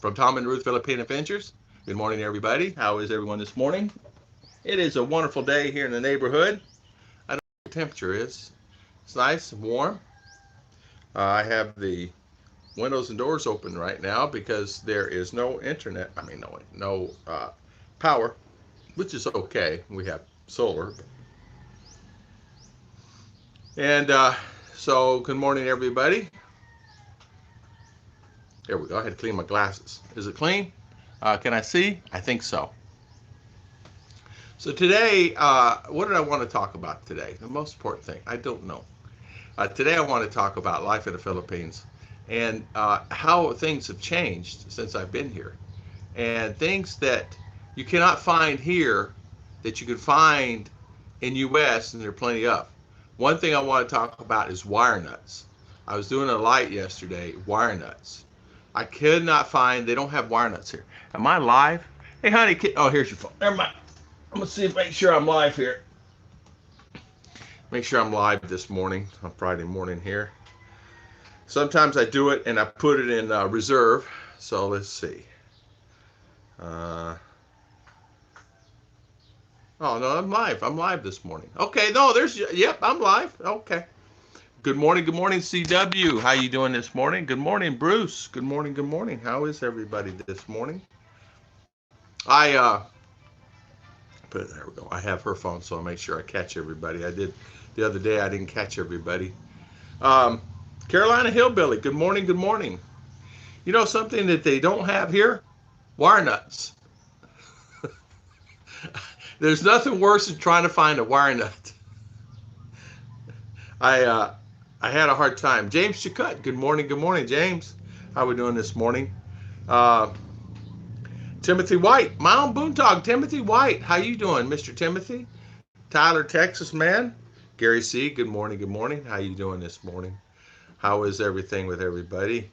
From Tom and Ruth Philippine Adventures. Good morning, everybody. How is everyone this morning? It is a wonderful day here in the neighborhood. I don't know what the temperature is. It's nice and warm. I have the windows and doors open right now because there is no internet. No power, which is okay. We have solar. And so, good morning, everybody. There we go. I had to clean my glasses. Is it clean? Can I see? I think so. So today, what did I want to talk about today? The most important thing, I don't know. Today I want to talk about life in the Philippines and how things have changed since I've been here. And things that you cannot find here that you can find in US, and there are plenty of. One thing I want to talk about is wire nuts. I was doing a light yesterday, wire nuts. I could not find, they don't have wire nuts here. Am I live? Hey, honey, oh, here's your phone. Never mind. I'm going to see, make sure I'm live here. Make sure I'm live this morning, on Friday morning here. Sometimes I do it and I put it in reserve. So let's see. Oh, no, I'm live. I'm live this morning. Okay, no, yep, I'm live. Okay. Good morning, CW. How you doing this morning? Good morning, Bruce. Good morning, good morning. How is everybody this morning? There we go. I have her phone, so I'll make sure I catch everybody. I did the other day. I didn't catch everybody. Carolina Hillbilly. Good morning, good morning. You know something that they don't have here? Wire nuts. There's nothing worse than trying to find a wire nut. I had a hard time. James Chakut. Good morning, James. How we doing this morning? Timothy White, my own Boontog, Timothy White. How you doing, Mr. Timothy? Tyler, Texas, man. Gary C, good morning, good morning. How you doing this morning? How is everything with everybody?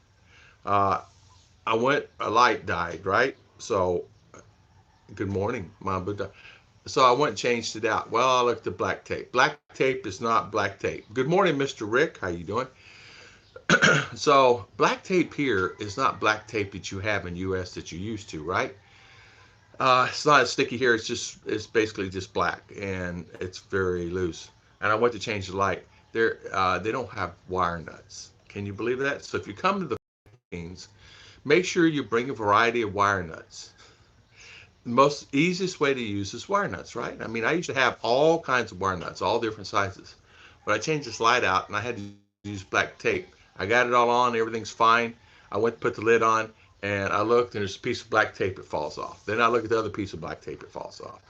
A light died, right? So, good morning, my Boontog. So I went and changed it out. Well, I looked at black tape. Black tape is not black tape. Good morning, Mr. Rick. How you doing? So black tape here is not black tape that you have in U.S. that you used to, right? It's not as sticky here. It's basically just black, and it's very loose. And I went to change the light. They don't have wire nuts. Can you believe that? So if you come to the Philippines, make sure you bring a variety of wire nuts. The most easiest way to use is wire nuts, right? I mean, I used to have all kinds of wire nuts, all different sizes. But I changed this light out, and I had to use black tape. I got it all on. Everything's fine. I went to put the lid on, and I looked, and there's a piece of black tape that falls off. Then I look at the other piece of black tape that falls off.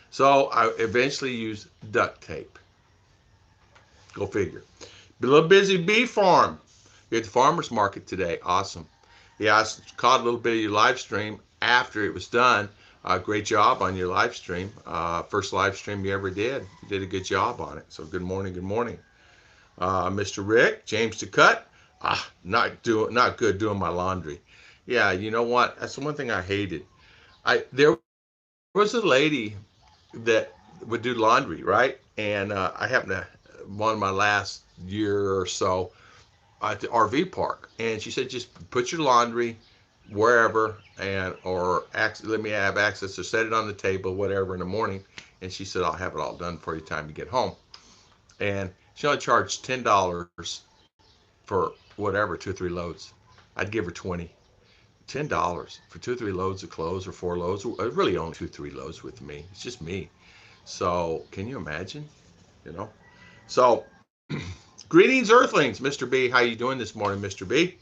So I eventually used duct tape. Go figure. Be a little busy bee farm. You're at the farmer's market today. Awesome. Yeah, I caught a little bit of your live stream after it was done. Great job on your live stream. First live stream you ever did. You did a good job on it. So good morning, good morning. Mr. Rick, James to cut. Not good doing my laundry. Yeah, you know what? That's the one thing I hated. There was a lady that would do laundry, right? And I happened to one of my last year or so at the RV park, and she said just put your laundry wherever let me have access to set it on the table, whatever, in the morning. And she said I'll have it all done for you time to get home. And she only charged $10 for whatever 2 or 3 loads. I'd give her 20. $10 for 2 or 3 loads of clothes or 4 loads. Really only 2 or 3 loads with me. It's just me. So can you imagine? You know. So greetings, Earthlings, Mr. B. How you doing this morning, Mr. B?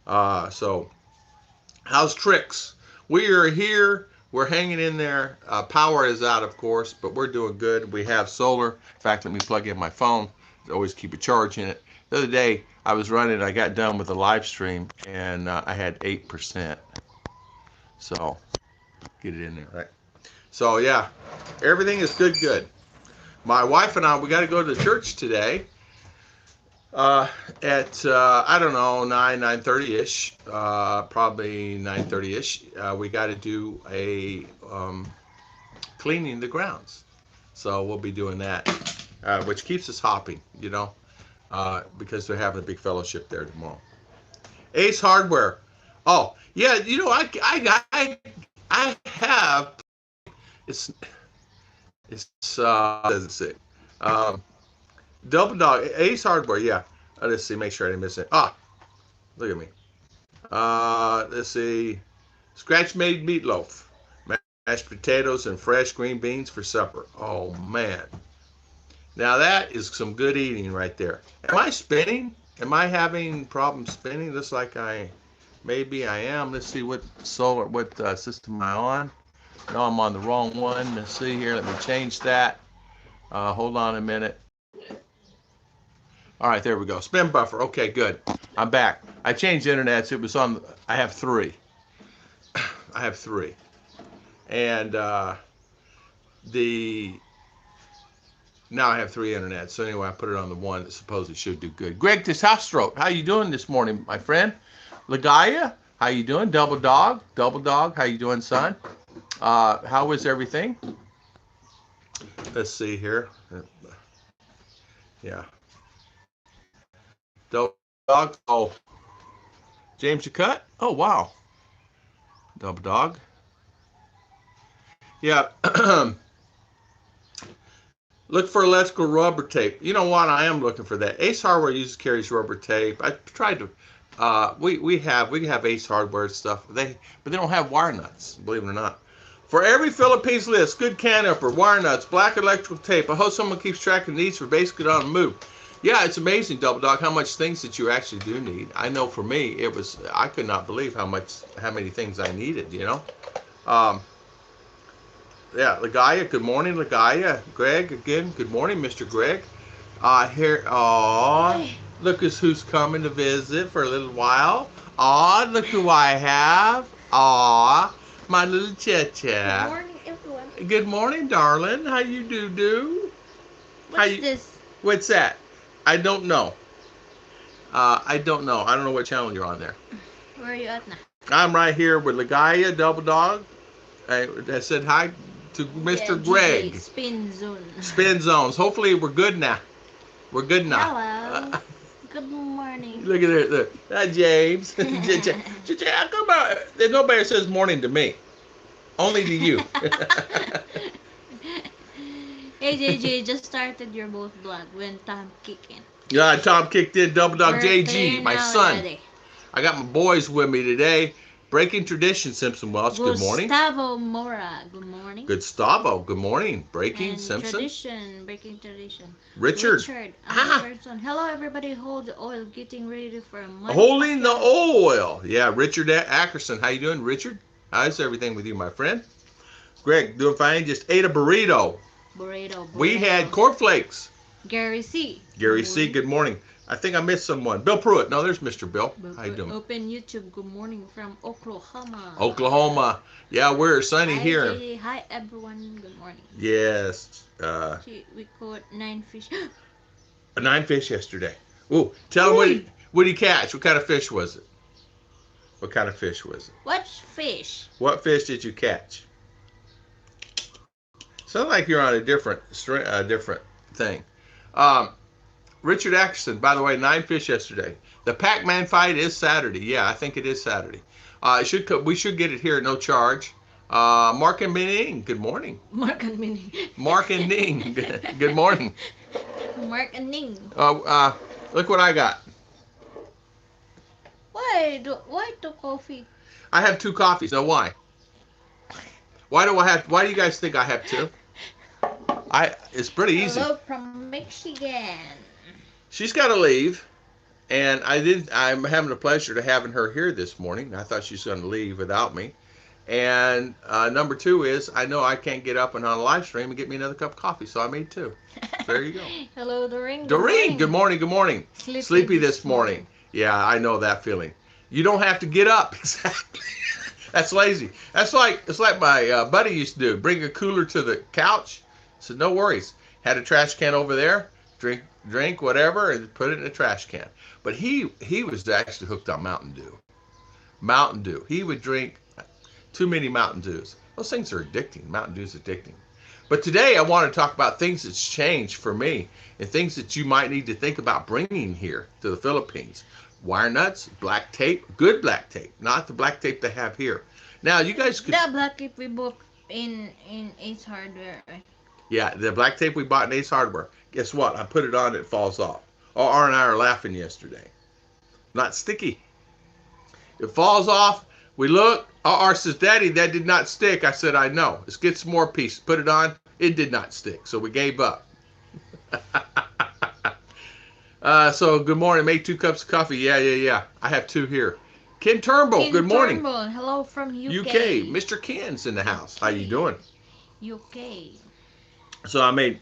So how's tricks? We are here. We're hanging in there. Power is out, of course, but we're doing good. We have solar. In fact, let me plug in my phone. Always keep a charge in it. The other day, I was running. I got done with the live stream, and I had 8%. So get it in there, right? So yeah, everything is good. My wife and I, we got to go to the church today. At I don't know, 9:30ish, probably 9:30ish. We got to do a cleaning the grounds, so we'll be doing that, which keeps us hopping, because they're having a big fellowship there tomorrow. Ace Hardware. Oh, Yeah, you know, I have. It's doesn't say. Um, Double Dog Ace Hardware. Yeah. Let's see. Make sure I didn't miss it. Ah, look at me. Let's see. Scratch made meatloaf, mashed potatoes, and fresh green beans for supper. Oh man. Now that is some good eating right there. Am I spinning? Am I having problems spinning? Looks like maybe I am. Let's see what system am I on. No, I'm on the wrong one. Let's see here. Let me change that. Hold on a minute. All right, there we go. Spin buffer. Okay, good. I'm back. I changed internets. It was on. I have three. I have three, and the now I have three internets. So anyway, I put it on the one that supposedly should do good. Greg Testrout, how you doing this morning, my friend? Lagaya, how you doing? Double Dog, how you doing, son? How is everything? Let's see here. Yeah. Double Dog. Oh, James, you cut? Oh, wow. Double Dog. Yeah. Look for electrical rubber tape. You know what? I am looking for that. Ace Hardware carries rubber tape. I tried to. We have Ace Hardware stuff. But they don't have wire nuts. Believe it or not. For every Philippines list, good can opener, wire nuts, black electrical tape. I hope someone keeps track of needs for basic on the move. Yeah, it's amazing, Double Dog, how much things that you actually do need. I know for me, I could not believe how many things I needed. You know. Yeah, Lagaya, good morning, Lagaya. Greg, again, good morning, Mr. Greg. Look at who's coming to visit for a little while. Look who I have. My little Cha-Cha. Good morning, everyone. Good morning, darling. How you do? What's this? What's that? I don't know. I don't know. I don't know what channel you're on there. Where are you at now? I'm right here with Lagaya, Double Dog. I said hi to Mr. Greg. Spin zone. Spin zones. Hopefully we're good now. We're good now. Hello. Good morning. Look at it. Look. James. How come there's nobody that says morning to me? Only to you. Hey, JJ, just started your both blog when Tom kicked in. Yeah, Tom kicked in. Double Dog We're JG, my now son. Ready. I got my boys with me today. Breaking tradition, Simpson Welch. Good morning. Gustavo Mora. Good morning. Gustavo. Good morning. Breaking and Simpson. Breaking tradition. Richard. Hello, everybody. Hold the oil. Getting ready for a month. Holding the oil. Yeah, Richard Ackerson. How you doing, Richard? How's everything with you, my friend? Greg, doing fine. Just ate a burrito. We had cornflakes. Gary C. Gary C. Good morning. I think I missed someone. Bill Pruitt. No, there's Mr. Bill. How you doing? Open YouTube. Good morning from Oklahoma. Oklahoma. Yeah, we're sunny here. JJ. Hi, everyone. Good morning. Yes. We caught 9 fish. 9 fish yesterday. Ooh, tell them what did you catch? What kind of fish was it? What kind of fish was it? What fish? What fish did you catch? Sounds like you're on a different thing. Richard Atkinson, by the way, 9 fish yesterday. The Pac-Man fight is Saturday. Yeah, I think it is Saturday. We should get it here, no charge. Mark and Ning, good morning. Mark and Ning. Mark and Ning, good morning. Mark and Ning. Look what I got. Why 2 coffee? I have 2 coffees. Now why? Why do you guys think I have 2? It's pretty easy. Hello from Michigan. She's got to leave, and I'm having the pleasure to having her here this morning. I thought she was going to leave without me. And number 2 is I know I can't get up and on a live stream and get me another cup of coffee, so I made 2. There you go. Hello, Doreen. Doreen, good morning. Good morning. Sleepy this morning. Yeah, I know that feeling. You don't have to get up. Exactly. That's lazy. It's like my buddy used to do. Bring a cooler to the couch. Said no worries. Had a trash can over there. Drink whatever and put it in a trash can. But he was actually hooked on Mountain Dew. Mountain Dew. He would drink too many Mountain Dews. Those things are addicting. Mountain Dew's addicting. But today I want to talk about things that's changed for me and things that you might need to think about bringing here to the Philippines. wire nuts, black tape, good black tape, not the black tape they have here. Now you guys could, The black tape we bought in Ace Hardware. yeah, the black tape we bought in Ace Hardware. Guess what? I put it on, it falls off. Oh, R and I are laughing yesterday. Not sticky. It falls off. We look. R says, Daddy, that did not stick. I said, I know. Let's get some more pieces. Put it on. It did not stick. So we gave up. So good morning. Make 2 cups of coffee. Yeah. I have 2 here. Ken Turnbull, good morning. Turnbull, hello from UK. Mr. Ken's in the house. How you doing? UK. So I made,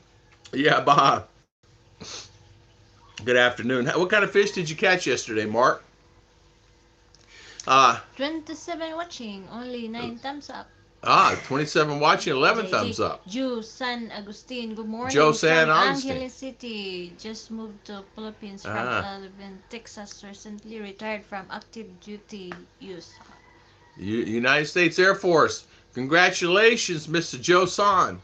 yeah, Bob. Good afternoon. What kind of fish did you catch yesterday, Mark? 27 watching, only 9 thumbs up. 27 watching, 11 thumbs up. Joe San Agustin, good morning. Joe San from Agustin. Angeles City, just moved to Philippines from Alvin, Texas, recently retired from active duty use. United States Air Force. Congratulations, Mr. Joe San.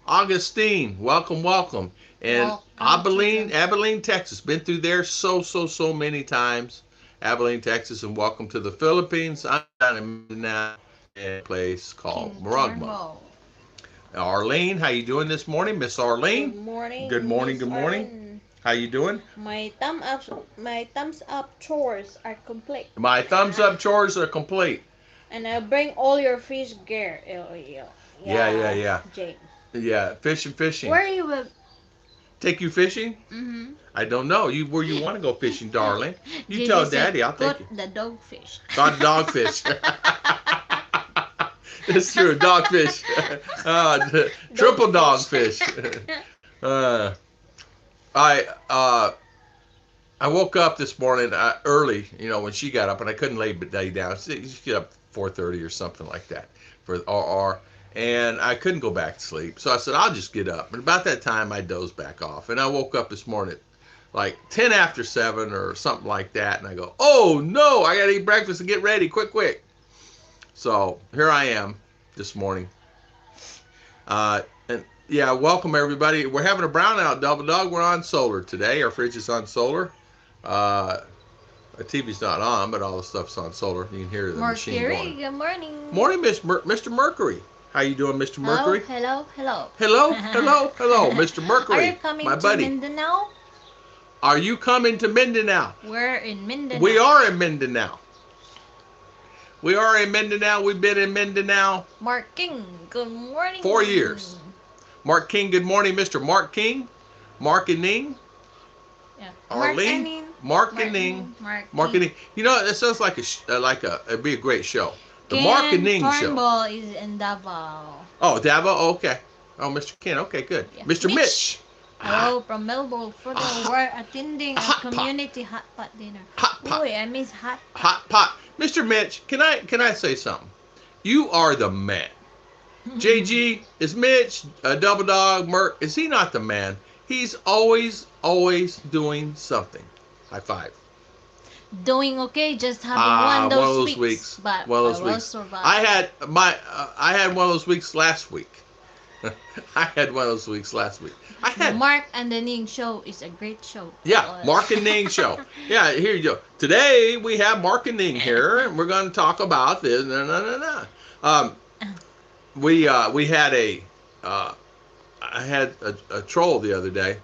Augustine, welcome. And Abilene, Texas. Been through there so many times. Abilene, Texas, and welcome to the Philippines. I'm down in Mindinao, a place called Mrmiketman. Arlene, how you doing this morning, Miss Arlene? Good morning. Good morning. How you doing? My thumbs up chores are complete. My thumbs up chores are complete. And I'll bring all your fish gear. Yeah. James. Yeah, fishing. Where you will take you fishing? Mm-hmm. I don't know. Where you want to go fishing, darling? You tell Daddy, I'll take you. The dogfish. Dogfish. It's true, dogfish. Triple dogfish. I woke up this morning early, when she got up, and I couldn't lay down. She get up 4:30 or something like that for RR. And I couldn't go back to sleep. So I said, I'll just get up. And about that time, I dozed back off. And I woke up this morning at like 10 after 7 or something like that. And I go, oh, no, I got to eat breakfast and get ready quick. So here I am this morning. And yeah, welcome, everybody. We're having a brownout, Double Dog. We're on solar today. Our fridge is on solar. The TV's not on, but all the stuff's on solar. You can hear the machine going. Good morning. Morning, Mr. Mercury. How you doing, Mr. Mercury? Hello. Hello, Mr. Mercury. Are you coming my buddy. to Mindinao? Are you coming to Mindinao? We're in Mindinao. We are in Mindinao. We've been in Mindinao. Mark King, good morning. 4 years. Mark King, good morning, Mr. Mark King. Mark and Ning. Yeah. Arlene. Mark and Ning. You know, it sounds like it'd be a great show. The Mark and Ning show. Turnbull is in Davao. Oh, Davao? Okay. Oh, Mr. Ken. Okay, good. Yeah. Mr. Mitch. Hello from Melbourne. We're attending a community hot pot dinner. Hot pot. Boy, I miss hot pot. Hot pot. Mr. Mitch, can I say something? You are the man. JG, is Mitch, Double Dog, Merc, is he not the man? He's always doing something. High five. Doing okay, just having one of those weeks. But one of those weeks. Survive. I had one of those weeks last week. The Mark and the Ning show is a great show. Yeah, Mark and Ning show. Yeah, here you go. Today we have Mark and Ning here, and we're going to talk about this. We had I had a troll the other day,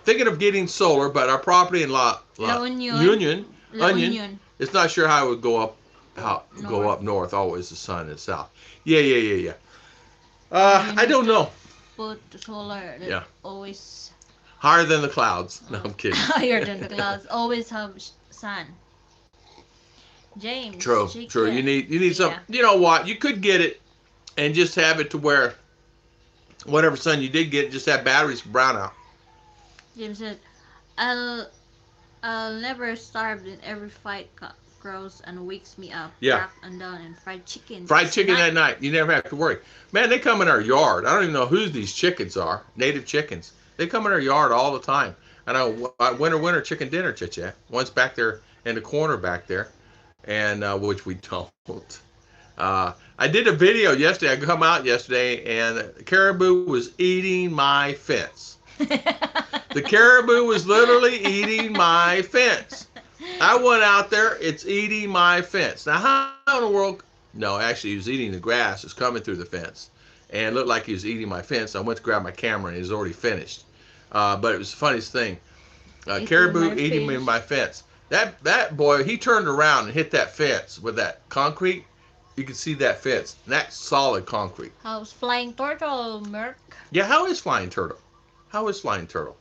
thinking of getting solar, but our property in La Union. It's not sure how it would go up north. Always the sun is south. Yeah. I don't know. Put solar. Yeah. Always higher than the clouds. No, I'm kidding. Higher than the clouds. Always have sun. James. True. You need some. You know what? You could get it, and just have it to where, whatever sun you did get, just have batteries for brownout. James said, I'll never starve in every fight grows and wakes me up. Yeah. Back and down and fried chicken. Fried chicken at night. You never have to worry. Man, they come in our yard. I don't even know who these chickens are. Native chickens. They come in our yard all the time. I know winter chicken dinner, chit-chat. One's back there in the corner back there, and which we don't. I did a video yesterday. I come out yesterday, and the caribou was eating my fence. The caribou was literally eating my fence. I went out there. It's eating my fence. Now, how in the world? No, actually, he was eating the grass. It's coming through the fence, and it looked like he was eating my fence. I went to grab my camera, and he was already finished. But it was the funniest thing. Eating Caribou my eating me in fish. my fence. That boy, he turned around and hit that fence with that concrete. You can see that fence. That's solid concrete. How's flying turtle, Merc? Yeah, how is Flying Turtle? How is Flying Turtle?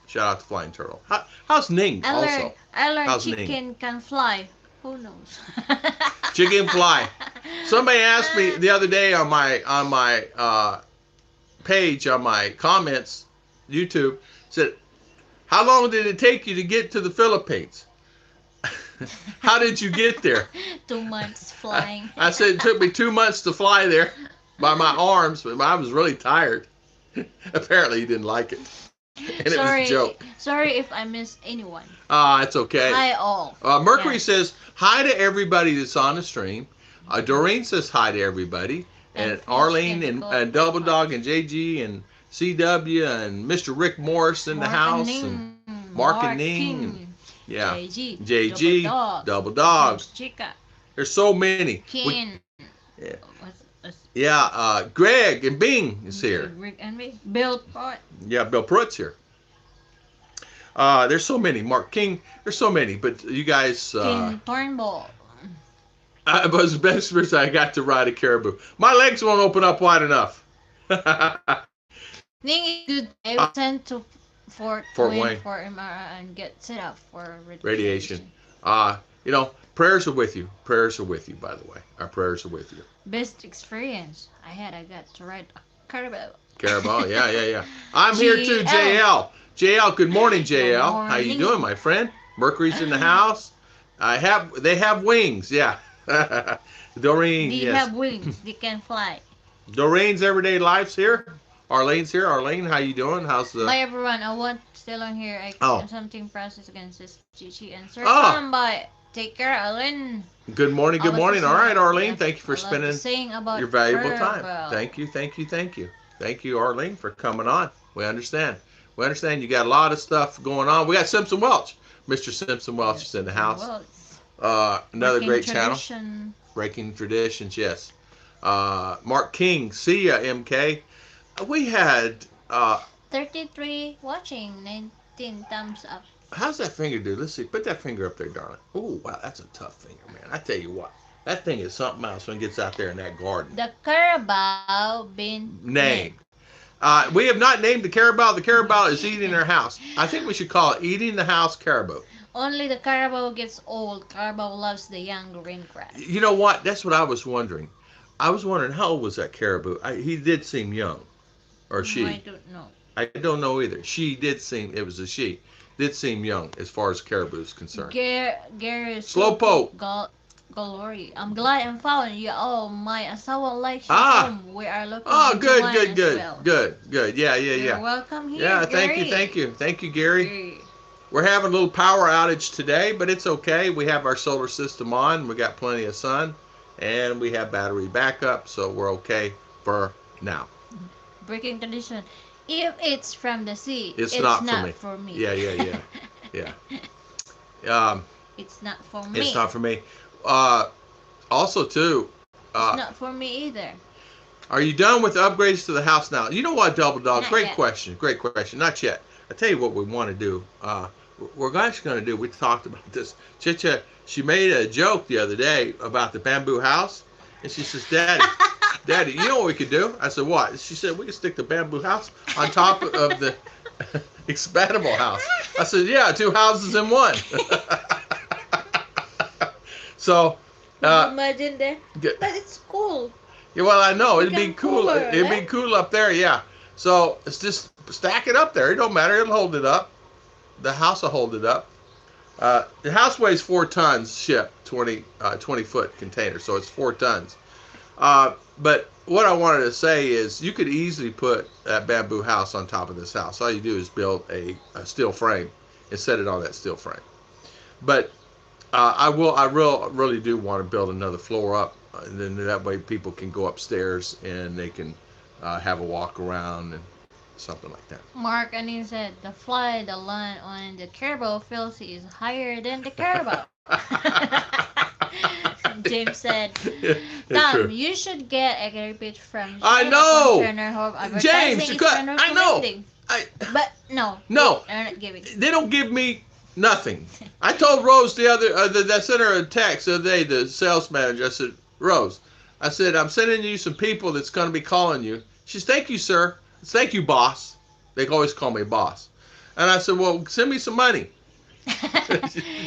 Shout out to Flying Turtle. How's Ning also? I learned How's Ning? chicken can fly. Who knows? Chicken fly. Somebody asked me the other day on my page on my comments, YouTube, said, "How long did it take you to get to the Philippines? How did you get there?" 2 months flying. I said it took me 2 months to fly there by my arms, but I was really tired. Apparently, he didn't like it, and it was a joke. Sorry if I missed anyone. It's okay. Hi all. Mercury Yeah. says hi to everybody that's on the stream. Doreen says hi to everybody. And And Arlene Christian and Double Dog and JG and CW and Mr. Rick Morris in the house and Mark and Ning. And, yeah. JG, Double Dog. Chica, There's so many. Ken, Yeah. Greg and Bing is here. Rick and me, Bill Pot, Yeah, Bill Pruitt's here. There's so many. Mark King. There's so many. But you guys. King Turnbull. I was the best person I got to ride a caribou. My legs won't open up wide enough. Ning is good. I will send to Fort Wayne for MRI and get set up for radiation. Prayers are with you. Prayers are with you, by the way. Our prayers are with you. Best experience I got to ride a caribou. Caribou, yeah. I'm here too, JL. JL, good morning, JL. Good morning. How you doing, my friend? Mercury's in the house. They have wings, yeah. Doreen, They yes. have wings. They can fly. Doreen's everyday life's here. Arlene's here. Arlene, how you doing? How's the? Bye everyone. I want still on here. Something process against this Chichi and Sir Bye. Take care, Arlene. Good morning. Good morning. All right, Arlene. Thank you for spending your valuable time. Thank you. Thank you, Arlene, for coming on. We understand. You got a lot of stuff going on. We got Simpson Welch. Mr. Simpson Welch is in the house. Another great channel. Breaking Traditions, yes. Mark King, see ya, MK. We had 33 watching, 19 thumbs up. How's that finger do? Let's see. Put that finger up there, darling. Oh, wow, that's a tough finger, man. I tell you what, that thing is something else when it gets out there in that garden. The carabao been named. We have not named the carabao. The carabao is eating our house. I think we should call it Eating the House Caribou. Only the carabao gets old. Carabao loves the young green grass. You know what? That's what I was wondering. I was wondering how old was that caribou? He did seem young, or she. I don't know. I don't know either. She did seem. It was a she. Did seem young as far as caribou is concerned. Gary Slowpoke. Glory. I'm glad I'm found you. Oh, my asawa likes you home. We are looking good. Well. Good. Yeah. You're welcome here, Yeah, Gary. Thank you, Gary. We're having a little power outage today, but it's okay. We have our solar system on. We got plenty of sun, and we have battery backup, so we're okay for now. Breaking tradition. If it's from the sea, it's not for me. Yeah. It's not for me. It's not for me. Also, too. It's not for me either. Are you done with the upgrades to the house now? You know what, Double Dog? Not Great yet. question. Not yet. I tell you what we want to do. We're actually going to do. We talked about this. Chicha, she made a joke the other day about the bamboo house, and she says, Daddy, you know what we could do? I said, what? She said, we could stick the bamboo house on top of the expandable house. I said, yeah, 2 houses in one. So, imagine that. But it's cool. Yeah, well, I know it'd be cool. Cooler, It'd be cool up there, yeah. So it's just stack it up there. It don't matter. It'll hold it up. The house will hold it up. The house weighs 4 tons shipped, 20-foot container, so it's 4 tons. But what I wanted to say is you could easily put that bamboo house on top of this house. All you do is build a steel frame and set it on that steel frame. But I really do want to build another floor up, and then that way people can go upstairs and they can have a walk around and something like that. Mark and he said the line on the Carabao Filthy is higher than the Carabao. James said, It's Tom, true. you should get a repeat from I China from know, Turner Home James. advertising is I know. recommending. I But no, no. they're not giving. They don't give me nothing. I told Rose the other that sent her a text the other day, the sales manager. I said, Rose, I said, I'm sending you some people that's going to be calling you. She says, thank you, sir. Thank you, boss. They always call me boss. And I said, well, send me some money.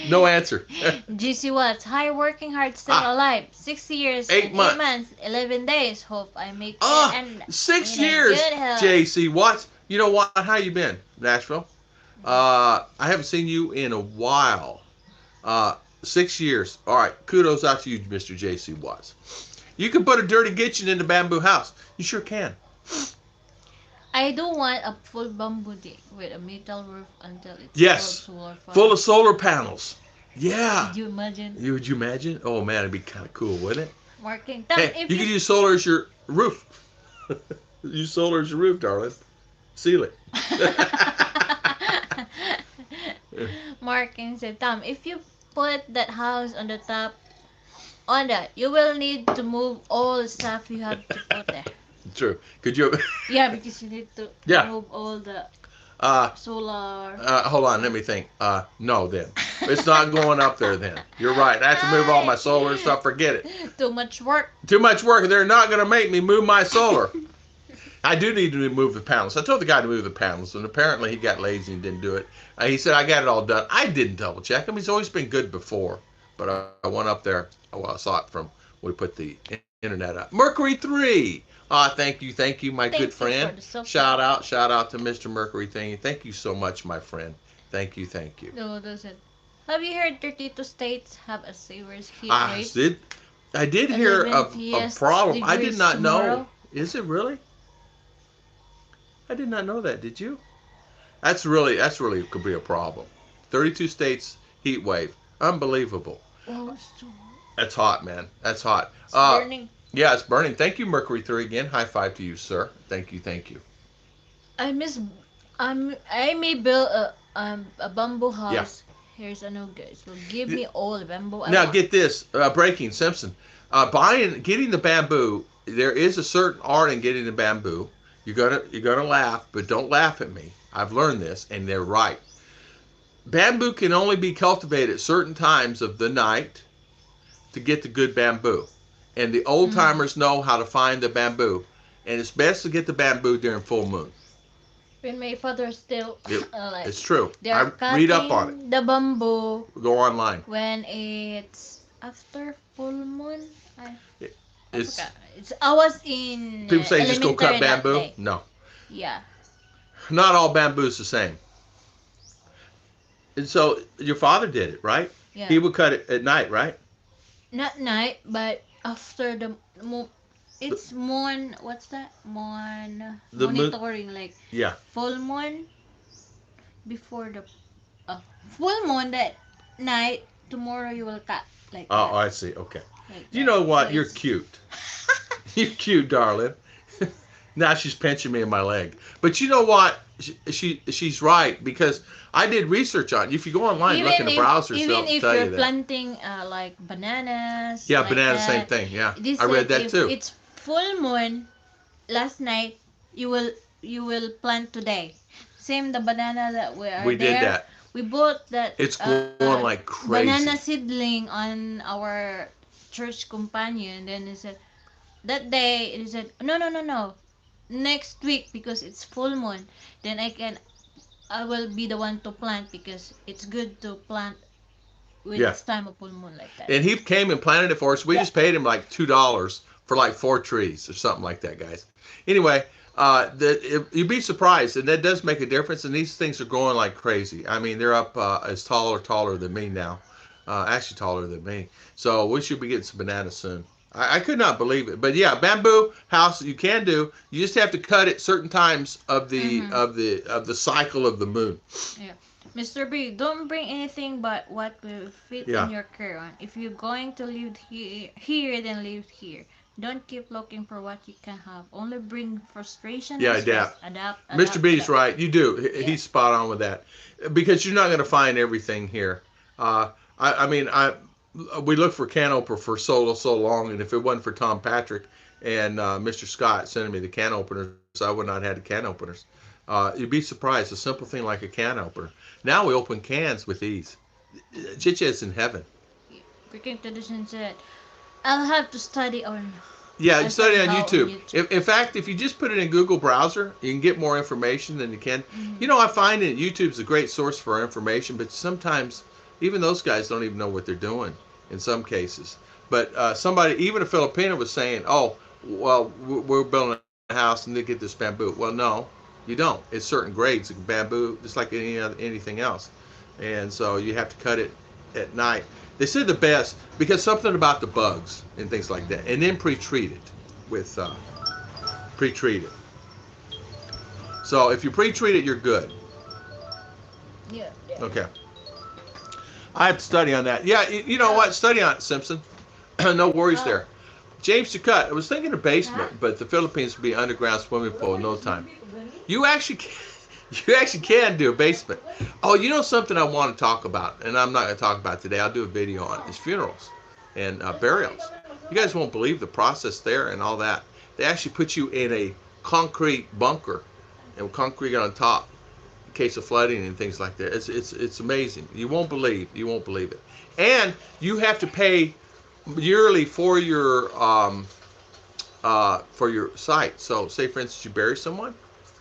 No answer. GC Watts, hi, working hard, still Ah, alive. 6 years 8 and months. 8 months, 11 days. Hope I make it Ah, and 6 in a years. good health. JC Watts. You know what? How you been, Nashville? I haven't seen you in a while. 6 years. All right. Kudos out to you, Mr. JC Watts. You can put a dirty kitchen in the bamboo house. You sure can. I do want a full bamboo deck with a metal roof until it's Yes. solar Full farm. of solar panels. Yeah. Could you imagine? Would you imagine? Oh man, it'd be kind of cool, wouldn't it? Marking. Hey, If you could use solar as your roof. Use solar as your roof, darling. Seal it. Marking said, Tom, if you put that house on the top, on that, you will need to move all the stuff you have to put there. True. Could you? Yeah, because you need to Yeah. move all the Uh, solar. hold on. Let me think. No, then it's not going up there. Then you're right. I have to move all my solar stuff. Forget it. Too much work. Too much work. They're not going to make me move my solar. I do need to move the panels. I told the guy to move the panels, and apparently he got lazy and didn't do it. He said, I got it all done. I didn't double check him. He's always been good before. But I went up there. Well, I saw it from when we put the internet up. Mercury 3. Thank you, my good friend. Shout out to Mr. Mercury Thing. Thank you so much, my friend. Thank you. No, doesn't. Have you heard 32 states have a serious heat I wave? did hear of a problem. I did not know. Tomorrow. Is it really? I did not know that. Did you? That's really could be a problem. 32 states heat wave. Unbelievable. Oh, so That's hot, man. That's hot. it's burning. Yeah, it's burning. Thank you, Mercury 3 again. High five to you, sir. Thank you. I miss. I may build a bamboo house. Yeah. Here's a no guys. So give me all the bamboo. I Now want. get this. Breaking Simpson. Getting the bamboo. There is a certain art in getting the bamboo. You're gonna laugh, but don't laugh at me. I've learned this, and they're right. Bamboo can only be cultivated at certain times of the night to get the good bamboo. And the old timers know how to find the bamboo. And it's best to get the bamboo during full moon. When my father still alive. It's true. They're I cutting read up on it. the bamboo Go online. when it's after full moon. I It's forgot. I was in people say just go cut elementary that bamboo. day. No, Yeah. not all bamboo is the same. And so your father did it, right? Yeah. He would cut it at night, right? Not night, but after the it's moon. What's that? The moon- Monitoring like Yeah. full moon before the full moon that night. Tomorrow you will cut like Oh, that. I see. Okay. Like You that. know what? So You're it's- cute. You're cute, darling. Now she's pinching me in my leg. But you know what? She's right, because I did research on it. If you go online, look in the browser, even it'll if tell you're you that. planting like bananas. Yeah, like banana, that, same thing. Yeah, This I read said that if too. it's full moon last night, you will plant today. Same the banana that We did there. that. We bought that. It's going like crazy. Banana seedling on our church companion. Then he said that day. He said no. Next week because it's full moon. Then I will be the one to plant because it's good to plant when Yeah. it's time of full moon like that. And he came and planted it for us. We just paid him like $2 for like 4 trees or something like that, guys. Anyway, you'd be surprised, and that does make a difference. And these things are growing like crazy. I mean, they're up as taller than me now. Actually taller than me. So we should be getting some bananas soon. I could not believe it. But yeah, bamboo house you can do. You just have to cut it certain times of the cycle of the moon. Yeah. Mr. B, don't bring anything but what will fit Yeah. in your carry-on. If you're going to live here, then live here. Don't keep looking for what you can have. Only bring frustration Yeah, and stress. adapt. Adapt, Mr. adapt, B's adapt. right. You do. Yeah. He's spot on with that, because you're not going to find everything here. I mean, we looked for can opener for so long, and if it wasn't for Tom Patrick and Mr. Scott sending me the can openers, I would not have had the can openers. You'd be surprised. A simple thing like a can opener. Now we open cans with ease. Chicha is in heaven. Cooking tradition said, I'll have to study on. Yeah, you I study study on how on YouTube. YouTube. In fact, if you just put it in Google browser, you can get more information than you can. Mm-hmm. You know, I find that YouTube's a great source for information, but sometimes even those guys don't even know what they're doing in some cases. But somebody, even a Filipino, was saying, "Oh, well, we're building a house and they get this bamboo." Well, no, you don't. It's certain grades of bamboo, just like anything else, and so you have to cut it at night. They said the best because something about the bugs and things like that, and then pre-treat it with pre-treat it. So if you pre-treat it, you're good. Yeah, yeah. Okay. I have to study on that. Yeah, you know what? Study on it, Simpson. No worries Oh. there. James Ducut, I was thinking a Huh? basement, but the Philippines would be an underground swimming pool in no time. You actually can, you actually can do a basement. Oh, you know something I want to talk about, and I'm not going to talk about today. I'll do a video on is funerals and burials. You guys won't believe the process there and all that. They actually put you in a concrete bunker and concrete on top in case of flooding and things like that. It's amazing. You won't believe it. And you have to pay yearly for your site. So, say for instance, you bury someone,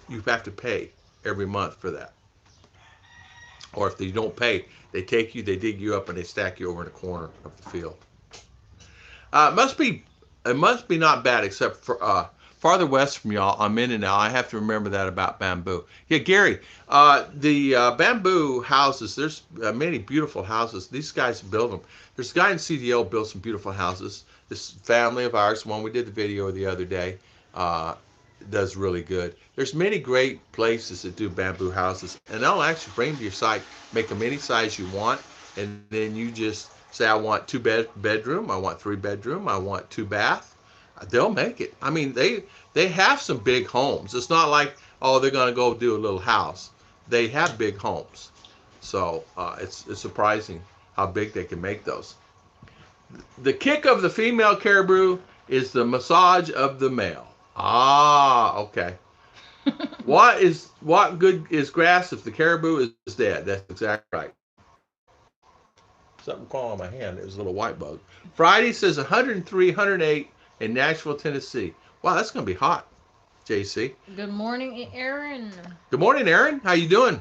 you have to pay every month for that. Or if you don't pay, they take you, they dig you up, and they stack you over in a corner of the field. Uh, it must be, it must be not bad, except for farther west from y'all on Mindinao. I have to remember that about bamboo. Yeah, Gary, the bamboo houses. There's many beautiful houses. These guys build them. There's a guy in CDO built some beautiful houses. This family of ours, one we did the video the other day, uh, does really good. There's many great places that do bamboo houses, and they'll actually bring them to your site, make them any size you want, and then you just say, I want bedroom, I want 3 bedroom, I want 2 bath. They'll make it. I mean, they have some big homes. It's not like, oh, they're going to go do a little house. They have big homes, so it's surprising how big they can make those. The kick of the female caribou is the massage of the male. Ah, okay. What good is grass if the caribou is dead? That's exactly right. Something crawling on my hand. It was a little white bug. Friday says 103, 108 in Nashville, Tennessee. Wow, that's going to be hot, JC. Good morning, Aaron. Good morning, Aaron. How you doing?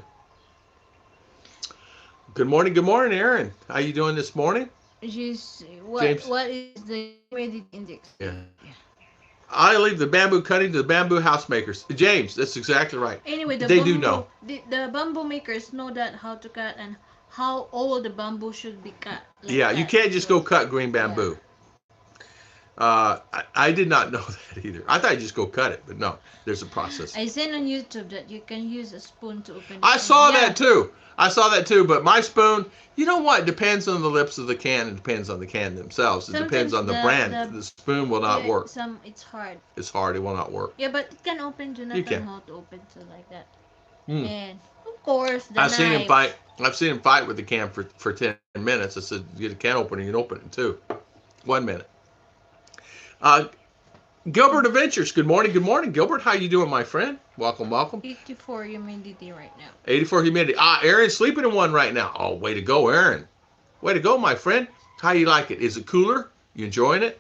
Good morning, Aaron. How you doing this morning? She's James. what is the humidity index? Yeah. I leave the bamboo cutting to the bamboo house makers. James, that's exactly right. Anyway, They do know. the bamboo makers know that how to cut and how old the bamboo should be cut like Yeah, you that. can't just So go cut green yeah. bamboo. I did not know that either. I thought you just go cut it, but no, there's a process. I seen on YouTube that you can use a spoon to open the I can. saw Yeah. that too. I saw that too, but my spoon, you know what? It depends on the lips of the can. It depends on the can themselves. It depends Sometimes on the brand. the The spoon will not yeah, work. some it's hard. It's hard. It will not work. Yeah, but it can open. You Jonathan can. how to open so like that. Hmm. And of course the I've seen him knife. fight. I've seen him fight with the can for 10 minutes. I said, "Get a can opener. You can open it in 1 minute." Uh, Gilbert Adventures. Good morning. Good morning, Gilbert. How you doing, my friend? Welcome, welcome. 84 humidity right now. 84 humidity. Ah, Aaron's sleeping in one right now. Oh, way to go, Aaron. Way to go, my friend. How you like it? Is it cooler? You enjoying it?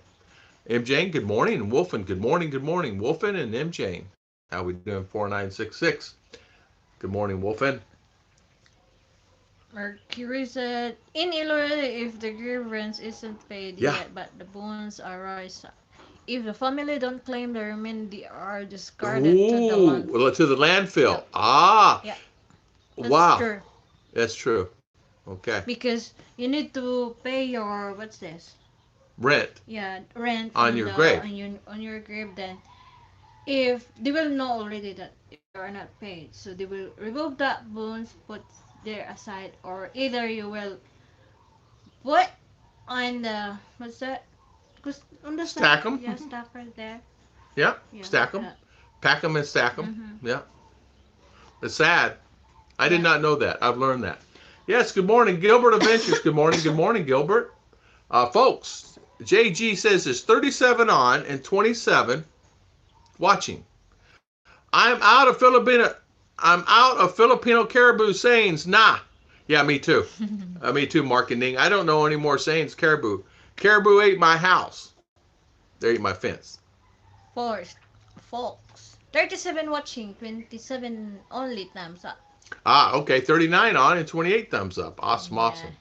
MJ, good morning. And Wolfen, good morning. Good morning. Wolfen and MJ. How we doing? 4966. Good morning, Wolfen. Mercury said, in Illinois, if the grievance isn't paid Yeah. yet, but the bones are raised, if the family don't claim the remainder, they are discarded to the Ooh, land. well, to the landfill. Yep. Ah, Yeah, that's wow. true. That's true. Okay. Because you need to pay your what's this? Rent Yeah, rent on on your the grave. on your grave. Then, if they will know already that you are not paid, so they will remove that bones, put there aside, or either you will put on the what's that? Cause on the Stack side, them. yeah, stack right there. Yeah, Yeah, stack them. that. Pack them and stack them. Mm-hmm. Yeah. It's sad. I did Yeah. not know that. I've learned that. Yes, good morning, Gilbert Adventures. Good morning. Good morning, Gilbert. Folks, JG says there's 37 on and 27 watching. I'm out of Filipino. I'm out of Filipino caribou sayings. Nah. Yeah, me too. Me too, Mark and Ning. I don't know any more sayings. Caribou. Caribou ate my house. They ate my fence. Forced. Folks. 37 watching, 27 only thumbs up. Ah, okay. 39 on and 28 thumbs up. Awesome, Yeah. awesome.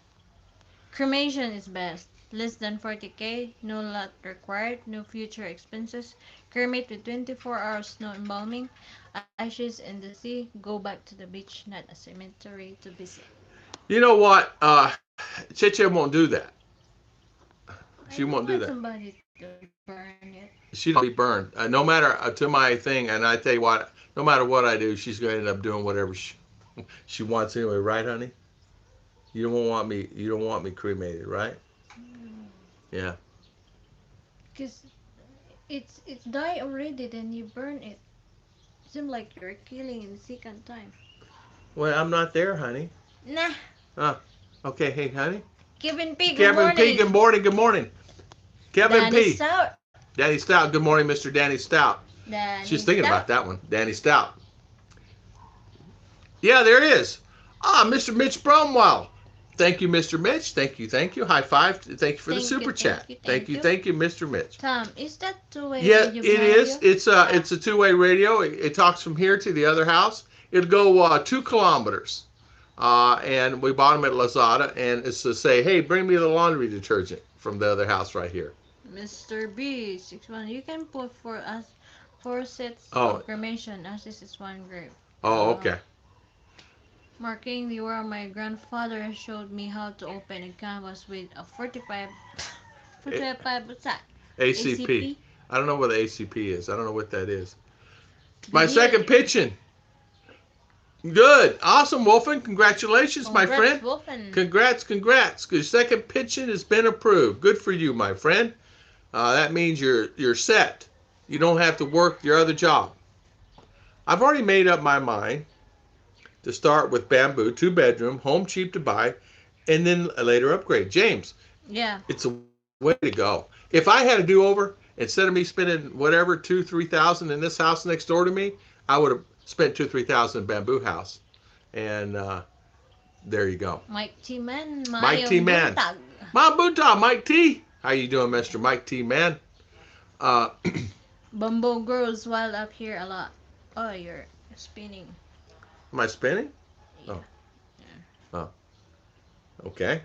Cremation is best. Less than 40K, no lot required, no future expenses. Cremate with 24 hours no embalming. Ashes in the sea, go back to the beach, not a cemetery to visit. You know what? Chiche won't do that. I She don't won't do want that. somebody to burn it. She don't be burned. No matter to my thing, and I tell you what, no matter what I do, she's going to end up doing whatever she wants anyway, right, honey? You don't want me. You don't want me cremated, right? Yeah. Because it's die already, then you burn it. Seems like you're killing in the second time. Well, I'm not there, honey. Nah. Ah. Okay. Hey, honey. Kevin P, good Kevin P. Good morning. morning. Good morning. Kevin Danny P. Stout. Danny Stout. Good morning, Mr. Danny Stout. Danny She's thinking Stout. about that one. Danny Stout. Yeah, there it is. Ah, Mr. Mitch Bromwell. Thank you, Mr. Mitch. Thank you. Thank you. High five. Thank you for the super chat. Thank you. Thank you, Mr. Mitch. Tom, is that two-way Yeah, radio it is. It's a two-way radio. It talks from here to the other house. It'll go 2 kilometers. And we bought them at Lazada, and it's to say, hey, bring me the laundry detergent from the other house right here. Mr. B, 61. You can put for us 4 sets Oh, of cremation as this is one grave. oh, okay. Marking the where my grandfather showed me how to open a canvas with a 45 sack. ACP. I don't know what the ACP is. I don't know what that is. My Did second he? pitching. Good. Awesome, Wolfen. Congratulations, my Congrats, friend. Wolfen. Congrats. Your second pitching has been approved. Good for you, my friend. That means you're set. You don't have to work your other job. I've already made up my mind to start with bamboo, 2-bedroom, home cheap to buy, and then later upgrade. James, Yeah. it's a way to go. If I had a do-over, instead of me spending whatever 2,000-3,000 in this house next door to me, I would have spent 2,000-3,000 in bamboo house. And there you go. Mike T. Man. Mike T. Man. Mom Buntag, Mike T. How you doing, Mr. Mike T. Man? Bumbo grows wild up here a lot. Oh, you're spinning. Am I spinning? Yeah. Oh. Oh. Okay.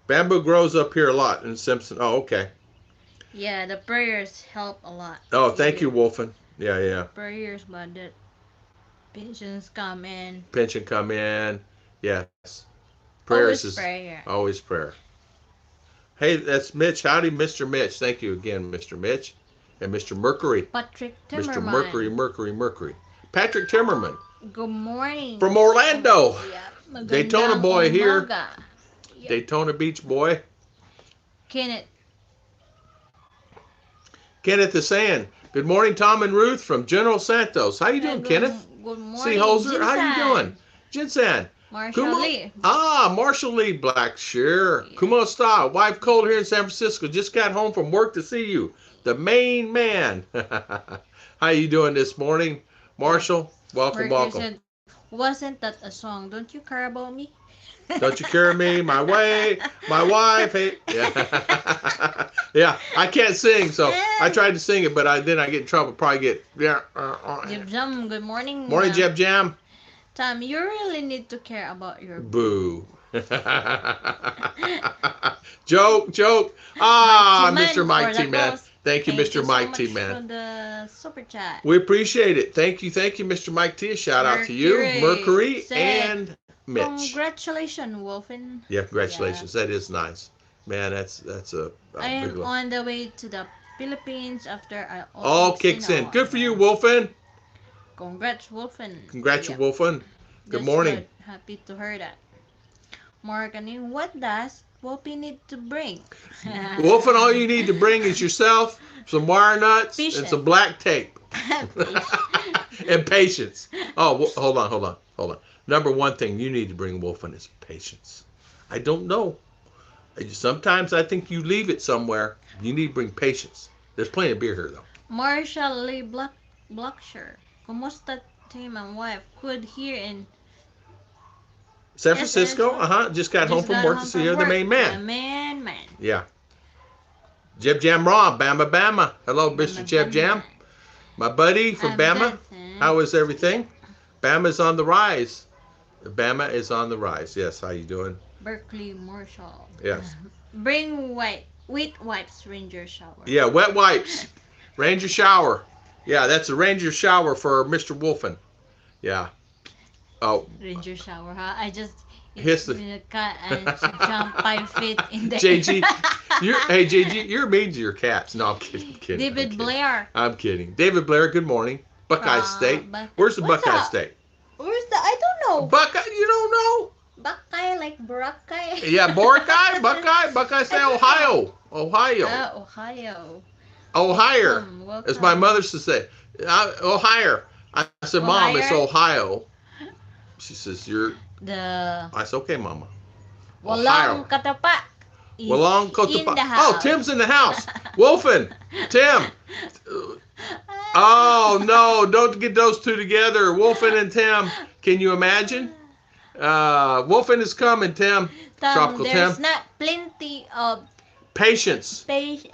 Bamboo grows up here a lot in Simpson. Oh, okay. Yeah, the prayers help a lot. Oh, thank you, Wolfen. Yeah. Prayers, but the pensions come in. Pension come in. Yes. Prayers Always prayer. Always prayer. Hey, that's Mitch. Howdy, Mr. Mitch. Thank you again, Mr. Mitch. And Mr. Mercury. Patrick Timmerman. Mr. Mercury. Patrick Timmerman. Good morning. From Orlando. Yeah. Daytona boy here. Yep. Daytona Beach boy. Kenneth is saying, good morning, Tom and Ruth from General Santos. How you doing, Kenneth? Good morning. Seeholzer, how you doing? Jinsan. Marshall Lee. Marshall Lee Blackshear. Yeah. Kumo Star. Wife cold here in San Francisco. Just got home from work to see you. The main man. How you doing this morning, Marshall? Welcome. Said, wasn't that a song? Don't you care about me? Don't you care me? My wife. Hey. Yeah. Yeah. I can't sing, so I tried to sing it, but then I get in trouble. Probably get. Yeah. Jeb Jam. Good morning. Morning, Jeb Jam. Tom, you really need to care about your boo. Joke. Mr. Mike T. Man. Thank you, Mr. Mike T. Man. For the super chat. We appreciate it. Thank you, Mr. Mike T. A shout out to you, Mercury and Mitch. Congratulations, Wolfen. Yeah, congratulations. Yeah. That is nice, man. That's a I am on the way to the Philippines after I all kicks in. Good for you, Wolfen. Congrats, Wolfen. Wolfen. Good morning. Good. Happy to hear that. Morgan, what does what we need to bring? Wolfen, all you need to bring is yourself, some wire nuts, and some black tape. And patience. Oh, hold on. Number one thing you need to bring, Wolfen, is patience. I don't know. Sometimes I think you leave it somewhere. You need to bring patience. There's plenty of beer here, though. Marshall Lee Blacksher. Kumusta team and wife? Good here in San Francisco, just got home from work to see the main man. The main man. Yeah. Jeb Jam Raw, Bama Bama. Hello, Mr. Jeb Jam. My buddy from Bama. How is everything? Bama's on the rise. Bama is on the rise. Yes, how you doing? Berkeley Marshall. Yes. Bring wet wipes, Ranger shower. Yeah, wet wipes. Ranger shower. Yeah, that's a Ranger shower for Mr. Wolfen. Yeah. Oh. Ranger shower, huh? I just hit the cat and she jumped 5 feet in there. JG, you're mean to your cats. No, I'm kidding. David Blair. I'm kidding. David Blair, good morning. Buckeye State. Where's the Buckeye State? Where's the? I don't know. Buckeye, you don't know? Buckeye, like Boracay. Yeah, Boracay, Buckeye State, Ohio. Ohio. Ohio. As my mother used to say. Ohio. I said, Mom, it's Ohio. She says, I said, okay, Mama. Walang katapak. Walang katapak. Oh, Tim's in the house. Wolfen. Tim. Oh, no, don't get those two together. Wolfen and Tim. Can you imagine? Wolfen is coming, Tim. Tropical there's Tim. Not plenty of patience. Plenty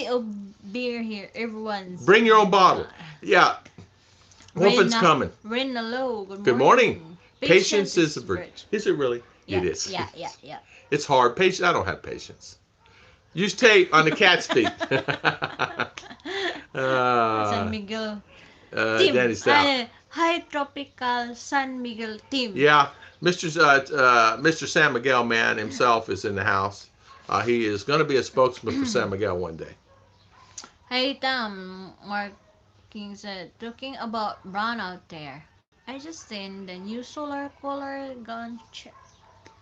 of beer here. Everyone's. Bring your own bottle. Yeah. Wolfen's coming. Hello. Good morning. Patience is a virtue. Is it really? Yeah, it is. Yeah. It's hard. Patience. I don't have patience. Use tape on the cat's feet. San Miguel. Team. Danny South. High tropical San Miguel team. Yeah, Mr. San Miguel man himself is in the house. He is going to be a spokesman for San Miguel one day. Hey Tom, Mark King said, talking about brown out there. I just seen the new solar cooler gun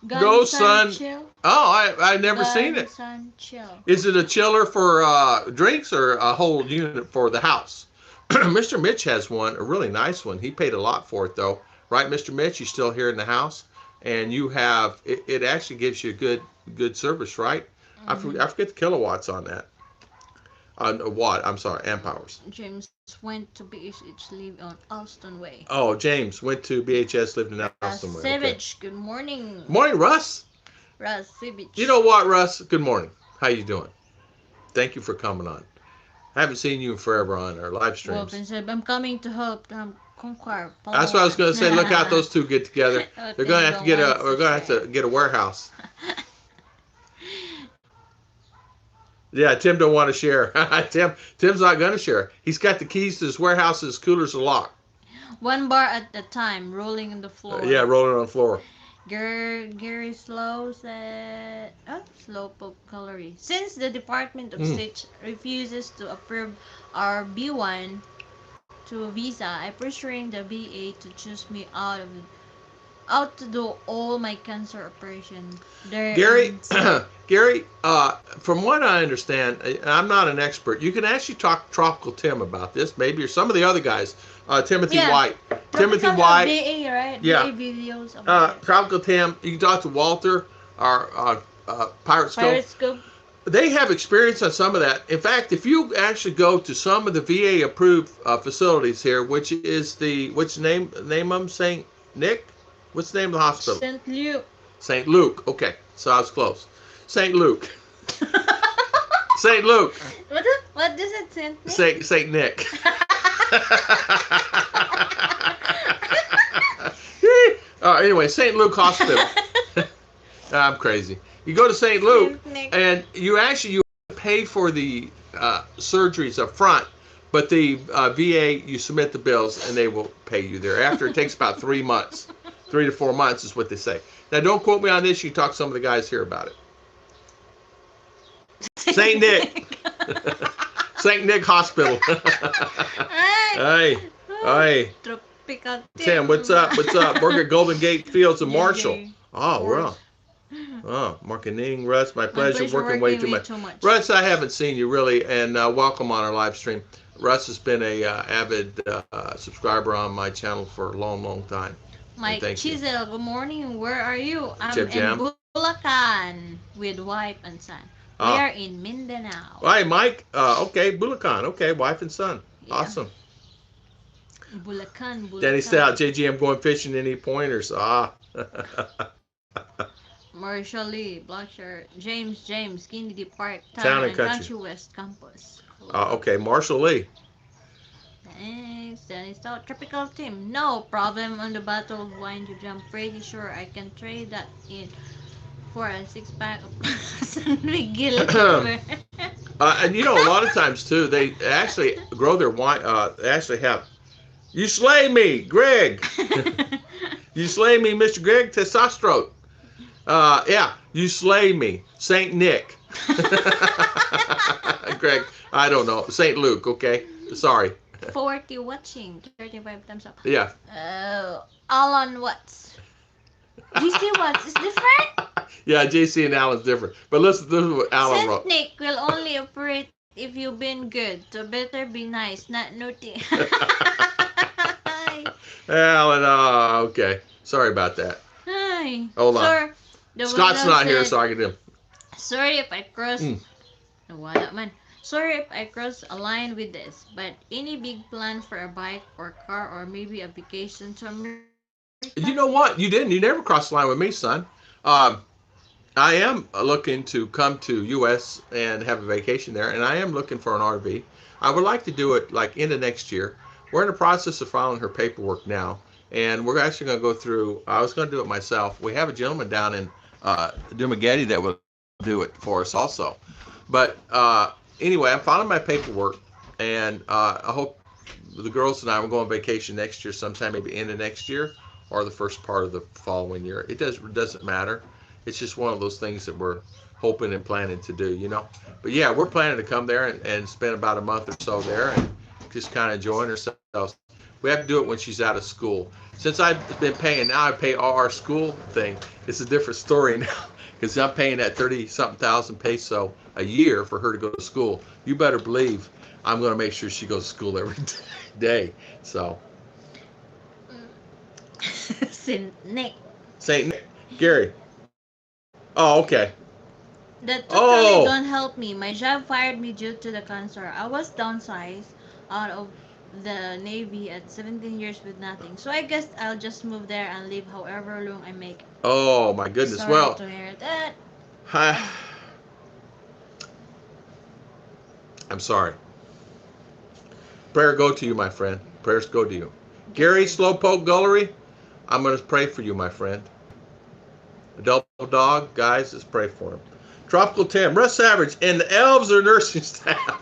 Go Sun Chill. Oh, I never seen it. Sun Chill. Is it a chiller for drinks or a whole unit for the house? Mr. Mitch has one, a really nice one. He paid a lot for it though, right, Mr. Mitch? You're still here in the house, and you have it actually gives you a good service, right? Mm-hmm. I forget the kilowatts on that. Watt, I'm sorry, amp hours. James went to BHS live on Alston Way. Oh, James went to BHS lived in Alston Way. Savage, okay. Good morning. Morning, Russ. Russ Savage. You know what, Russ? Good morning. How you doing? Thank you for coming on. I haven't seen you in forever on our live streams. Well, said, I'm coming to help conquer. That's what I was going to say. Look out, those two get together. They're going to have to get we're going to have to get a warehouse. Yeah, Tim don't want to share. Tim's not going to share. He's got the keys to his warehouse. His coolers are locked. One bar at a time, rolling on the floor. Yeah, rolling on the floor. Gary Slow said, slow pop calorie. Since the Department of State refuses to approve our B1 to visa, I'm pressuring the VA to choose me out to do all my cancer operation. Gary, from what I understand, I'm not an expert. You can actually talk to Tropical Tim about this, maybe, or some of the other guys. Timothy White. Timothy White. VA, right? Yeah. VA videos about Tropical Tim. You can talk to Walter, our Pirate Scope. They have experience on some of that. In fact, if you actually go to some of the VA approved facilities here, which is name of them? St. Nick? What's the name of the hospital? St. Luke. St. Luke. Okay, so I was close. St. Luke. St. Luke. What does it say? St. Nick. Anyway, St. Luke Hospital. I'm crazy. You go to St. Luke, and you pay for the surgeries up front, but the VA, you submit the bills, and they will pay you thereafter. It takes about 3 months. 3 to 4 months is what they say. Now, don't quote me on this. You can talk to some of the guys here about it. St. Nick. St. Nick Hospital. Hey. Tim, what's up? We're at Golden Gate Fields in Marshall. Oh, well. Oh, marketing, Russ, my My pleasure. pleasure Working way working too way much. too much. Russ, I haven't seen you really, and welcome on our live stream. Russ has been a avid subscriber on my channel for a long, long time, and Mike thank you. Chisel, good morning. Where are you? I'm Jeb in Jam. Bulacan with wife and son. We are Ah, in Mindanao. hi, Mike. Okay, Bulacan. Okay, wife and son. Yeah. Awesome. Bulacan, Danny Bulacan. Stout, JGM going fishing. Any pointers? Ah. Marshall Lee, Black Shirt, James, Kennedy Park, Town Town and and country. Country West Campus. Hello. Okay, Marshall Lee. Thanks. Then it's our tropical team. No problem on the bottle of wine you jump. Pretty sure I can trade that in for a six pack of San Miguel liver. And you know, a lot of times too, they actually grow their wine. They actually have. You slay me, Greg. You slay me, Mr. Greg Testrout. Yeah, you slay me, Saint Nick. Greg, I don't know, Saint Luke. Okay, sorry. 40 watching, 35 thumbs up. Yeah. Alan Watts. GC Watts is different? Yeah, JC and Alan's different. But listen, this is what Alan Saint wrote. Nick will only operate if you've been good. So better be nice, not naughty. Alan, okay. Sorry about that. Hi. Hold on. Sir, the Scott's Bulldog not here, said, so I can do. sorry if I cross. Mm. Wala man. Sorry if I cross a line with this, but any big plan for a bike or car or maybe a vacation to America? You know what? You didn't. You never crossed the line with me, son. Um, I am looking to come to U.S. and have a vacation there, and I am looking for an RV. I would like to do it like into next year. We're in the process of filing her paperwork now, and we're actually going to go through. I was going to do it myself. We have a gentleman down in Dumagetti that will do it for us also. But anyway, I'm filing my paperwork, and I hope the girls and I will go on vacation next year, sometime maybe end of next year or the first part of the following year. It doesn't matter. It's just one of those things that we're hoping and planning to do, you know. But yeah, we're planning to come there and spend about a month or so there and just kind of enjoying ourselves. We have to do it when she's out of school. Since I've been paying, now I pay all our school thing. It's a different story now because I'm paying that 30 something thousand peso a year for her to go to school. You better believe I'm going to make sure she goes to school every day. So, Saint Nick. Saint Nick, Gary. Oh, okay. That totally Oh, don't help me. My job fired me due to the cancer. I was downsized out of the Navy at 17 years with nothing. So I guess I'll just move there and live however long I make. oh my goodness. Sorry Well, to hear that. I, I'm sorry. Prayer go to you, my friend. Prayers go to you. Gary Slowpoke Gullery, I'm going to pray for you, my friend. The double dog, guys, let's pray for him. Tropical Tim, Russ Savage, and the elves are nursing staff.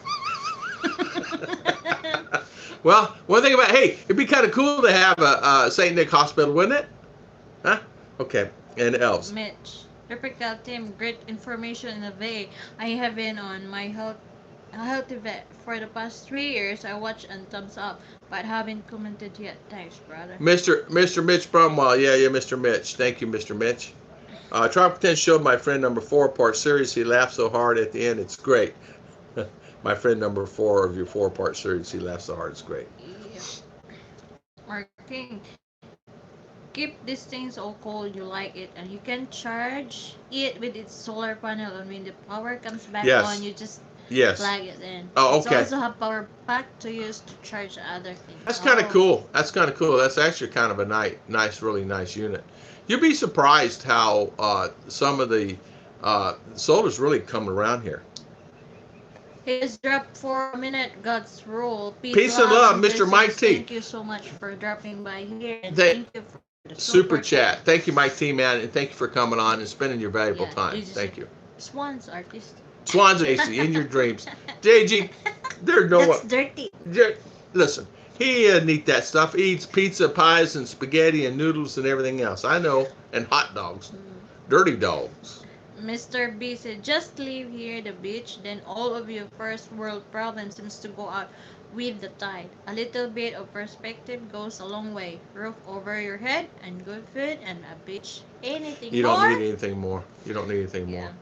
Well, one thing about, hey, it'd be kind of cool to have a St. Nick Hospital, wouldn't it? Huh? Okay, and the elves. Mitch. Typical team, great information in a way. I have been on my healthy vet for the past 3 years. I watch and thumbs up, but haven't commented yet. Thanks, brother. Mr. Mitch Bromwell, yeah, Mr. Mitch. Thank you, Mr. Mitch. Tropical 10 showed my friend number 4-part series. He laughed so hard at the end. It's great. My friend number 4 of your 4-part series. He laughs so hard. It's great. Yeah. Mark King. Keep these things all cold. You like it, and you can charge it with its solar panel. And when the power comes back on, Yes. you just Yes. plug it in. Oh, It's okay. also have power pack to use to charge other things. That's kind of Oh, cool. That's kind of cool. That's actually kind of a nice, really nice unit. You'd be surprised how some of the solar's really coming around here. he's dropped for a minute. God's rule. Peace and love, Mr. blessings. Mike T. Thank you so much for dropping by here, and They, thank you for the super chat. Thank you, Mike T, man, and thank you for coming on and spending your valuable Yeah, time. you just Thank you. Swans artist. Swans AC in your dreams. JG, there's no That's one. dirty. Listen, he doesn't eat that stuff. He eats pizza, pies, and spaghetti and noodles and everything else. I know, and hot dogs, dirty dogs. Mr. B said, just leave here the beach, then all of your first world problems seems to go out with the tide. A little bit of perspective goes a long way. Roof over your head and good food and a beach. Anything You don't need more? anything more. You don't need anything more. Yeah.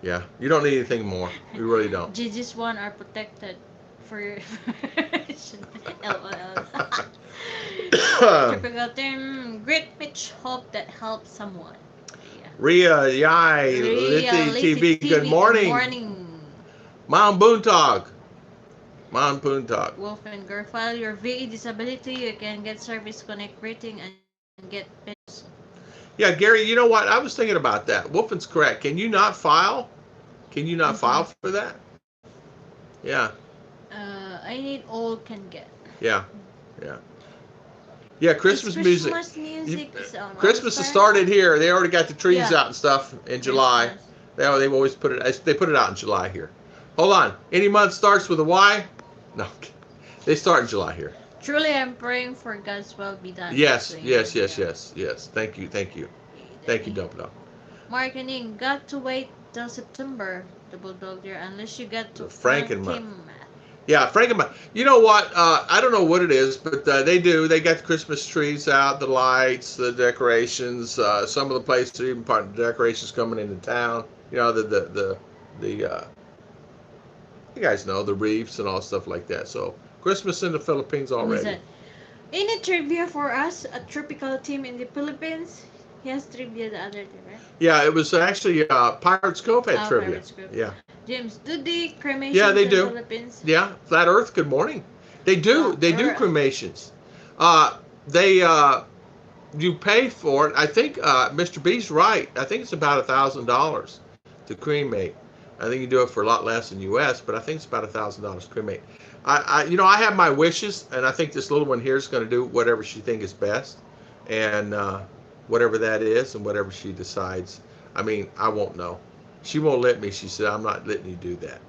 Yeah, you don't need anything more. You really don't. Gigi's one are protected for your LOL. Typical term. Great pitch. Hope that helps someone. Yeah. Ria, Yai, Lithi Reality TV, good TV. Good morning. morning. Mount Boontog. Mount Boontog. Wolf and Girl, file your VE disability. You can get service connect rating and get pensions. Yeah, Gary, you know what? I was thinking about that. Wolfen's correct. Can you not file? Can you not file for that? Yeah. I need all can get. Yeah. Yeah. Yeah, Christmas It's music. Christmas music. Christmas has started here. They already got the trees Yeah. out and stuff in July. Christmas. They've always put it. They put it out in July here. Hold on. Any month starts with a Y? No. They start in July here. Truly, I'm praying for God's will be done. Yes. Thank you. Thank you, Double Dog. Marketing got to wait till September, the Bulldog there, unless you got to Frankenmuth. Yeah, Frankenmuth. You know what? I don't know what it is, but they do. They got the Christmas trees out, the lights, the decorations. Some of the places are even part of the decorations coming into town. You know, the you guys know, the reefs and all stuff like that. So Christmas in the Philippines already. Any trivia for us? A tropical team in the Philippines? He has trivia the other day, right? Yeah, it was actually Pirates Cove had trivia. Pirates Cove. Yeah. James, do they cremation Yeah, they in do. the Philippines? Yeah, Flat Earth. Good morning. They do. Flat They do Earth. cremations. They you pay for it. I think Mr. B's right. I think it's about $1,000 to cremate. I think you do it for a lot less in U.S., but I think it's about $1,000 to cremate. I have my wishes, and I think this little one here is going to do whatever she thinks is best, and whatever that is, and whatever she decides. I mean, I won't know. She won't let me. She said, "I'm not letting you do that."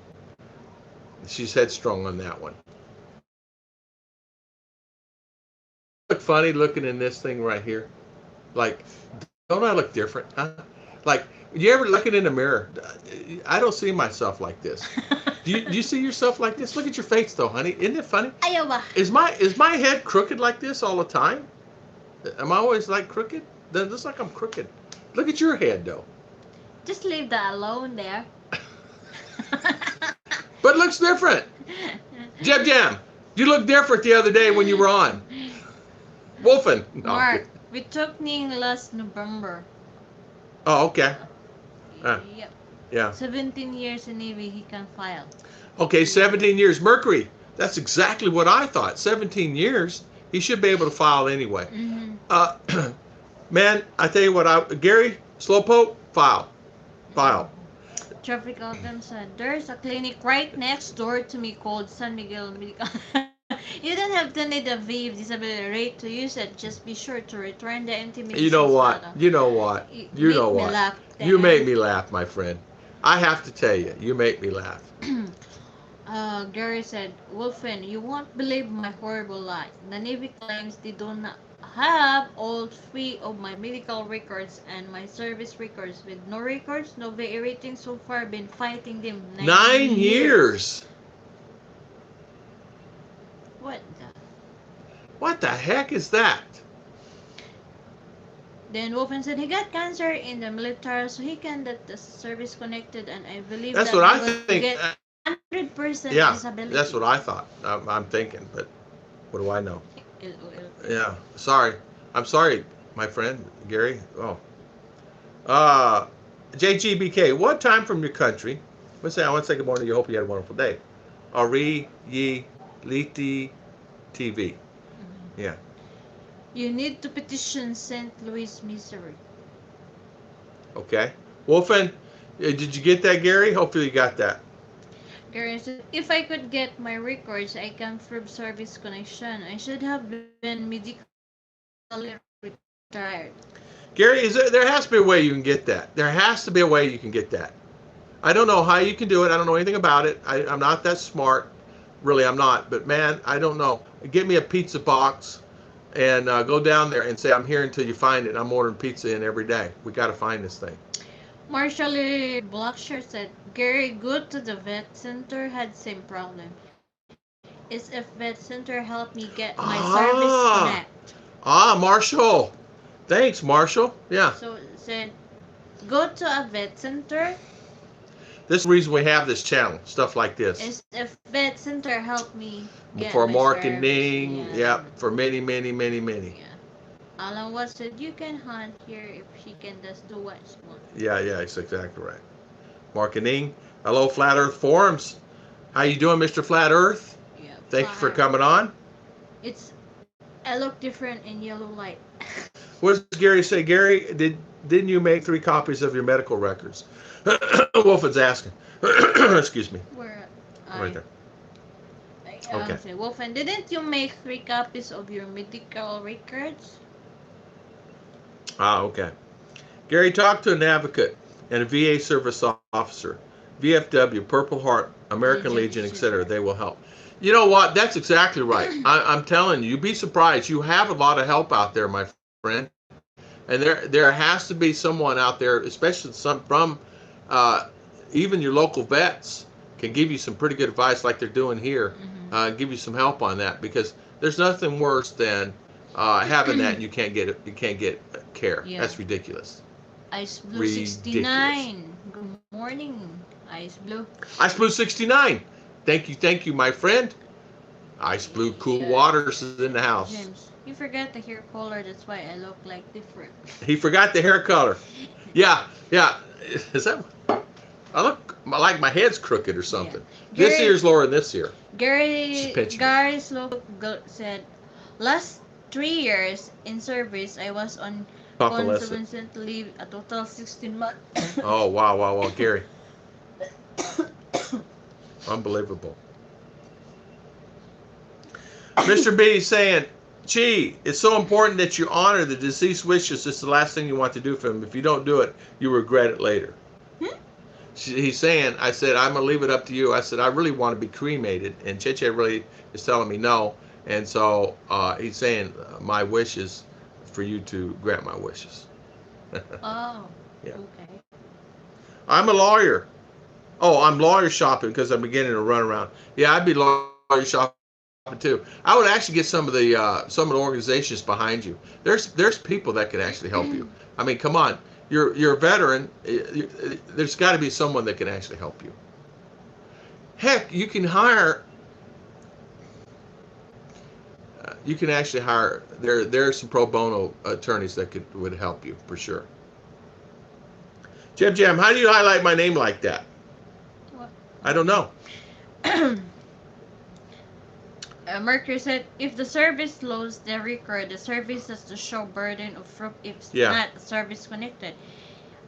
She's headstrong on that one. Look funny looking in this thing right here. Like, don't I look different? Huh? Like, you ever looking in the mirror? I don't see myself like this. Do you see yourself like this? Look at your face though, honey. Isn't it funny? Ayaw. Is my head crooked like this all the time? Am I always like crooked? It looks like I'm crooked. Look at your head though. Just leave that alone there. But it looks different. Jeb Jam, you looked different the other day when you were on. Wolfen. No. Mark, we took Ning last November. Oh, okay. Yep. Yeah. 17 years in Navy, he can file. Okay, 17 years. Mercury. That's exactly what I thought. 17 years. He should be able to file anyway. Mm-hmm. Man, I tell you what, Gary, Slowpoke, file. Traffic Autumn said, there's a clinic right next door to me called San Miguel Medical. You don't have to need a VIV disability rate to use it. Just be sure to return the empty medicine. You know what? You make me laugh, my friend. I have to tell you, you make me laugh. Gary said, Wolfen, you won't believe my horrible lie. The Navy claims they do not have all 3 of my medical records and my service records. With no records, no VA rating so far, been fighting them 9 years. What the heck is that? Then Wolfen said he got cancer in the military, so he can get the service connected, and I believe that's that what I he will think. get 100% Yeah, disability. that's what I thought. I'm thinking, but what do I know? LOL. Yeah, sorry. I'm sorry, my friend Gary. Oh, JGBK. What time from your country? I want to say good morning. You hope you had a wonderful day. Ari Yi Liti TV. Yeah. You need to petition St. Louis, Missouri. Okay. Wolfen, did you get that, Gary? Hopefully you got that. Gary said, if I could get my records, I can prove service connection. I should have been medically retired. Gary, there has to be a way you can get that. There has to be a way you can get that. I don't know how you can do it. I don't know anything about it. I'm not that smart. Really, I'm not. But, man, I don't know. Get me a pizza box and go down there and say, I'm here until you find it. I'm ordering pizza in every day. We got to find this thing. Marshall Blackshirt said, Gary, go to the vet center, had same problem. Is if vet center help me get my service Ah, connect. Marshall. Thanks, Marshall. Yeah. So it said, go to a vet center. This is the reason we have this channel, stuff like this. Is if vet center help me get For my service. marketing, Yeah. yeah, for many, many, many, many. Yeah. Alan Watts said you can hunt here if she can just do what she wants. Yeah, yeah, it's exactly right. Marketing. Hello, Flat Earth Forums. How you doing, Mr. Flat Earth? Yeah. Thank you for coming on. It's I look different in yellow light. What does Gary say? Gary, didn't you make 3 copies of your medical records? Wolfen's asking. Excuse me. Where Right there. Okay. Say, Wolfen, didn't you make 3 copies of your medical records? Okay. Gary, talk to an advocate and a VA service officer, VFW, Purple Heart, American Legion, etc. They will help. You know what? That's exactly right. I'm telling you, you'd be surprised. You have a lot of help out there, my friend. And there has to be someone out there, especially some from even your local vets, can give you some pretty good advice like they're doing here. Give you some help on that, because there's nothing worse than having that and you can't get it. You can't get care. Yeah. That's ridiculous. Ice Blue 69. Good morning, Ice Blue. Ice Blue 69. Thank you, my friend. Ice Blue Cool Waters is in the house. James, you forgot the hair color. That's why I look like different. He forgot the hair color. Yeah. Is that? I look like my head's crooked or something. Yeah. This ear's lower than this ear. Gary's look said, last 3 years in service, I was on convalescent leave a total 16 months. Oh, wow, Gary. Unbelievable. Mr. B saying, gee, it's so important that you honor the deceased wishes. It's the last thing you want to do for him. If you don't do it, you regret it later. He's saying, I said, I'm going to leave it up to you. I said, I really want to be cremated. And Cheche really is telling me no. And so he's saying, my wish is for you to grant my wishes. Oh, yeah. Okay. I'm a lawyer. Oh, I'm lawyer shopping because I'm beginning to run around. Yeah, I'd be lawyer shopping too. I would actually get some of the organizations behind you. There's people that can actually help you. I mean, come on. You're a veteran. There's got to be someone that can actually help you. Heck, you can hire. You can actually hire. There are some pro bono attorneys that would help you for sure. Jam, how do you highlight my name like that? What? I don't know. Mercury said, if the service loads the record, the service has to show burden of proof if not service connected.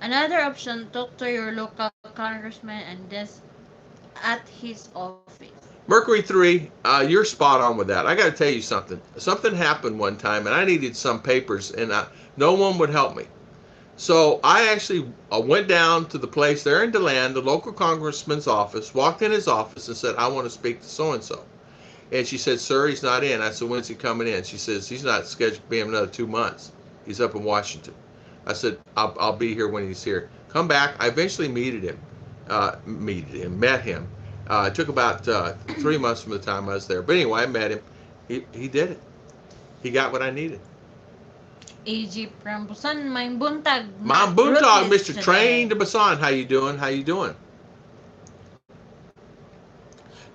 Another option, talk to your local congressman and this at his office. Mercury 3, you're spot on with that. I got to tell you something. Something happened one time, and I needed some papers, and no one would help me. So I actually went down to the place there in DeLand, the local congressman's office, walked in his office and said, I want to speak to so-and-so. And she said, sir, he's not in. I said, when's he coming in? She says, he's not scheduled to be in another 2 months. He's up in Washington. I said, I'll be here when he's here. Come back. I eventually met him. It took about 3 months from the time I was there. But anyway, I met him. He did it. He got what I needed. AG from Busan, Mang Buntag. Mang Buntag, Mr. Train to Busan. How you doing?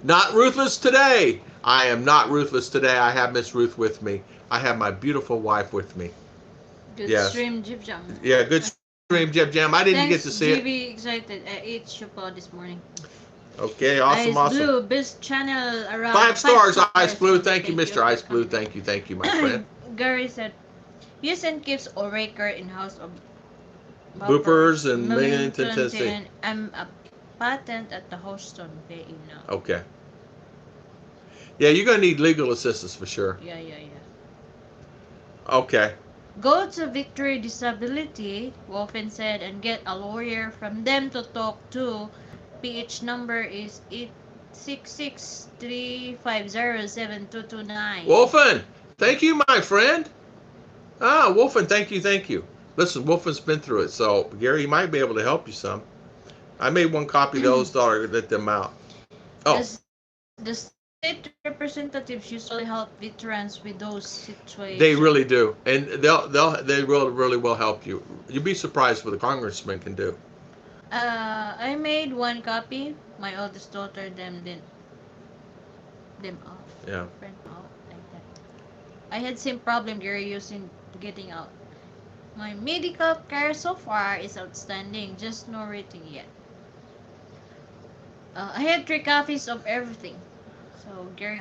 Not ruthless today. I am not ruthless today. I have Miss Ruth with me. I have my beautiful wife with me. Good stream, Jib Jam. Yeah, good stream, Jib Jam. I didn't get to see it. GB excited. I ate Chupa this morning. Okay, awesome. Ice Blue, best channel around. 5 stars, Ice Blue. Thank you, Mr. Ice Blue. Thank you, my friend. Gary said, Houston keeps a record in house of Boopers and Millington, Tennessee. I'm a patent at the Houston VA now. Okay. Yeah, you're going to need legal assistance for sure. Yeah. Okay. Go to Victory Disability, Wolfen said, and get a lawyer from them to talk to. PH number is 866-350-7229. Wolfen, thank you, my friend. Wolfen, thank you. Listen, Wolfen's been through it, so Gary, you might be able to help you some. I made 1 copy of those, let them out. Oh. The state representatives usually help veterans with those They situations. really do, and they really will help you. You'd be surprised what a congressman can do. I made one copy. My oldest daughter them off, Yeah. print out like that. I had same problem they're using getting out. My medical care so far is outstanding, just no rating yet. I had 3 copies of everything. So Gary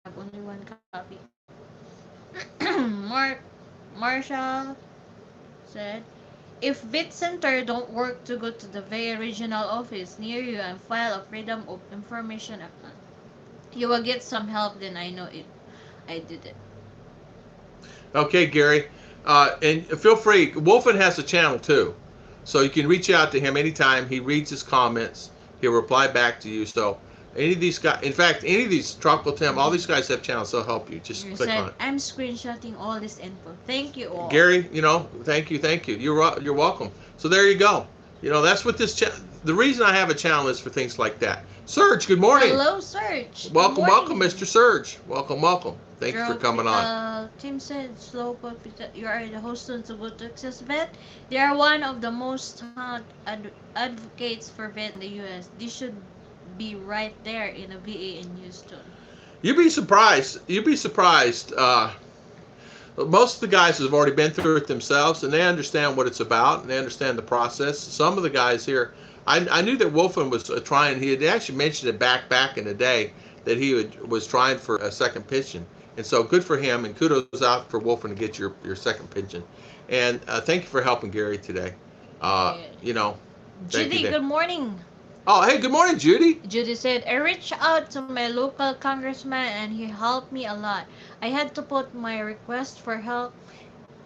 have only one copy. Marshall said, if Bit Center don't work to go to the VA regional office near you and file a Freedom of Information account, you will get some help. Then I know it. I did it. Okay, Gary, and feel free. Wolfen has a channel too, so you can reach out to him anytime. He reads his comments. He'll reply back to you. So any of these guys, in fact, any of these Tropical Tim, all these guys have channels. They'll help you. Just You click said on it. I'm screenshotting all this info. Thank you all. Gary, thank you. You're welcome. So there you go. That's what the reason I have a channel is for things like that. Serge, good morning. Hello, Serge. Good Welcome, morning. Mr. Serge. Welcome. Thank you for coming on. Tim said, slow but you are the host on to go to Access Vet. They are one of the most advocates for vet in the U.S. They should be right there in a VA in Houston. You'd be surprised. You'd be surprised. Most of the guys have already been through it themselves, and they understand what it's about, and they understand the process. Some of the guys here, I knew that Wolfen was trying. He had actually mentioned it back in the day that was trying for a second pigeon, and so good for him, and kudos out for Wolfen to get your second pigeon. And thank you for helping Gary today. Yeah. You know, thank you. Judy, good morning. Oh, hey, good morning, Judy. Judy said, I reached out to my local congressman and he helped me a lot. I had to put my request for help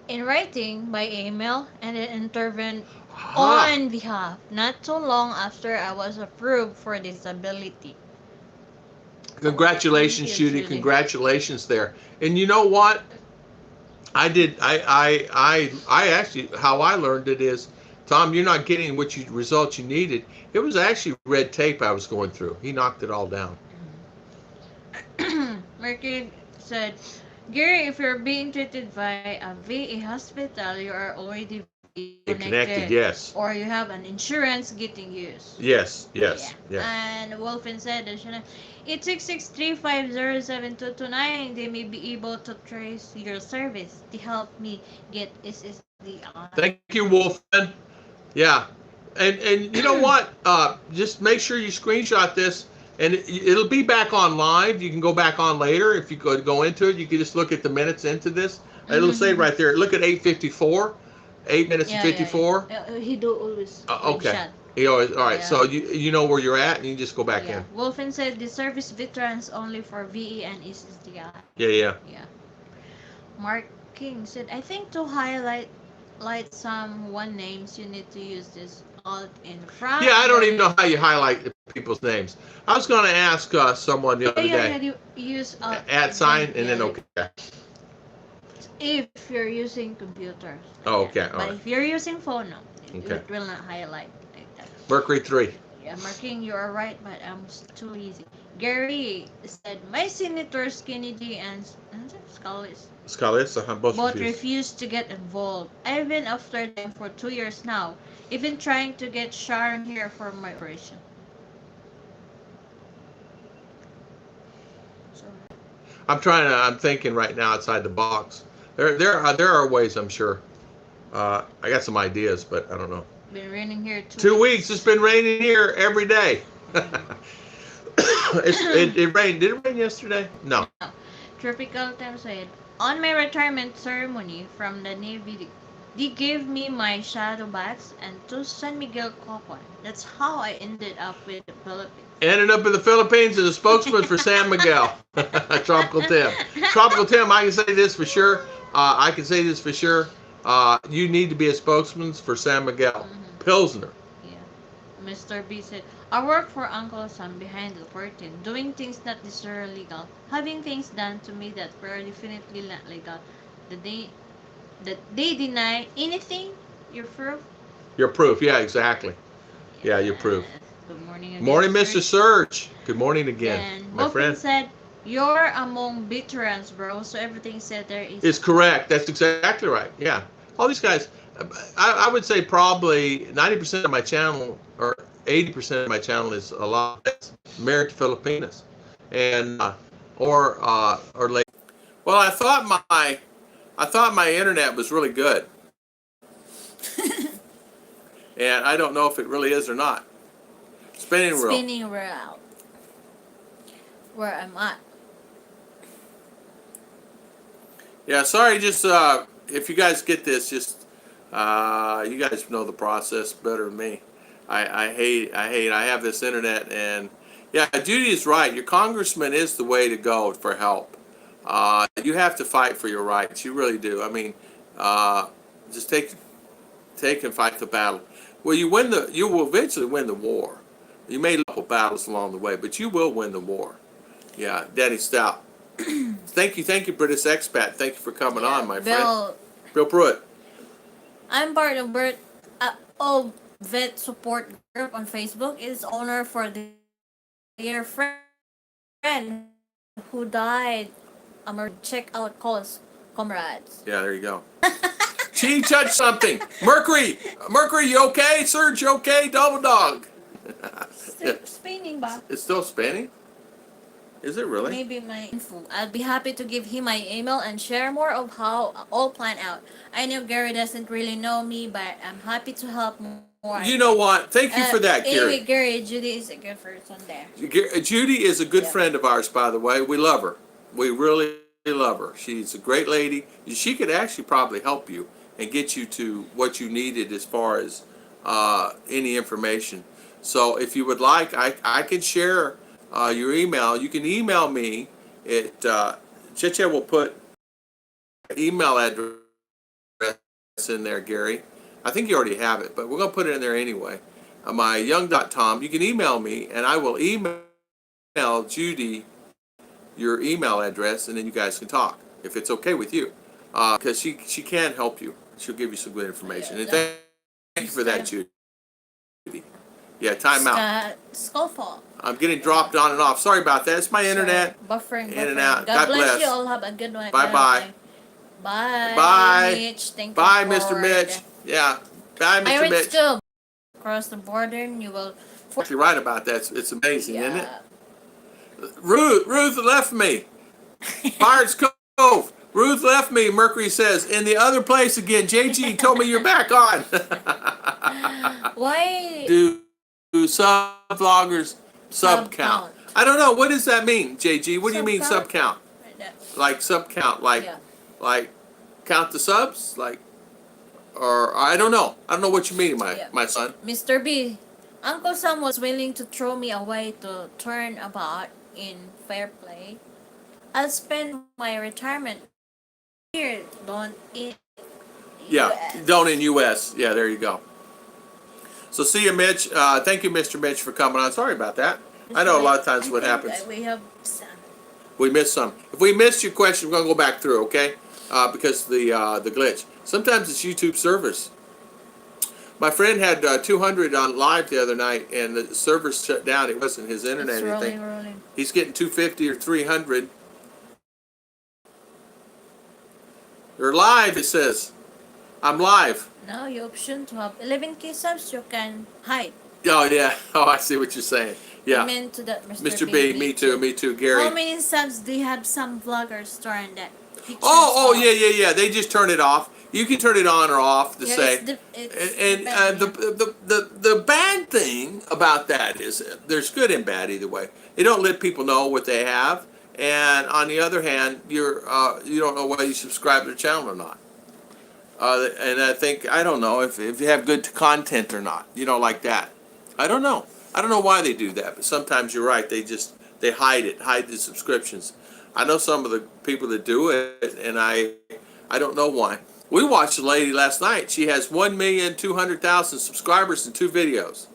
in writing by email and then intervene Ah, on behalf. Not too long after I was approved for disability. Thank congratulations, you, Judy. Judy. Congratulations there. And you know what? I did. I actually how I learned it is, Tom, you're not getting what you results you needed. It was actually red tape I was going through. He knocked it all down. Mercury said, Gary, if you're being treated by a VA hospital, you are already VA And connected, connected, yes, or you have an insurance getting used. Yeah. yeah. And Wolfen said, 866-350-7229. They may be able to trace your service to help me get SSDI. Thank you, Wolfen. Yeah, and you know what? Just make sure you screenshot this, and it'll be back on live. You can go back on later if you could go into it. You can just look at the minutes into this. It'll say right there. Look at 8:54, 8 minutes and Yeah, yeah, 54. yeah. He do always Okay. screenshot. All right. Yeah. So you know where you're at, and you just go back Yeah. in. Wolfen said the service veterans only for VE and SSDI. Yeah. Yeah. Mark King said, I think to highlight some one names, you need to use this alt in front Yeah, I and don't then even know how you highlight the people's names. I was going to ask someone the other day. you use alt At sign and then yeah, okay. if you're using computers. Oh, okay. All But right. if you're using phone, no, Okay. it will not highlight like that. Mercury 3. Yeah, Marking, you are right, but I'm too lazy. Gary said, my senators Kennedy and Scholars, both both refused. refused to get involved. I've been after them for 2 years now, even trying to get Sharon here for my operation. So, I'm thinking right now outside the box. There are ways, I'm sure. I got some ideas, but I don't know. been raining here 2 weeks. It's been raining here every day. It rained. Did it rain yesterday? No. No. Tropical Time said, on my retirement ceremony from the Navy, they gave me my shadow bags and 2 San Miguel coupon. That's how I ended up with the Philippines. Ended up in the Philippines as a spokesman for San Miguel. Tropical Tim. Tropical Tim, I can say this for sure. You need to be a spokesman for San Miguel. Pilsner. Yeah. Mr. B said, I work for Uncle Sam behind the curtain, doing things not necessarily legal, having things done to me that were definitely not legal. The day that they deny anything, your proof. Your proof. Yeah, exactly. Yeah, your Yes. proof. Good morning again, Morning, Mr. Serge. Surge. Good morning again, Then my Bopin friend. said, "You're among veterans, bro." So everything said there is Is correct. That's exactly right. Yeah. All these guys, I would say probably 90% of my channel or 80% of my channel is a lot that's married to Filipinas, and or late. Well, I thought my internet was really good, and I don't know if it really is or not. Spinning wheel. spinning around. Where am I? Yeah, sorry. Just if you guys get this, just you guys know the process better than me. I have this internet, and yeah, Judy is right. Your congressman is the way to go for help. You have to fight for your rights. You really do. I mean, uh, just take and fight the battle. Well, you will eventually win the war. You may lose a couple battles along the way, but you will win the war. Yeah, Danny Stout. Thank you, British expat. Thank you for coming on, my friend. Bill Pruitt. I'm part of of vet support group on Facebook. Is owner for their friend who died. Check out calls, comrades. Yeah, there you go. She touched something. Mercury, you okay? Surge, you okay? Double dog. Spinning ba? It's still spinning? Is it really? Maybe my info. I'll be happy to give him my email and share more of how all planned out. I know Gary doesn't really know me, but I'm happy to help more. You know what? Thank you for that, Gary. Anyway, Gary, Judy is a good person there. Judy is a good friend of ours, by the way. We love her. We really love her. She's a great lady. She could actually probably help you and get you to what you needed as far as any information. So if you would like, I can share your email. You can email me at Chicha will put email address in there, Gary. I think you already have it, but we're going to put it in there anyway. My young.tom. You can email me, and I will email Judy your email address, and then you guys can talk if it's okay with you, because she can help you. She'll give you some good information. And thank you for that, Judy. Yeah, time out. Skullfall. I'm getting dropped on and off. Sorry about that. It's my internet. Buffering. In and out. God bless you all. Have a good one. Bye-bye. Bye. Bye. Mitch. Thank Bye, you Mr. Mitch. Yeah. Bye, Mr. Mitch. Still across the border, and you will. You're right about that. It's amazing, isn't it? Ruth left me. Pirates Cove. Ruth left me, Mercury says. In the other place again. JG told me you're back on. Why? Do sub-vloggers sub-count? I don't know. What does that mean, JG? What do you mean sub-count? Like sub-count? Like count the subs? Like, or I don't know. I don't know what you mean, my son. Mr. B, Uncle Sam was willing to throw me away to turn about in fair play. I'll spend my retirement here, don't in Yeah, US. don't in U.S. Yeah, there you go. So see you, Mitch. Thank you, Mr. Mitch, for coming on. Sorry about that. I know a lot of times what happens. We have some. We missed some. If we missed your question, we're going to go back through, okay? Because the glitch. Sometimes it's YouTube service. My friend had 200 on live the other night, and the server shut down. It wasn't his internet or anything. Rolling. He's getting 250 or 300. You're live, it says. I'm live. Now you option to have 11K subs, you can hide. Oh, yeah. Oh, I see what you're saying. Yeah. Amen to that, Mr. B, me too, Gary. How many subs do you have some vloggers turn that? Oh, yeah. They just turn it off. You can turn it on or off to say. The bad thing about that is there's good and bad either way. They don't let people know what they have, and on the other hand, you don't know whether you subscribe to their channel or not. And I don't know if you have good content or not. Like that. I don't know. I don't know why they do that, but sometimes you're right. They hide the subscriptions. I know some of the people that do it, and I don't know why. We watched a lady last night. She has 1,200,000 subscribers in 2 videos.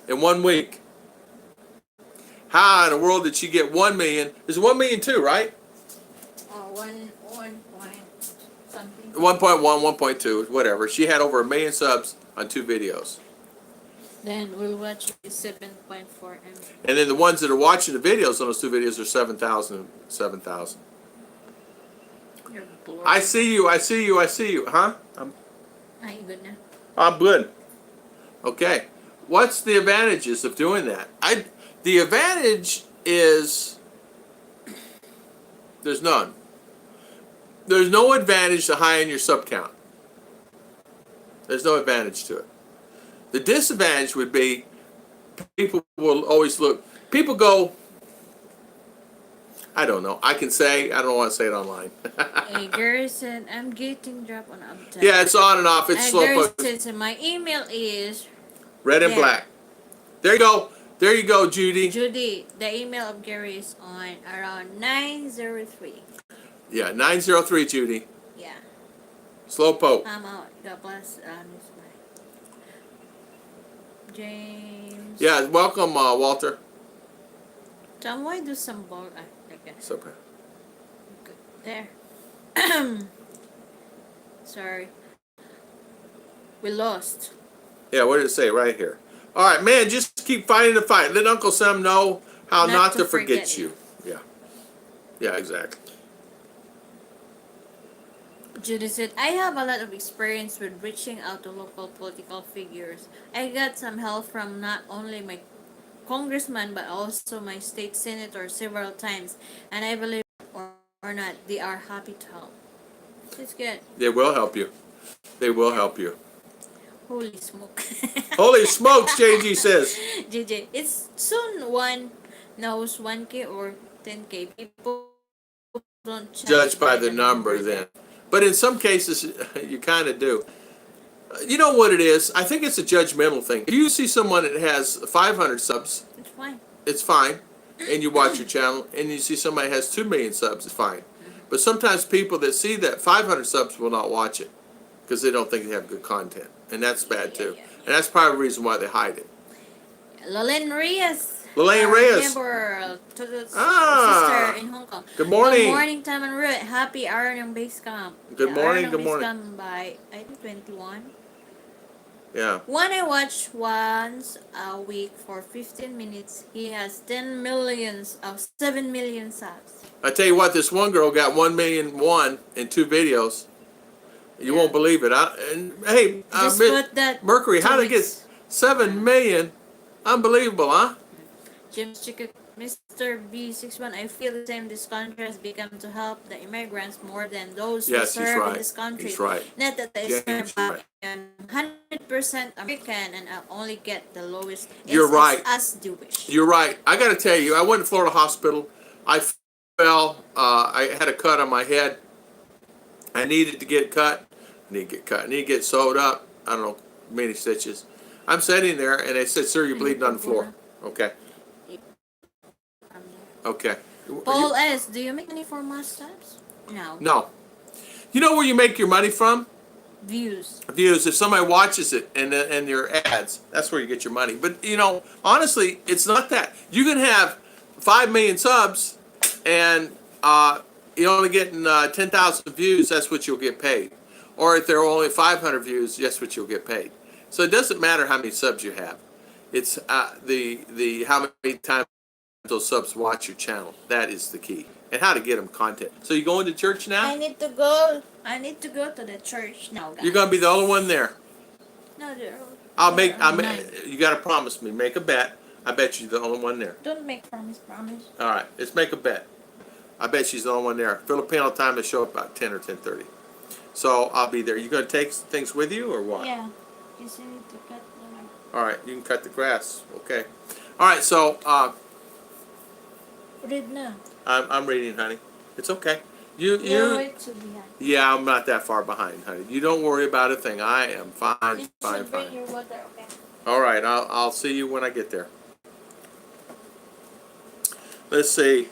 In 1 week. How in the world did she get 1 million? There's 1,000,002, right? 1 point something. 1.1, 1.2, whatever. She had over 1 million subs on 2 videos. Then we'll watch it 7.4 MB. And then the ones that are watching the videos on those two videos are 7,000, 7,000. You're bored. I see you, I see you, I see you. Huh? Are you good now? I'm good. Okay. What's the advantages of doing that? The advantage is there's none. There's no advantage to high in your sub count. There's no advantage to it. The disadvantage would be people will always look. People go, I don't know. I don't want to say it online. Hey, Gary said, I'm getting dropped on update. Yeah, it's on and off. It's slow. Gary said, so my email is Red and black. There you go. There you go, Judy. Judy, the email of Gary is on around 903. Yeah, 903, Judy. Yeah. Slowpoke. I'm out. God bless. This way. James. Yeah, welcome, Walter. Tom, why do some ball? Okay. It's okay. Good. There. Sorry. We lost. Yeah, what did it say right here? All right, man, just keep fighting the fight. Let Uncle Sam know how not to forget you. Yeah. Yeah, exactly. Judy said, I have a lot of experience with reaching out to local political figures. I got some help from not only my congressman but also my state senator several times, and I believe or not, they are happy to help. It's good. They will help you. They will help you. Holy smoke. Holy smokes, JG says. JJ, it's soon one knows 1K or 10K. People don't Judge by the number then. But in some cases, you kind of do. You know what it is? I think it's a judgmental thing. If you see someone that has 500 subs, it's fine. It's fine. And you watch your channel, and you see somebody has 2 million subs, it's fine. But sometimes people that see that 500 subs will not watch it because they don't think they have good content. And that's bad too. And that's probably the reason why they hide it. Lalaine Reyes. Lalaine Reyes. Member to the sister in Hong Kong. Good morning. Good morning, Tam and Ruth. Happy Aranong Base Camp. Good morning, Aranong good Base morning. Camp by, I think, 21. Yeah. One I watch once a week for 15 minutes. He has 10 millions of 7 million subs. I tell you what, this one girl got 1,000,001 in 2 videos. You won't believe it. Hey, Mercury, how did it get 7 million? Unbelievable, huh? James Chicken, Mr. B61, I feel the same. This country has become to help the immigrants more than those who serve in this country. He's right. Not that I serve, but I'm 100% American and I only get the lowest. You're right. As do wish. You're right. I got to tell you, I went to Florida Hospital. I fell. I had a cut on my head. I needed to get cut. I need to get cut. I need to get sewed up. I don't know, many stitches. I'm sitting there, and they said, "Sir, you're bleeding on the floor." Okay. Okay. Paul S., do you make money for mustache? No. No. You know where you make your money from? Views. Views. If somebody watches it and your ads, that's where you get your money. But, you know, honestly, it's not that. You can have 5 million subs and you're only getting 10,000 views, that's what you'll get paid. Or if there are only 500 views, that's what you'll get paid. So it doesn't matter how many subs you have. It's the how many times those subs watch your channel. That is the key. And how to get them content. So you going to church now? I need to go to the church now, guys. You're going to be the only one there. No, you got to promise me. Make a bet. I bet you're the only one there. Don't make promise. All right. Let's make a bet. I bet she's the only one there. Filipino time to show up about 10 or 10:30. So I'll be there. You going to take things with you or what? Yeah. Just need to cut them. All right. You can cut the grass. Okay. All right. So read now. I'm reading, honey. It's okay. Yeah, I'm not that far behind, honey. You don't worry about a thing. I am fine. Bring your water, okay? All right. I'll see you when I get there. Let's see.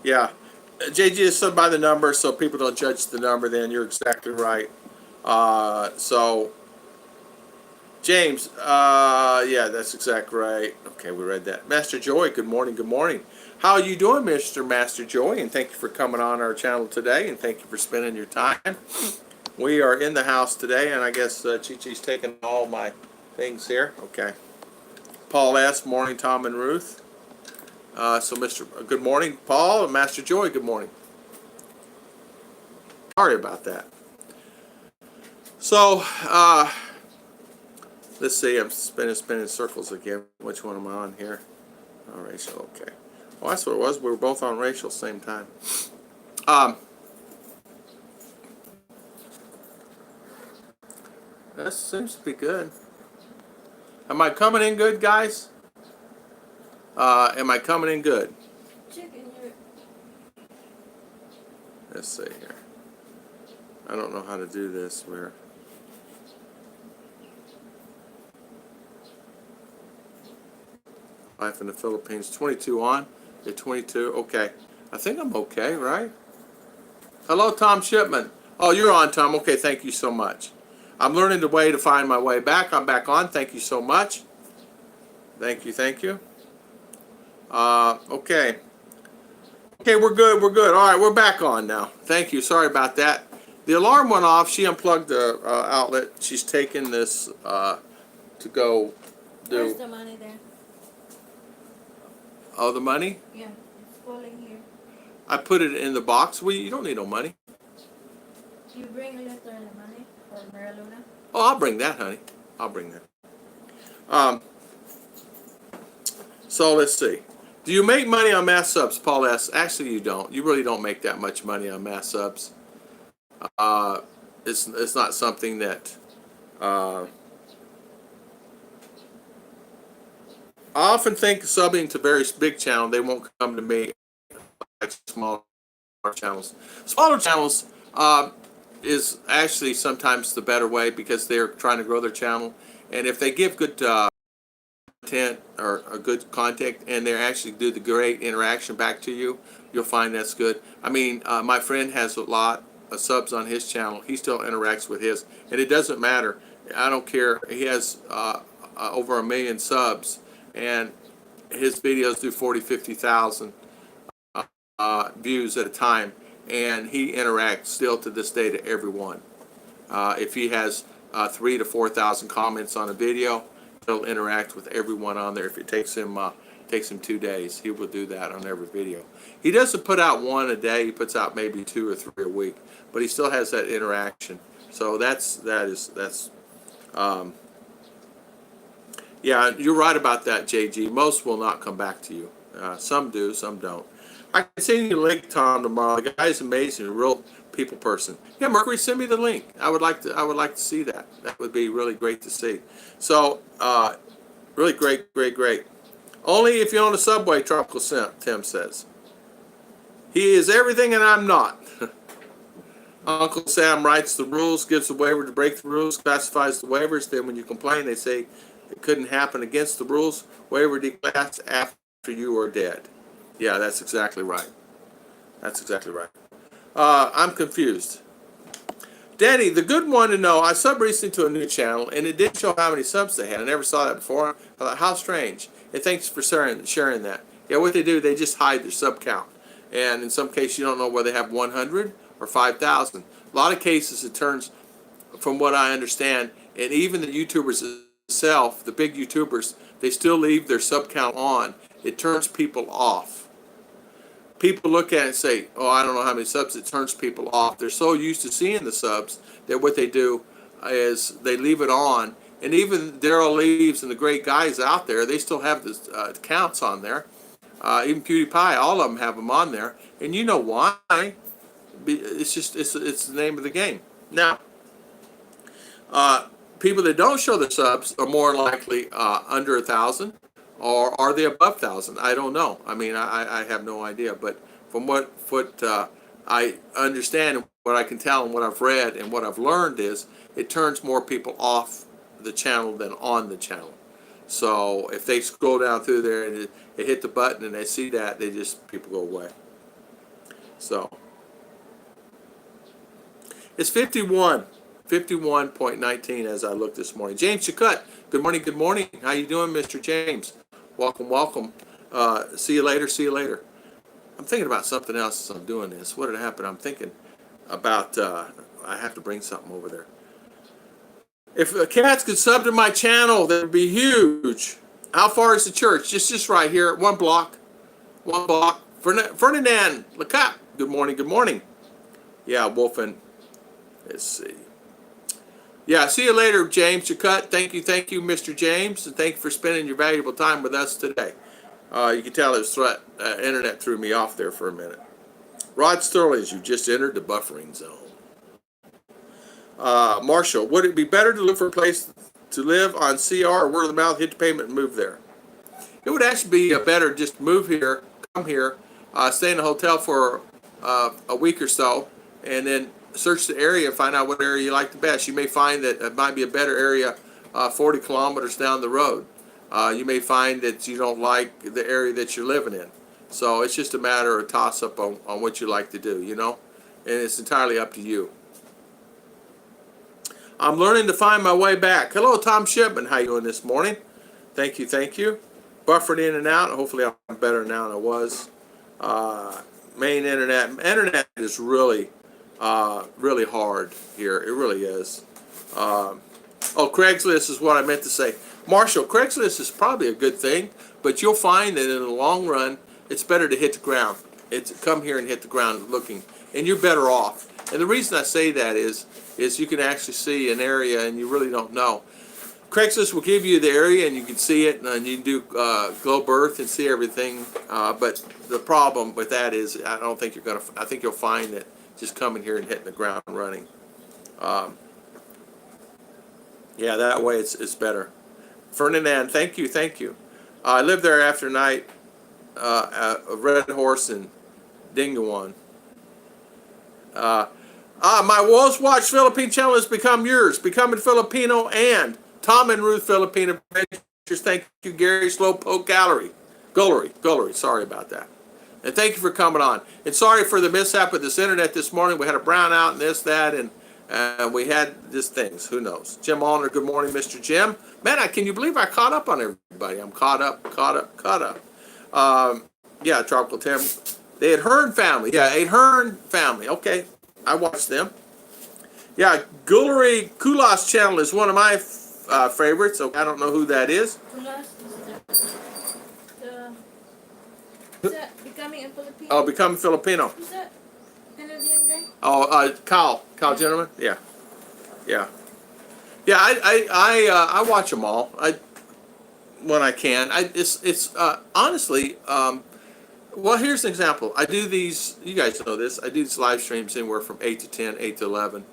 Yeah. JG is said by the number, so people don't judge the number then. You're exactly right. So, James, yeah, that's exactly right. Okay, we read that. Master Joy, good morning, good morning. How are you doing, Mr. Master Joy? And thank you for coming on our channel today, and thank you for spending your time We are in the house today, and I guess Chi-Chi's taking all my things here. Okay. Paul S., morning, Tom and Ruth. So, good morning, Paul, and Master Joy, good morning. Sorry about that. So, let's see, I'm spinning circles again. Which one am I on here? Oh, Rachel, okay. Well, that's what it was. We were both on Rachel at the same time. That seems to be good. Am I coming in good, guys? Am I coming in good? Let's see here. I don't know how to do this. Where? Life in the Philippines. 22 on. You're 22. Okay. I think I'm okay, right? Hello, Tom Shipman. Oh, you're on, Tom. Okay, thank you so much. I'm learning the way to find my way back. I'm back on. Thank you so much. Thank you, thank you. Okay. Okay, we're good, we're good. All right, we're back on now. Thank you. Sorry about that. The alarm went off. She unplugged the outlet. She's taking this to go do... Where's the money there? Oh, the money? Yeah, it's falling here. I put it in the box. Well, you don't need no money. You bring a letter and money for Mariluna? Oh, I'll bring that, honey. I'll bring that. So let's see. Do you make money on mass subs, Paul S? Actually, you don't. You really don't make that much money on mass subs. It's not something that I often think subbing to very big channel, they won't come to me like smaller channels. Smaller channels is actually sometimes the better way because they're trying to grow their channel, and if they give good content or a good content and they actually do the great interaction back to you, you'll find that's good. I mean, my friend has a lot of subs on his channel. He still interacts with his, and it doesn't matter. I don't care. He has over 1 million subs, and his videos do 40, 50,000 views at a time, and he interacts still to this day to everyone. If he has 3,000 to 4,000 comments on a video, he'll interact with everyone on there. If it takes him 2 days, he will do that on every video. He doesn't put out one a day. He puts out maybe 2 or 3 a week, but he still has that interaction. So that's yeah, you're right about that, JG. Most will not come back to you. Some do, some don't. I can send you the link, Tom, tomorrow. The guy's amazing, a real people person. Yeah, Mercury, send me the link. I would like to see that. That would be really great to see. So, really great. Only if you own a Subway, Tropical Tim says. He is everything and I'm not. Uncle Sam writes the rules, gives the waiver to break the rules, classifies the waivers. Then when you complain, they say it couldn't happen against the rules. Waiver declassed after you are dead. Yeah, that's exactly right. That's exactly right. I'm confused. Danny, the good one to know, I subbed recently to a new channel, and it didn't show how many subs they had. I never saw that before. I thought, how strange. And thanks for sharing that. Yeah, what they do, they just hide their sub count. And in some cases, you don't know whether they have 100 or 5,000. A lot of cases, it turns, from what I understand, and even the YouTubers itself, the big YouTubers, they still leave their sub count on. It turns people off. People look at it and say, oh, I don't know how many subs. It turns people off. They're so used to seeing the subs that what they do is they leave it on. And even Daryl Leaves and the great guys out there, they still have the counts on there. Even PewDiePie, all of them have them on there. And you know why. It's just, it's the name of the game. Now, people that don't show their subs are more likely under 1,000. Or are they above 1,000? I don't know. I mean, I have no idea. But from what I understand and what I can tell and what I've read and what I've learned is it turns more people off the channel than on the channel. So if they scroll down through there and they hit the button and they see that, people go away. So it's 51.19 as I look this morning. James Chakut, good morning, good morning. How you doing, Mr. James? Welcome. See you later. I'm thinking about something else as I'm doing this. What did happen? I'm thinking about I have to bring something over there. If the cats could sub to my channel, that would be huge. How far is the church? Just right here, 1 block. 1 block. Ferdinand Lacap. Good morning. Good morning. Yeah, Wolfen. Let's see. Yeah, see you later, James Chakut. Thank you, Mr. James, and thank you for spending your valuable time with us today. You can tell his internet threw me off there for a minute. Rod Sterling's, you just entered the buffering zone. Marshall, would it be better to look for a place to live on CR or word of the mouth, hit the payment, and move there? It would actually be better just move here, come here, stay in a hotel for a week or so, and then search the area and find out what area you like the best. You may find that it might be a better area 40 kilometers down the road. You may find that you don't like the area that you're living in. So it's just a matter of toss-up on what you like to do, you know? And it's entirely up to you. I'm learning to find my way back. Hello, Tom Shipman. How you doing this morning? Thank you, thank you. Buffered in and out. Hopefully I'm better now than I was. Main internet. Internet is really hard here. It really is. Oh, Craigslist is what I meant to say. Marshall, Craigslist is probably a good thing, but you'll find that in the long run, it's better to hit the ground. It's come here and hit the ground looking, and you're better off. And the reason I say that is you can actually see an area and you really don't know. Craigslist will give you the area and you can see it, and you can do globe earth and see everything. But the problem with that is I don't think you're gonna. I think you'll find that just coming here and hitting the ground running. Yeah, that way it's better. Ferdinand, thank you, thank you. I lived there after night. Red Horse and Dingawan. My Wolves Watch Philippine channel has become yours. Becoming Filipino and Tom and Ruth Philippine Adventures. Thank you, Gary Slowpoke Gullery. Sorry about that. And thank you for coming on. And sorry for the mishap with this internet this morning. We had a brownout and this, that, and we had these things. Who knows? Jim Allner, good morning, Mr. Jim. Man, can you believe I caught up on everybody? I'm caught up. Yeah, Tropical Tim. The Ahern family. Yeah, Ahern family. Okay, I watched them. Yeah, Gullery Kulas channel is one of my favorites. So I don't know who that is. Kulas is that becoming a Filipino? Oh, becoming Filipino. Is that Canadian guy? Oh, Kyle gentleman. Yeah. I watch them all. When I can. It's honestly. Well, here's an example. I do these. You guys know this. I do these live streams anywhere from 8 to 10, 8 to 11,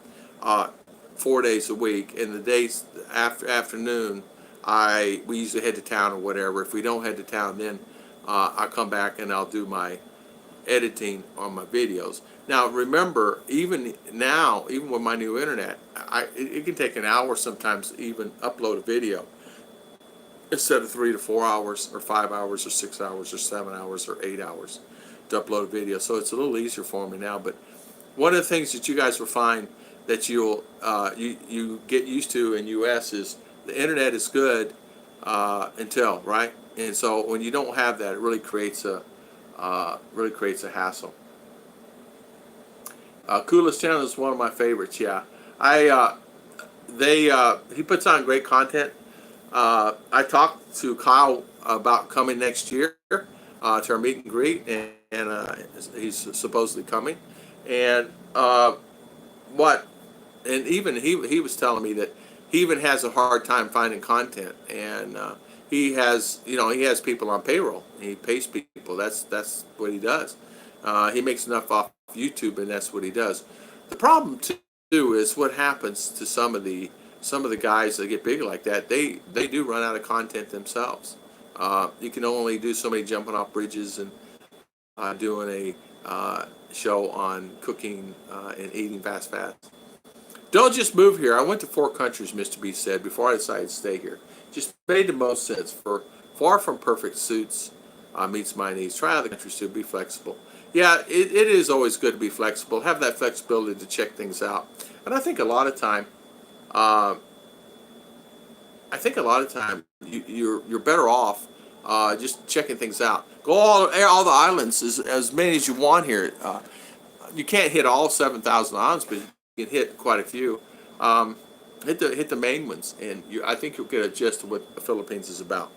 4 days a week. And the days afternoon, we usually head to town or whatever. If we don't head to town, then I'll come back and I'll do my editing on my videos. Now, remember, even now, even with my new internet, it can take an hour sometimes to even upload a video instead of 3 to 4 hours or 5 hours or 6 hours or 7 hours or 8 hours to upload a video. So it's a little easier for me now. But one of the things that you guys will find that you get used to in U.S. is the internet is good until, right? And so when you don't have that, it really creates a hassle. Coolest channel is one of my favorites. Yeah, he puts on great content. I talked to Kyle about coming next year to our meet and greet, and he's supposedly coming. And and even he was telling me that he even has a hard time finding content, and he has people on payroll. He pays people. That's what he does. He makes enough off YouTube, and that's what he does. The problem too is what happens to some of the guys that get big like that. They do run out of content themselves. You can only do so many jumping off bridges and doing a show on cooking and eating fast. Don't just move here. I went to 4 countries, Mr. B said, before I decided to stay here. Just made the most sense. For far from perfect suits meets my needs. Try other countries too. Be flexible. Yeah, it is always good to be flexible. Have that flexibility to check things out. And I think a lot of time, you're better off just checking things out. Go all the islands, as many as you want here. You can't hit all 7,000 islands, but can hit quite a few. Um, hit the main ones, and I think you'll get a gist of what the Philippines is about.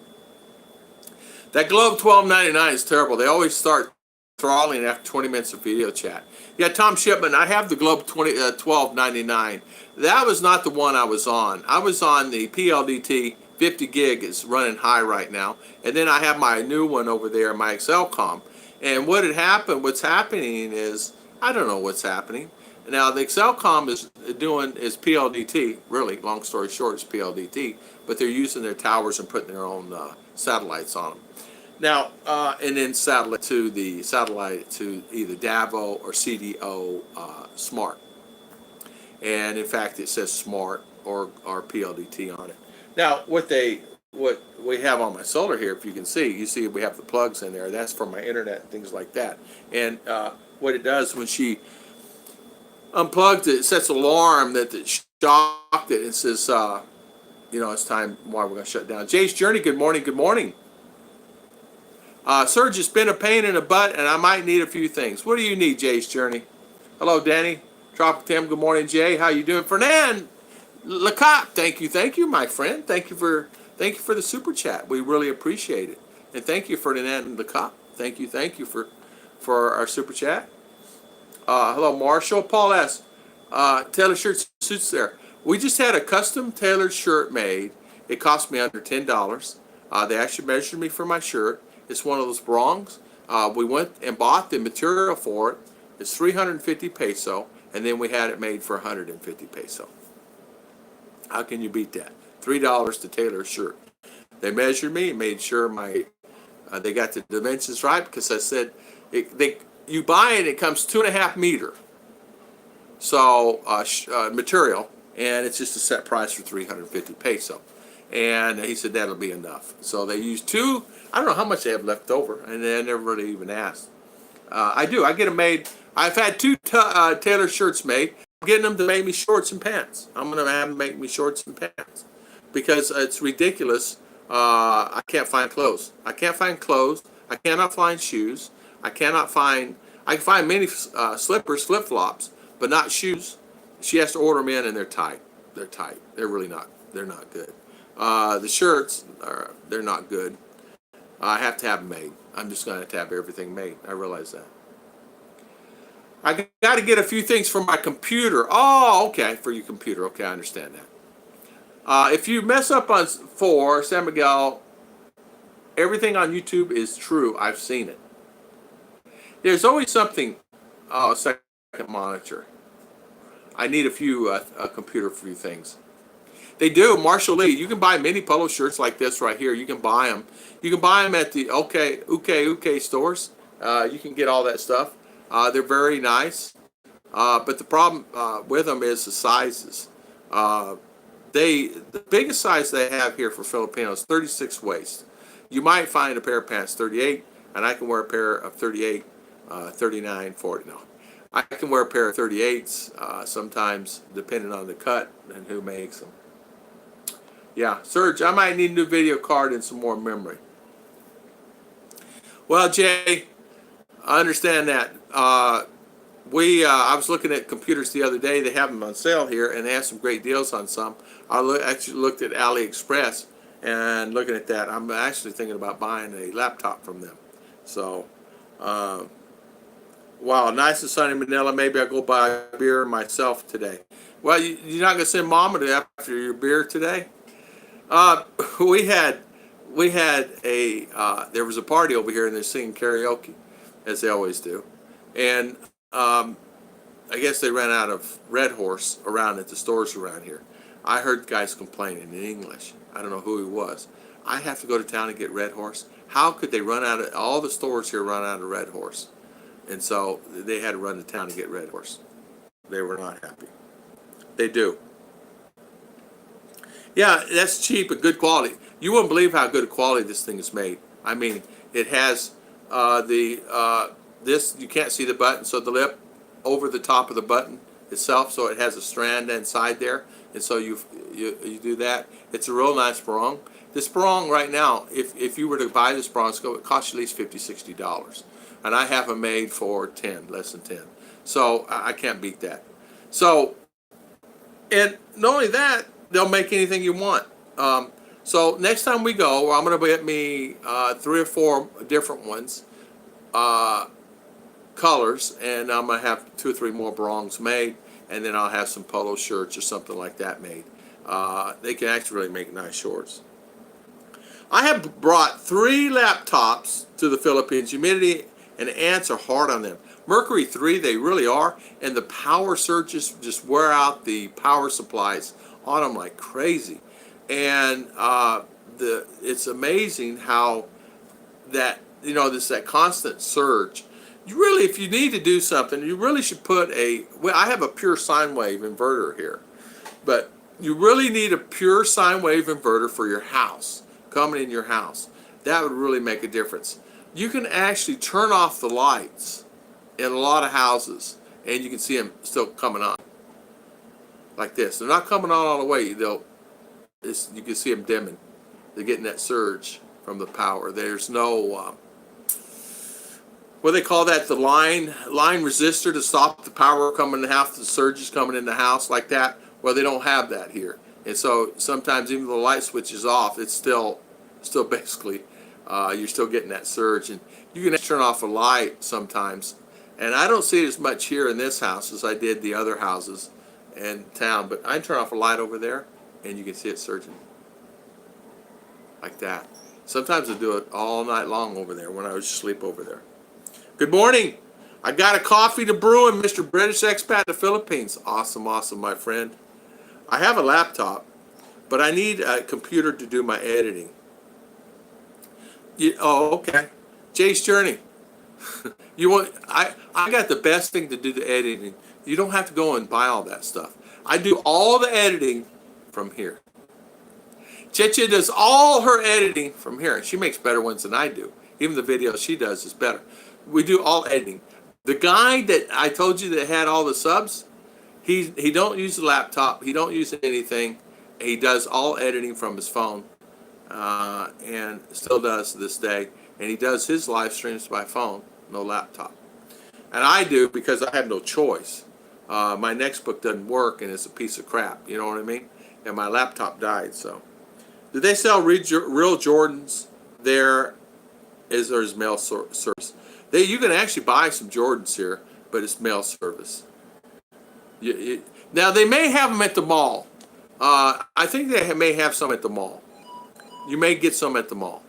That Globe 12.99 is terrible. They always start throttling after 20 minutes of video chat. Yeah, Tom Shipman, I have the Globe 12.99. That was not the one I was on. I was on the PLDT 50 gig is running high right now, and then I have my new one over there, my Excelcom. And what's happening is I don't know what's happening. Now the Excelcom is PLDT. Really, long story short, it's PLDT. But they're using their towers and putting their own satellites on them. Now, and then satellite to either DAVO or CDO Smart. And in fact, it says Smart or PLDT on it. Now, what we have on my solar here, if you can see, we have the plugs in there. That's for my internet and things like that. And what it does when she unplugged it, it sets an alarm that it shocked it. It says, it's time. Why we're going to shut down. Jay's Journey. Good morning. Good morning. Serge, it's been a pain in the butt, and I might need a few things. What do you need, Jay's Journey? Hello, Danny. Tropical Tim. Good morning, Jay. How you doing? Ferdinand Lacap. Thank you, my friend. Thank you for the super chat. We really appreciate it. And thank you, Ferdinand Lacap. Thank you for our super chat. Hello, Marshall. Paul S. Tailor shirt suits there. We just had a custom tailored shirt made. It cost me under $10. They actually measured me for my shirt. It's one of those brongs. We went and bought the material for it. It's 350 peso, and then we had it made for 150 peso. How can you beat that? $3 to tailor a shirt. They measured me and made sure they got the dimensions right, because I said you buy it, it comes 2.5 meters. So material, and it's just a set price for 350 peso. And he said that'll be enough. So they used two. I don't know how much they have left over, and they never really even asked. I get them made. I've had two tailor shirts made. I'm getting them to make me shorts and pants. I'm going to have them make me shorts and pants because it's ridiculous. I can't find clothes. I cannot find shoes. I can find many slippers, flip-flops, but not shoes. She has to order them in, and they're tight. They're tight. They're really not. They're not good. The shirts they're not good. I have to have them made. I'm just going to have everything made. I realize that. I got to get a few things for my computer. Oh, okay, for your computer. Okay, I understand that. If you mess up on San Miguel, everything on YouTube is true. I've seen it. There's always something. Oh, second monitor. I need a computer for a few things. They do. Marshall Lee. You can buy mini polo shirts like this right here. You can buy them. You can buy them at the OK stores. You can get all that stuff. They're very nice. But the problem with them is the sizes. The biggest size they have here for Filipinos is 36 waist. You might find a pair of pants 38, and I can wear a pair of 38, 39, 40. No. I can wear a pair of 38s sometimes, depending on the cut and who makes them. Yeah, Serge, I might need a new video card and some more memory. Well, Jay, I understand that. I was looking at computers the other day. They have them on sale here, and they have some great deals on some. Actually looked at AliExpress, and looking at that, I'm actually thinking about buying a laptop from them. So, wow, nice and sunny Manila. Maybe I'll go buy a beer myself today. Well, you're not going to send Mama to after your beer today? We had there was a party over here, and they're singing karaoke, as they always do. And I guess they ran out of Red Horse around at the stores around here. I heard guys complaining in English. I don't know who he was. I have to go to town and get Red Horse. How could they run out of, all the stores here run out of Red Horse? And so they had to run to town to get Red Horse. They were not happy. They do. Yeah, that's cheap and good quality. You wouldn't believe how good a quality this thing is made. I mean, it has this, you can't see the button, so the lip over the top of the button itself, so it has a strand inside there, and so you do that. It's a real nice barong. This barong right now, if you were to buy this barong, it costs you at least $50-$60, and I have them made for 10, less than 10. So I can't beat that. So And not only that, they'll make anything you want. So next time we go, I'm going to get me 3 or 4 different ones, uh, colors, and I'm going to have 2 or 3 more brongs made, and then I'll have some polo shirts or something like that made. They can actually really make nice shorts. I have brought 3 laptops to the Philippines. Humidity and ants are hard on them. Mercury 3, they really are, and the power surges just wear out the power supplies on them like crazy. And it's amazing how that, that constant surge. You really, if you need to do something, you really should put I have a pure sine wave inverter here, but you really need a pure sine wave inverter for your house, coming in your house. That would really make a difference. You can actually turn off the lights in a lot of houses, and you can see them still coming on, like this. They're not coming on all the way. You can see them dimming. They're getting that surge from the power. There's no what they call that, the line resistor to stop the power coming in the house, the surges coming in the house like that. Well, they don't have that here, and so sometimes even though the light switch is off, it's still basically you're still getting that surge, and you can turn off a light sometimes. And I don't see it as much here in this house as I did the other houses in town, but I turn off a light over there, and you can see it surging like that. Sometimes I do it all night long over there when I was asleep over there. Good morning. I got a coffee to brew, and Mr. British expat in the Philippines. Awesome, awesome, my friend. I have a laptop, but I need a computer to do my editing. Okay. Jay's Journey. I got the best thing to do the editing. You don't have to go and buy all that stuff. I do all the editing from here. Cheche does all her editing from here. She makes better ones than I do. Even the videos she does is better. We do all editing. The guy that I told you that had all the subs, he don't use the laptop. He don't use anything. He does all editing from his phone, and still does to this day. And he does his live streams by phone, no laptop. And I do because I have no choice. My next book doesn't work, and it's a piece of crap. You know what I mean? And my laptop died. So, do they sell real Jordans there? There's mail service. You can actually buy some Jordans here, but it's mail service. Now they may have them at the mall. I think they may have some at the mall. You may get some at the mall.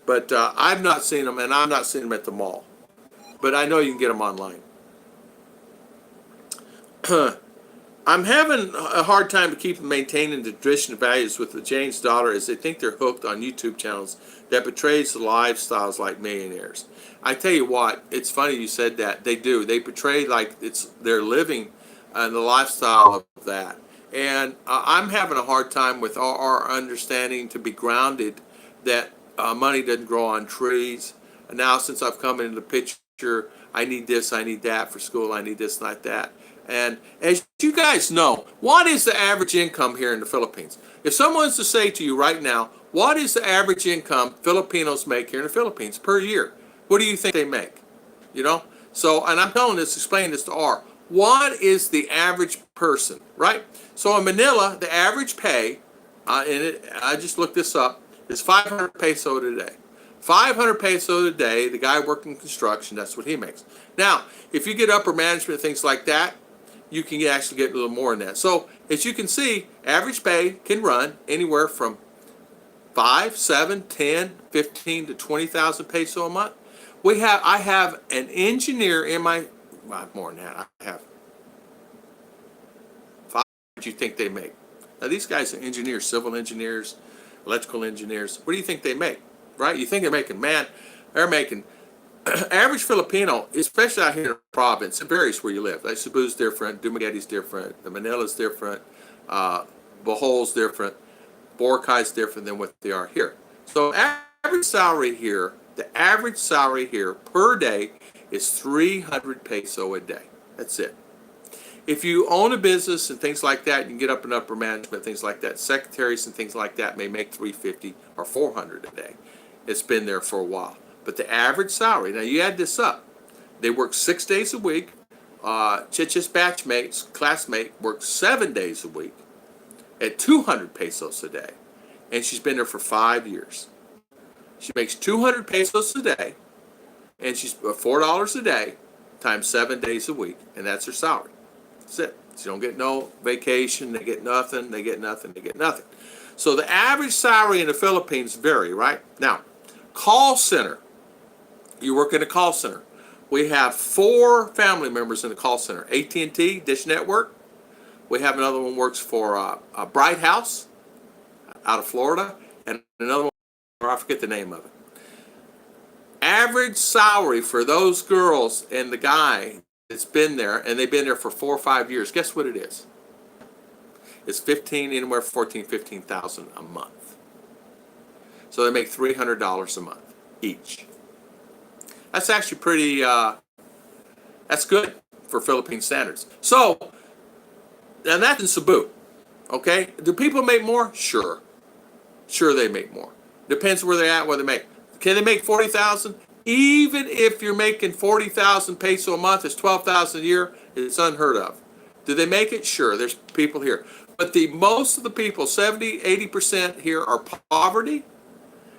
But I've not seen them, and I'm not seeing them at the mall. But I know you can get them online. I'm having a hard time to keep maintaining the traditional values with the Jane's daughter, as they think they're hooked on YouTube channels that betrays the lifestyles like millionaires. I tell you what, it's funny you said that. They do. They portray like they're living the lifestyle of that. And I'm having a hard time with our understanding to be grounded that money doesn't grow on trees. And now since I've come into the picture, I need this, I need that for school, I need this, like that. And as you guys know, what is the average income here in the Philippines? If someone's to say to you right now, what is the average income Filipinos make here in the Philippines per year? What do you think they make? So, and I'm explaining this to R. What is the average person, right? So in Manila, the average pay, I just looked this up, is 500 peso a day. 500 peso a day, the guy working construction, that's what he makes. Now, if you get upper management, things like that, you can actually get a little more than that. So, as you can see, average pay can run anywhere from 5, 7, 10, 15 to 20,000 peso a month. I have an engineer in my, well, more than that, I have 5. What do you think they make? Now, these guys are engineers, civil engineers, electrical engineers. What do you think they make? Right? You think they're making, they're making, average Filipino, especially out here in the province, it varies where you live. Like Cebu's different, Dumaguete's different, the Manila's different, Bohol's different, Boracay's different than what they are here. So average salary here, the average salary here per day is 300 peso a day. That's it. If you own a business and things like that, you can get up in upper management, things like that. Secretaries and things like that may make 350 or 400 a day. It's been there for a while. But the average salary, now you add this up, they work 6 days a week, Chicha's classmate, works 7 days a week at 200 pesos a day, and she's been there for 5 years. She makes 200 pesos a day, and she's $4 a day times 7 days a week, and that's her salary. That's it. She don't get no vacation. They get nothing. They get nothing. They get nothing. So the average salary in the Philippines vary, right? Now, call center. You work in a call center. We have 4 family members in the call center. AT&T, Dish Network. We have another one works for Bright House out of Florida, and another one, I forget the name of it. Average salary for those girls and the guy that's been there, and they've been there for 4 or 5 years. Guess what it is? It's anywhere 15,000 a month. So they make $300 a month each. That's actually pretty. That's good for Philippine standards. So, and that's in Cebu. Okay, do people make more? Sure, they make more. Depends where they're at, what they make. Can they make 40,000? Even if you're making 40,000 peso a month, it's 12,000 a year. It's unheard of. Do they make it? Sure, there's people here. But most of the people, 70-80% here are poverty,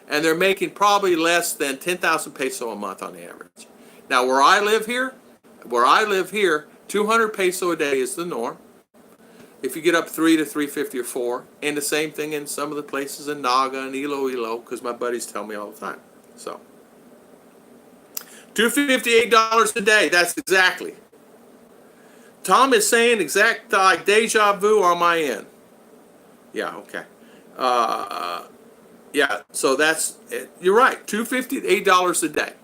and they're making probably less than 10,000 peso a month on the average. Now, where I live here, 200 peso a day is the norm. If you get up 3 to 350 or 4, and the same thing in some of the places in Naga and Iloilo, because my buddies tell me all the time. So, $258 a day. That's exactly. Tom is saying exact like deja vu on my end. Yeah. Okay. Yeah. So that's you're right. $258 a day.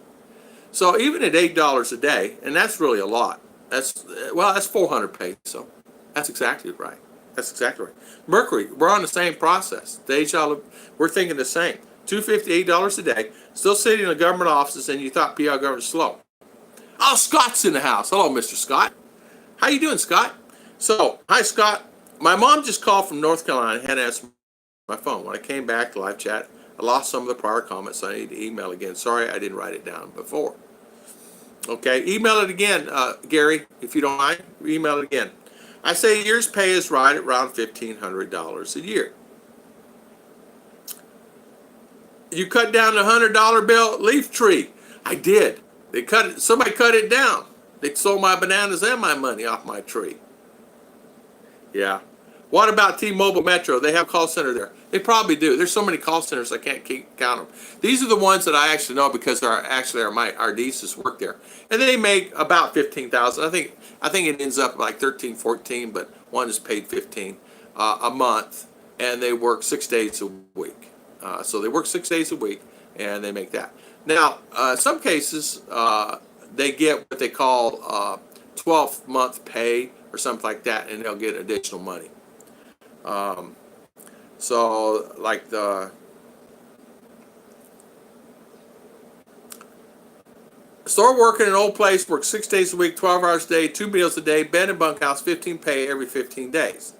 So even at $8 a day, and that's really a lot. That's 400 peso. That's exactly right. That's exactly right. Mercury, we're on the same process. We're thinking the same. $258 a day, still sitting in the government offices, and you thought PR government's slow. Oh, Scott's in the house. Hello, Mr. Scott. How you doing, Scott? So, hi, Scott. My mom just called from North Carolina. I had to answer my phone. When I came back to live chat, I lost some of the prior comments. So I need to email again. Sorry, I didn't write it down before. Okay, email it again, Gary, if you don't mind. Email it again. I say year's pay is right at around $1,500 a year. You cut down the $100 bill leaf tree. I did. Somebody cut it down. They stole my bananas and my money off my tree. Yeah. What about T-Mobile Metro? They have a call center there. They probably do. There's so many call centers I can't count them. These are the ones that I actually know because our nieces work there, and they make about 15,000. I think it ends up like 13, 14, but one is paid 15 a month, and they work 6 days a week. So they work 6 days a week, and they make that. Now, some cases they get what they call 12-month pay or something like that, and they'll get additional money. So like the store worker in an old place works 6 days a week, 12 hours a day, 2 meals a day, bed and bunkhouse, 15 pay every 15 days.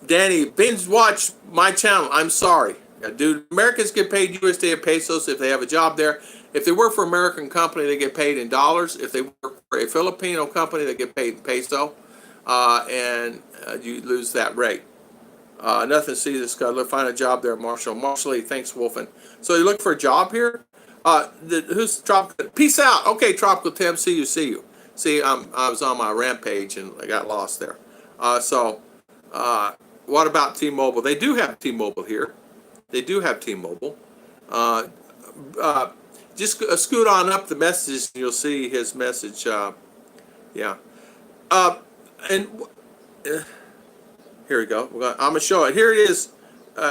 Danny, binge watch my channel. I'm sorry. Dude, Americans get paid USD and pesos if they have a job there. If they work for an American company, they get paid in dollars. If they work for a Filipino company, they get paid in peso. And you lose that rate. Nothing to see this guy. Find a job there, Marshall. Marshall Lee, thanks, Wolfen. So you look for a job here? Who's Tropical? Peace out. Okay, Tropical Tim, see you. See, I was on my rampage and I got lost there. What about T-Mobile? They do have T-Mobile here. They do have T-Mobile. Just scoot on up the messages and you'll see his message. Yeah. And here we go. I'm going to show it. Here it is,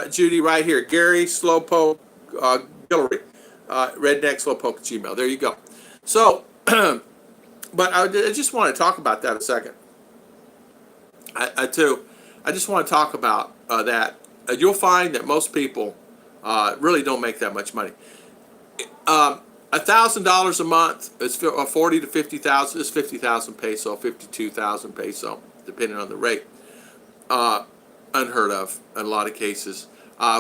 Judy, right here. Gary Slowpoke Guillory. Redneck Slowpoke at Gmail. There you go. So, but I just want to talk about that a second. I just want to talk about that. You'll find that most people really don't make that much money. $1,000 a month is 40 to 50,000. Is 50,000 peso, 52,000 peso, depending on the rate. Unheard of in a lot of cases.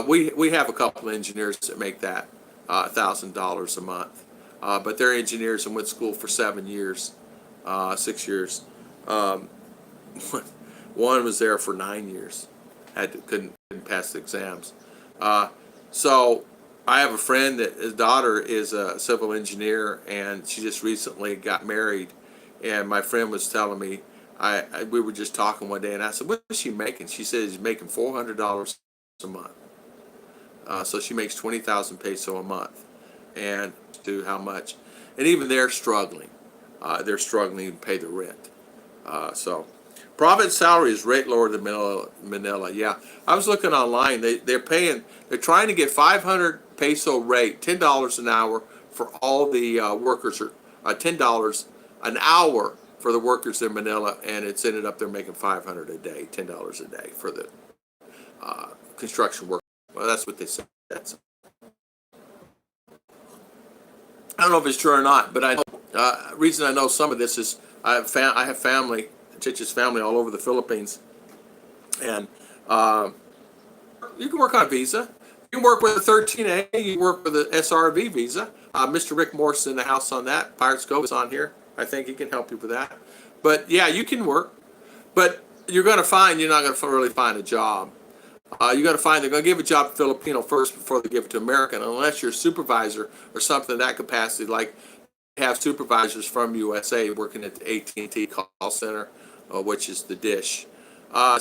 We have a couple of engineers that make that $1,000 a month. but they're engineers and went to school for 7 years, 6 years. Um, one was there for 9 years, couldn't pass the exams. So I have a friend that his daughter is a civil engineer, and she just recently got married. And my friend was telling me, we were just talking one day, and I said, "What is she making?" She said she's making $400 a month. So she makes 20,000 peso a month, and to how much? And even they're struggling. They're struggling to pay the rent. So province salary is rate lower than Manila. Yeah, I was looking online. They're trying to get 500 peso rate, $10 an hour for all the workers, or $10 an hour for the workers in Manila, and it's ended up they're making 500 a day, $10 a day for the construction work. Well, that's what they said. I don't know if it's true or not, but I know, reason I know some of this is I have family, Chich's family all over the Philippines, and you can work on a visa. You can work with a 13A. You can work with an SRV visa. Mr. Rick Morse in the house on that. Pirates Cove is on here. I think he can help you with that. But yeah, you can work, but you're going to find you're not going to really find a job. You're going to find they're going to give a job to Filipino first before they give it to American, unless you're a supervisor or something in that capacity, like have supervisors from USA working at the AT&T call center, which is the dish. They're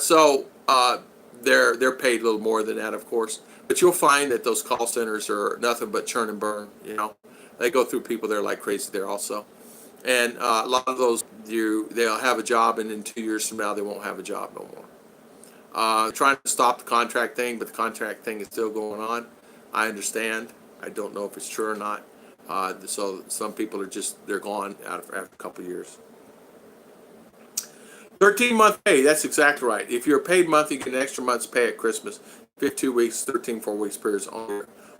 paid a little more than that, of course. But you'll find that those call centers are nothing but churn and burn. You know, they go through people there like crazy there also. And a lot of those, they'll have a job, and in 2 years from now, they won't have a job no more. Trying to stop the contract thing, but the contract thing is still going on. I understand. I don't know if it's true or not. So some people are they're gone after a couple of years. 13-month pay, that's exactly right. If you're paid monthly, you get an extra month's pay at Christmas. 52 weeks, 13 4-week periods,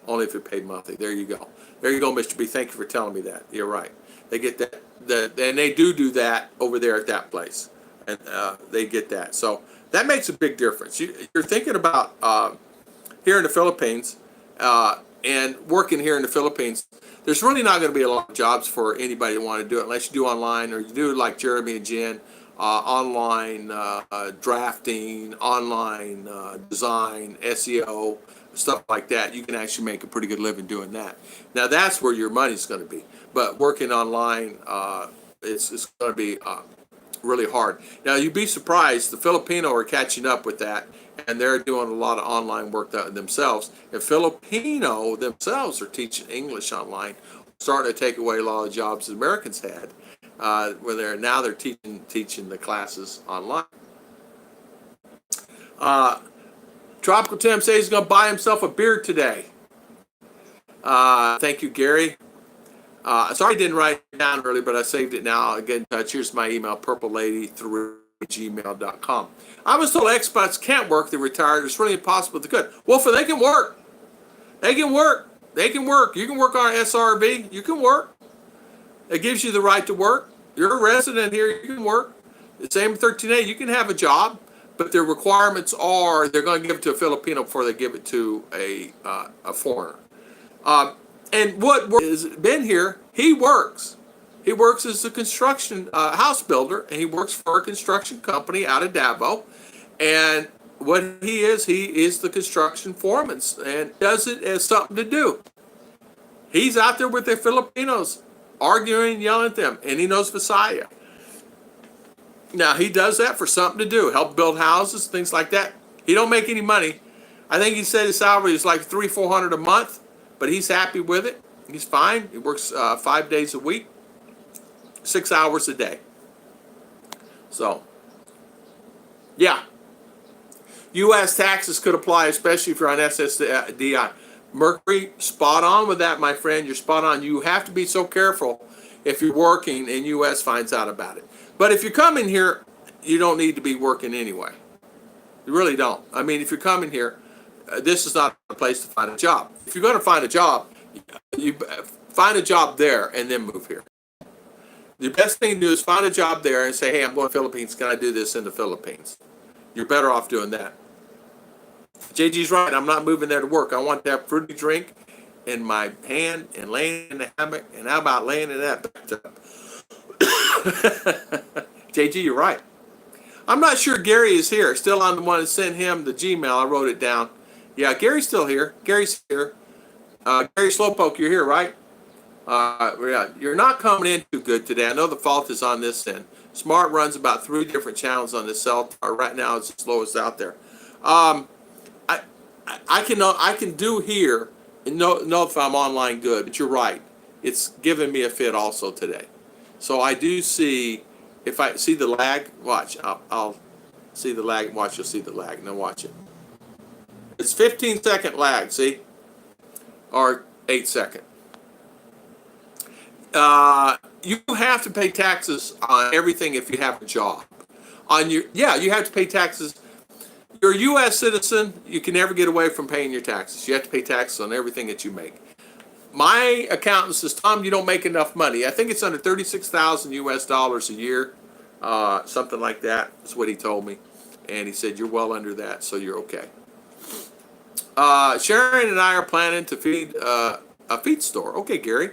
only if you're paid monthly. There you go. There you go, Mr. B. Thank you for telling me that. You're right. They get that. And they do that over there at that place. And they get that. So that makes a big difference. You're thinking about here in the Philippines and working here in the Philippines, there's really not going to be a lot of jobs for anybody who want to do it unless you do online, or you do like Jeremy and Jen, online drafting, online design, SEO, stuff like that. You can actually make a pretty good living doing that. Now that's where your money's going to be. But working online, it's going to be really hard. Now you'd be surprised, the Filipino are catching up with that, and they're doing a lot of online work themselves. And Filipino themselves are teaching English online, starting to take away a lot of jobs that Americans had. Where they're teaching the classes online. Tropical Tim says he's going to buy himself a beer today. Thank you, Gary. Sorry I didn't write it down earlier, but I saved it now. Again, here's my email, purplelady3@gmail.com. I was told expats can't work, they're retired. It's really impossible they could. Well, they can work. They can work. They can work. You can work on SRB. You can work. It gives you the right to work. You're a resident here. You can work. The same with 13A. You can have a job, but their requirements are they're going to give it to a Filipino before they give it to a foreigner. And what has been here, he works. He works as a construction house builder, and he works for a construction company out of Davao. And what he is the construction foreman, and does it as something to do. He's out there with the Filipinos, arguing and yelling at them, and he knows Visaya. Now, he does that for something to do, help build houses, things like that. He don't make any money. I think he said his salary is like $300-400 a month, but he's happy with it. He's fine. He works 5 days a week, 6 hours a day. So, yeah. U.S. taxes could apply, especially if you're on SSDI. Mercury, spot on with that, my friend. You're spot on. You have to be so careful if you're working and U.S. finds out about it. But if you're coming here, you don't need to be working anyway. You really don't. I mean, if you're coming here, this is not a place to find a job. If you're going to find a job, you find a job there and then move here. The best thing to do is find a job there and say, hey, I'm going to the Philippines. Can I do this in the Philippines? You're better off doing that. JG's right. I'm not moving there to work. I want to have fruity drink in my hand and laying in the hammock, and how about laying in that bathtub? JG, you're right. I'm not sure Gary is here. Still, I'm the one that sent him the Gmail. I wrote it down. Yeah, Gary's still here. Gary's here. Gary Slowpoke, you're here, right? Yeah, you're not coming in too good today. I know the fault is on this end. Smart runs about 3 different channels on this cell tower. Right now, it's the slowest out there. Um, I, I can do here and know if I'm online good, but you're right. It's giving me a fit also today. So I do see, if I see the lag, watch, I'll see the lag, watch, you'll see the lag. Now watch it. It's 15-second lag, see? Or 8-second. You have to pay taxes on everything if you have a job. You have to pay taxes. You're a U.S. citizen, you can never get away from paying your taxes. You have to pay taxes on everything that you make. My accountant says, Tom, you don't make enough money. I think it's under 36,000 U.S. dollars a year, something like that. That's what he told me. And he said, you're well under that, so you're okay. Sharon and I are planning to feed a feed store. Okay, Gary.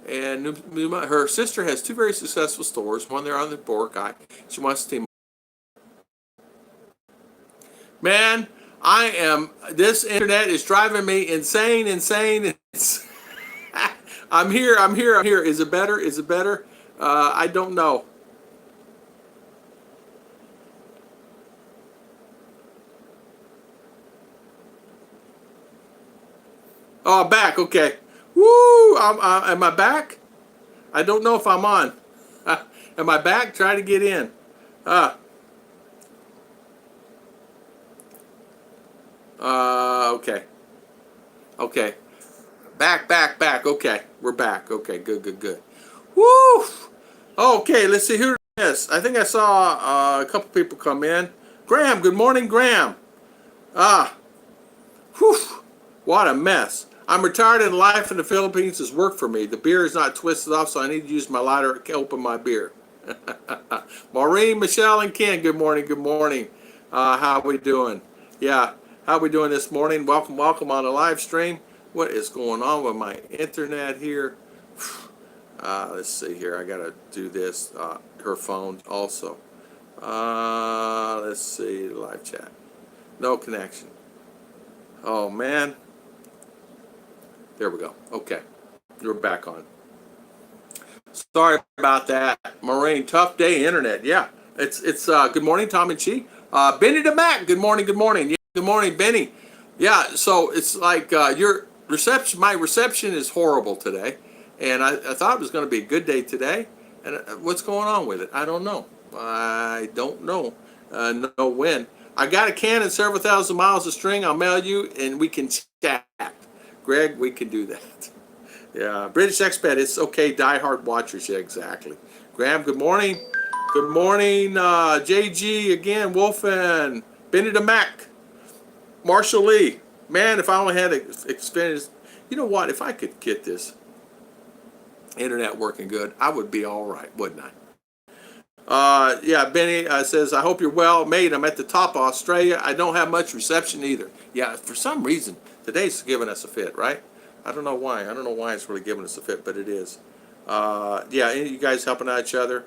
And her sister has 2 very successful stores. One there on the Boracay. She wants to team. Man, this internet is driving me insane. I'm here. Is it better? I don't know. Oh, I'm back. Okay. Woo! Am I back? I don't know if I'm on. Am I back? Try to get in. Okay. Okay. Back. Okay. We're back. Okay, good. Woo! Okay, let's see who it is. I think I saw a couple people come in. Graham, good morning, Graham. Whew, what a mess. I'm retired and life in the Philippines has worked for me. The beer is not twisted off, so I need to use my lighter to open my beer. Maureen, Michelle, and Ken, good morning. How we doing? Yeah, how we doing this morning? Welcome on the live stream. What is going on with my internet here? Let's see here. I gotta do this. Her phone also. Let's see, live chat. No connection. Oh man. There we go. Okay, you're back on. Sorry about that, Maureen. Tough day, internet. Yeah, it's good morning, Tom and Chi. Benny the Mac. Good morning. Yeah, good morning, Benny. Yeah, so it's like your reception. My reception is horrible today, and I thought it was going to be a good day today. And what's going on with it? I don't know. Know when. I got a can and several thousand miles of string. I'll mail you, and we can chat. Greg, we can do that. Yeah, British expat, it's okay, diehard watchers, yeah, exactly. Graham, good morning. Good morning, JG, again, Wolfen, Benny the Mac, Marshall Lee. Man, if I only had experience, you know what, if I could get this internet working good, I would be all right, wouldn't I? Yeah, Benny says, I hope you're well. Mate, I'm at the top of Australia. I don't have much reception either. Yeah, for some reason, today's giving us a fit, right? I don't know why. It's really giving us a fit, but it is. Yeah, you guys helping out each other.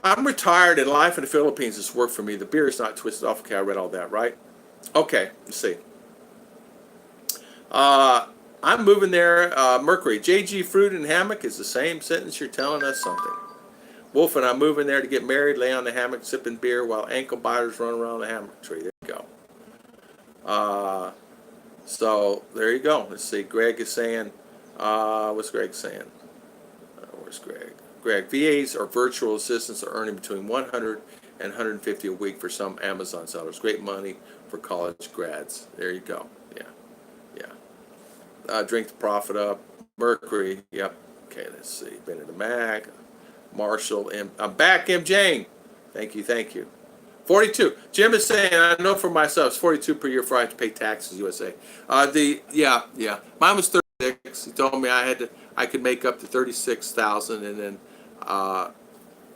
I'm retired and life in the Philippines has worked for me. The beer is not twisted off. Okay, I read all that, right? Okay, let's see. I'm moving there. Mercury. JG Fruit and Hammock is the same sentence. You're telling us something. Wolf and I'm moving there to get married, lay on the hammock, sipping beer while ankle biters run around the hammock tree. There you go. So there you go. Let's see. Greg is saying, what's Greg saying? Where's Greg? Greg, VAs or virtual assistants are earning between 100 and 150 a week for some Amazon sellers. Great money for college grads. There you go. Yeah. Drink the profit up. Mercury. Yep. Okay. Let's see. Benny the Mac. Marshall. I'm back, M. Jane. Thank you. 42. Jim is saying, I know for myself, it's 42 per year for I have to pay taxes, USA. Yeah. Mine was 36. He told me I could make up to 36,000 and then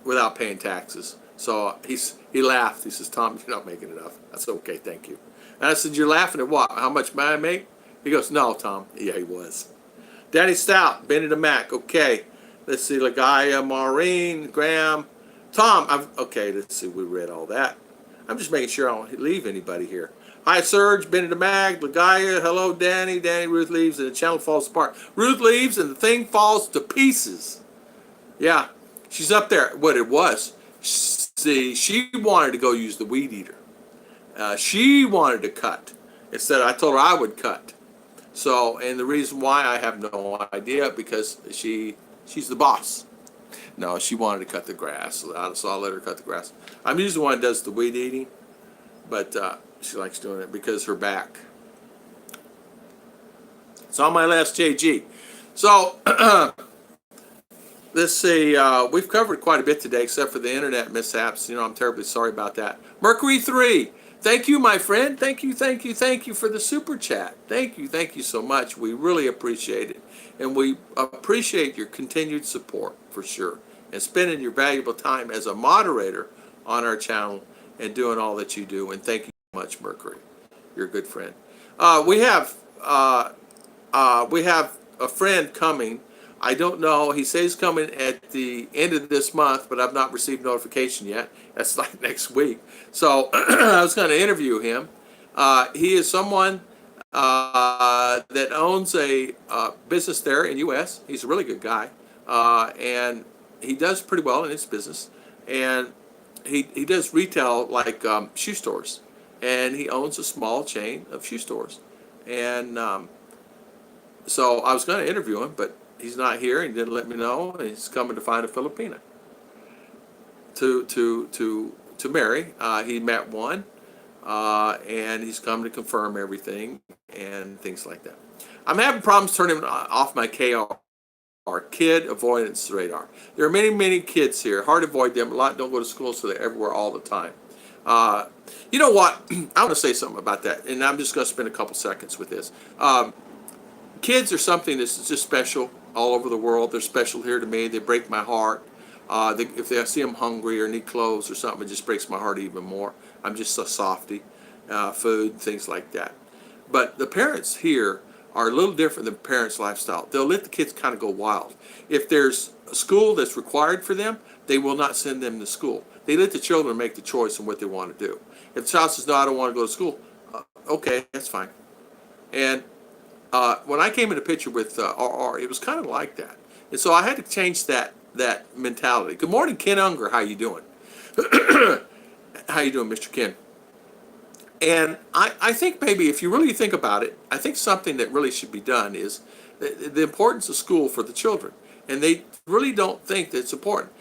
without paying taxes. So he laughed. He says, Tom, you're not making enough. That's okay, thank you. And I said, you're laughing at what? How much may I make? He goes, no, Tom. Yeah, he was. Danny Stout, Benny the Mac. Okay. Let's see. Lagaya, Maureen, Graham, Tom. Okay, let's see. We read all that. I'm just making sure I don't leave anybody here. Hi, Serge, Benny the Mag, Lagaya. Hello, Danny. Danny, Ruth leaves and the channel falls apart. Ruth leaves and the thing falls to pieces. Yeah, she's up there. What it was, see, she wanted to go use the weed eater. She wanted to cut. Instead, I told her I would cut. So, and the reason why I have no idea, because she's the boss. No, she wanted to cut the grass, so I'll let her cut the grass. I'm usually the one that does the weed eating, but she likes doing it because her back. It's on my last JG. So, let's see, we've covered quite a bit today, except for the internet mishaps. I'm terribly sorry about that. Mercury 3, thank you, my friend. Thank you for the super chat. Thank you so much. We really appreciate it. And we appreciate your continued support, for sure. And spending your valuable time as a moderator on our channel and doing all that you do. And thank you so much, Mercury. You're a good friend. We have a friend coming. I don't know. He says he's coming at the end of this month, but I've not received notification yet. That's like next week. So I was going to interview him. He is someone that owns a business there in U.S. He's a really good guy, and he does pretty well in his business. And he does retail like shoe stores, and he owns a small chain of shoe stores. And so I was going to interview him, but he's not here. He didn't let me know. He's coming to find a Filipina to marry. He met one, and he's come to confirm everything and things like that. I'm having problems turning off my KR, kid avoidance radar. There are many kids here. Hard to avoid them. A lot don't go to school, so they're everywhere all the time. You know what? I want to say something about that, and I'm just going to spend a couple seconds with this. Kids are something that's just special all over the world. They're special here to me. They break my heart. If I see them hungry or need clothes or something, it just breaks my heart even more. I'm just a softy. Food, things like that. But the parents here are a little different than parents' lifestyle. They'll let the kids kind of go wild. If there's a school that's required for them, they will not send them to school. They let the children make the choice on what they want to do. If the child says, no, I don't want to go to school, okay, that's fine. And when I came in the picture with RR, it was kind of like that. And so I had to change that mentality. Good morning, Ken Unger. How you doing? How you doing, Mr. Ken? And I think maybe if you really think about it, I think something that really should be done is the importance of school for the children. And they really don't think that it's important.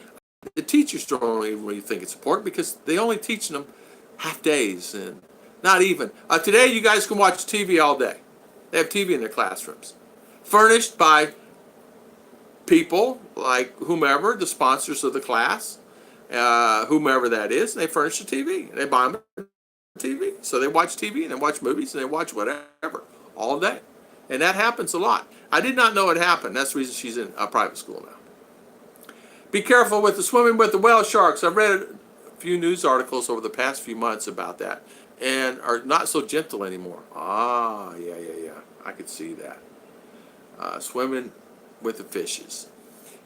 The teachers don't really think it's important because they only teach them half days and not even. Today you guys can watch TV all day. They have TV in their classrooms. Furnished by people like whomever, the sponsors of the class, whomever that is, they furnish the TV. They buy them TV. So they watch TV and they watch movies and they watch whatever all day. And that happens a lot. I did not know it happened. That's the reason she's in a private school now. Be careful with the swimming with the whale sharks. I've read a few news articles over the past few months about that and are not so gentle anymore. Yeah. I could see that. Swimming with the fishes.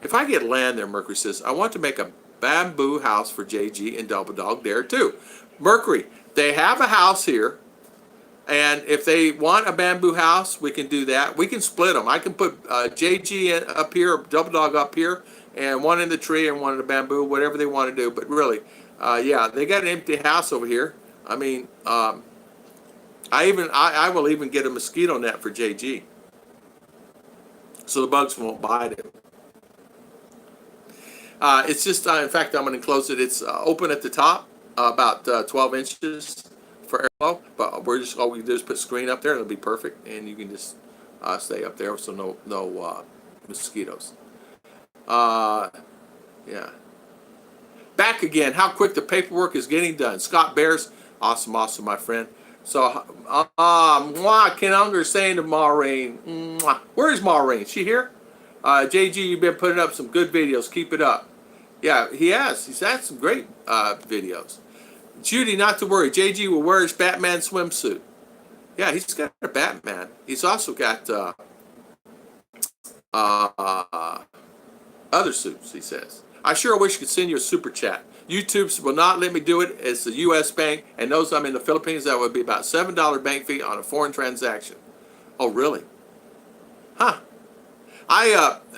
If I get land there, Mercury says, I want to make a bamboo house for JG and Double Dog there too. Mercury, they have a house here, and if they want a bamboo house, we can do that. We can split them. I can put JG up here, Double Dog up here, and one in the tree and one in the bamboo, whatever they want to do. But really, yeah, they got an empty house over here. I mean, I will even get a mosquito net for JG, so the bugs won't bite him. It's just, in fact, I'm going to enclose it. It's open at the top, about 12 inches for airflow. But all we do is put screen up there, and it'll be perfect. And you can just stay up there, so no mosquitoes. Yeah. Back again. How quick the paperwork is getting done. Scott Bears, awesome, my friend. So, Ken Unger saying to Maureen, where's Maureen? She here? JG, you've been putting up some good videos. Keep it up. Yeah, he has. He's had some great videos. Judy, not to worry. JG will wear his Batman swimsuit. Yeah, he's got a Batman. He's also got uh, other suits, he says. I sure wish I could send you a super chat. YouTube will not let me do it. It's a U.S. bank and knows I'm in the Philippines. That would be about $7 bank fee on a foreign transaction. Oh, really? Huh.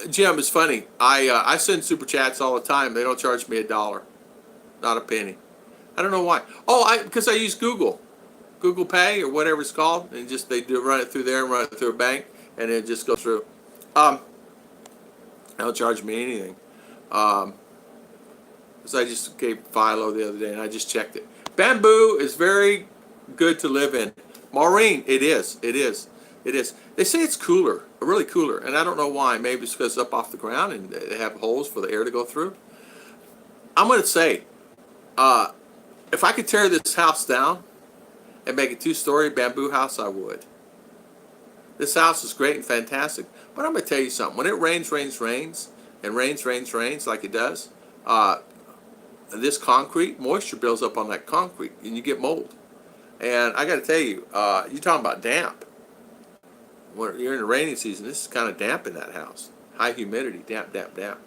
Jim, it's funny. I send super chats all the time. They don't charge me $1, not a penny. I don't know why. Oh, because I use Google Pay or whatever it's called, and just they do run it through there and run it through a bank, and it just goes through. Um, they don't charge me anything. Because I just gave Philo the other day, and I just checked it. Bamboo is very good to live in. Maureen, it is. It is. It is. They say it's cooler, really cooler, and I don't know why. Maybe it's because it's up off the ground and they have holes for the air to go through. I'm going to say, if I could tear this house down and make a 2-story bamboo house, I would. This house is great and fantastic, but I'm going to tell you something. When it rains, and rains like it does, this concrete, moisture builds up on that concrete, and you get mold. And I got to tell you, you're talking about damp. When you're in the rainy season, this is kind of damp in that house. High humidity, damp.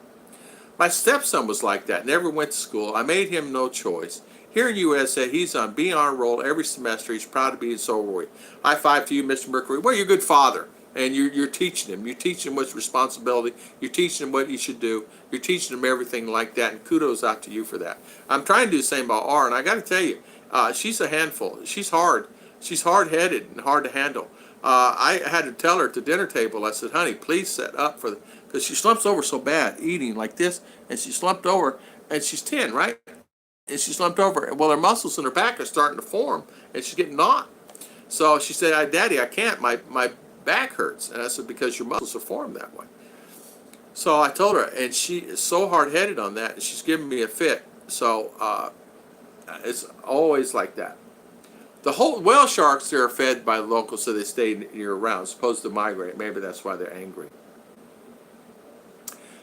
My stepson was like that, never went to school. I made him no choice. Here in USA, he's on B honor roll every semester. He's proud to be, and so are we. High five to you, Mr. Mercury. Well, you're a good father, and you're teaching him. You're teaching him what's responsibility. You're teaching him what he should do. You're teaching him everything like that, and kudos out to you for that. I'm trying to do the same about R, and I got to tell you, she's a handful. She's hard. She's hard-headed and hard to handle. I had to tell her at the dinner table, I said, honey, please set up for the, because she slumps over so bad, eating like this, and she slumped over, and she's 10, right? And she slumped over. Well, her muscles in her back are starting to form, and she's getting knot. So she said, Daddy, I can't. My back hurts. And I said, because your muscles are formed that way. So I told her, and she is so hard-headed on that, and she's giving me a fit. So it's always like that. The whole whale sharks, they're fed by the locals, so they stay year-round, supposed to migrate. Maybe that's why they're angry.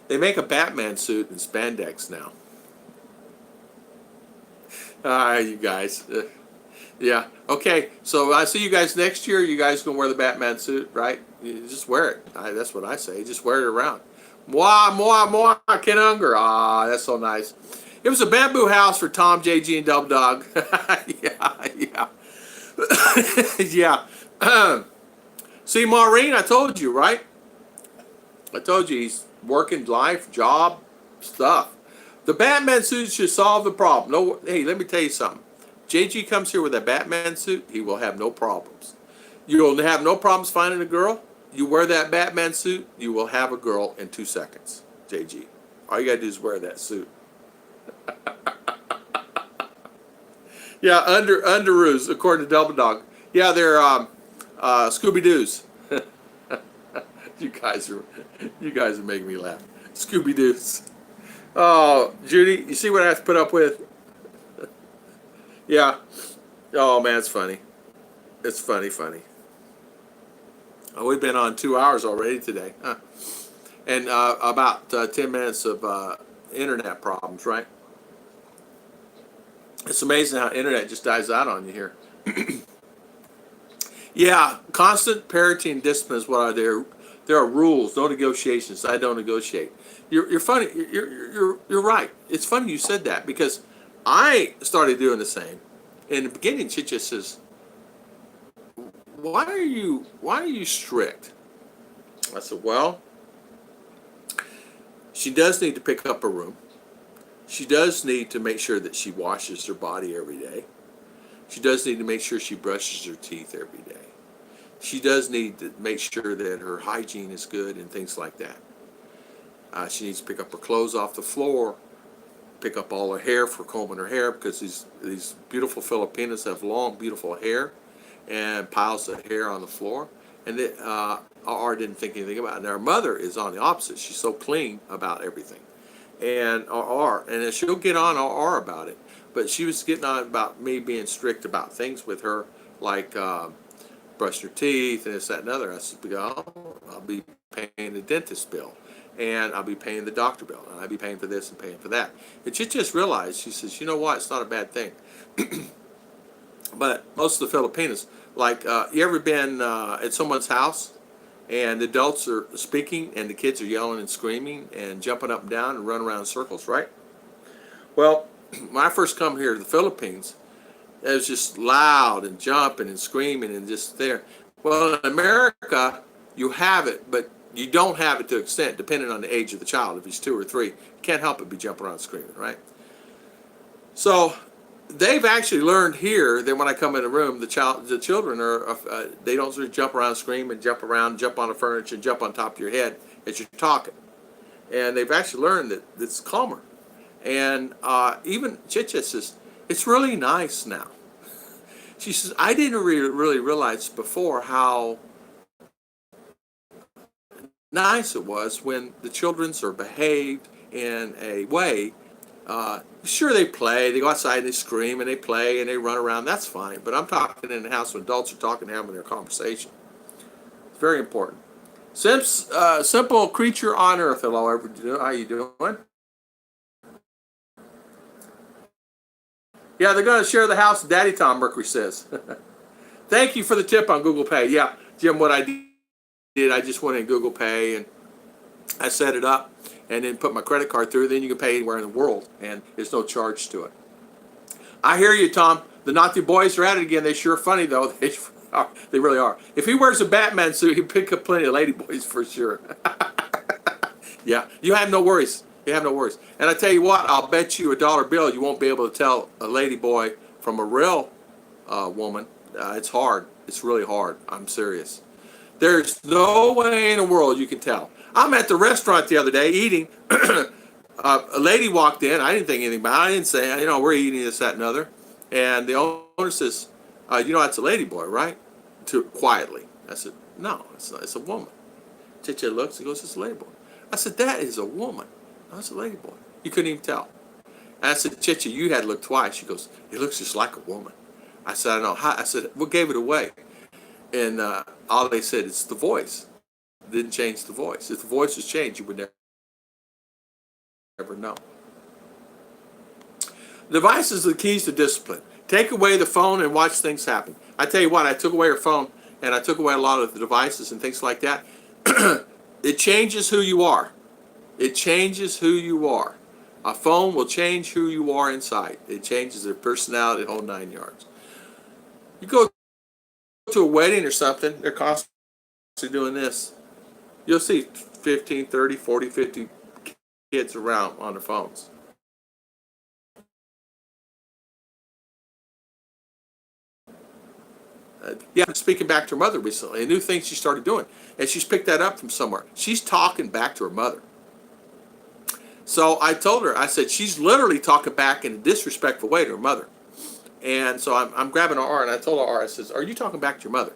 They make a Batman suit in spandex now. You guys. Yeah. Okay. So I see you guys next year. You guys gonna wear the Batman suit, right? You just wear it. That's what I say. Just wear it around. Moi, Kenunger. Ah, that's so nice. It was a bamboo house for Tom, JG, and Double Dog. Yeah. Yeah. See, Maureen, I told you, right? I told you he's working life, job, stuff. The Batman suit should solve the problem. No, hey, let me tell you something. JG comes here with a Batman suit, he will have no problems. You'll have no problems finding a girl. You wear that Batman suit, you will have a girl in 2 seconds. JG. All you gotta do is wear that suit. Yeah, underoos, according to Double Dog. Yeah, they're Scooby-Doos. You guys are making me laugh. Scooby-Doos. Oh, Judy, you see what I have to put up with? Yeah. Oh, man, it's funny. It's funny. We've been on 2 hours already today. Huh? And about 10 minutes of internet problems, right? It's amazing how internet just dies out on you here. Yeah, constant parity and discipline is what are there. There are rules, no negotiations. I don't negotiate. You're funny. You're right. It's funny you said that because I started doing the same. In the beginning, she just says, why are you strict? I said, well, she does need to pick up her room. She does need to make sure that she washes her body every day. She does need to make sure she brushes her teeth every day. She does need to make sure that her hygiene is good and things like that. She needs to pick up her clothes off the floor, pick up all her hair for combing her hair, because these beautiful Filipinas have long, beautiful hair and piles of hair on the floor. And R didn't think anything about it. And our mother is on the opposite. She's so clean about everything. And and she'll get on R about it. But she was getting on about me being strict about things with her, like brushing her teeth and this, that, and other. I said, I'll be paying the dentist bill, and I'll be paying the doctor bill, and I'll be paying for this and paying for that. And she just realized, she says, you know what, it's not a bad thing. But most of the Filipinos, Like, you ever been at someone's house and the adults are speaking and the kids are yelling and screaming and jumping up and down and running around in circles, right? Well, when I first come here to the Philippines, it was just loud and jumping and screaming and just there. Well, in America, you have it, but you don't have it to an extent, depending on the age of the child. If he's 2 or 3, you can't help but be jumping around screaming, right? So they've actually learned here that when I come in the room, the children are they don't sort of jump around, scream, and jump around, jump on the furniture, and jump on top of your head as you're talking. And they've actually learned that it's calmer. And even Chicha says, it's really nice now. She says, I didn't really realize before how nice it was when the children are behaved in a way. Sure, they play, they go outside and they scream and they play and they run around. That's fine. But I'm talking in the house when adults are talking, having their conversation. It's very important. Simple creature on earth. Hello, everybody. How you doing? Yeah, they're going to share the house with Daddy Tom, Mercury says. Thank you for the tip on Google Pay. Yeah, Jim, what I did, I just went in Google Pay and I set it up and then put my credit card through. Then you can pay anywhere in the world, and there's no charge to it. I hear you, Tom. The naughty boys are at it again. They sure are funny, though. They really are. If he wears a Batman suit, he'll pick up plenty of lady boys for sure. Yeah, you have no worries. You have no worries. And I tell you what, I'll bet you a dollar bill you won't be able to tell a lady boy from a real woman. It's hard. It's really hard. I'm serious. There's no way in the world you can tell. I'm at the restaurant the other day eating. A lady walked in. I didn't think anything about it. I didn't say, we're eating this, that, and other. And the owner says, that's a lady boy, right? Quietly. I said, no, it's not. It's a woman. Chicha looks and goes, it's a lady boy. I said, that is a woman. No, it's a lady boy. You couldn't even tell. And I said, Chicha, you had to look twice. She goes, it looks just like a woman. I said, I know. I said, what gave it away? And all they said, it's the voice. Didn't change the voice. If the voice was changed, you would never know. Devices are the keys to discipline. Take away the phone and watch things happen. I tell you what, I took away her phone and I took away a lot of the devices and things like that. It changes who you are. It changes who you are. A phone will change who you are inside. It changes their personality, the whole 9 yards. You go to a wedding or something, they're constantly doing this. You'll see 15, 30, 40, 50 kids around on their phones. Yeah, speaking back to her mother recently, a new thing she started doing, and she's picked that up from somewhere. She's talking back to her mother. So I told her, I said, she's literally talking back in a disrespectful way to her mother. And so I'm grabbing her arm, and I told her, I says, are you talking back to your mother?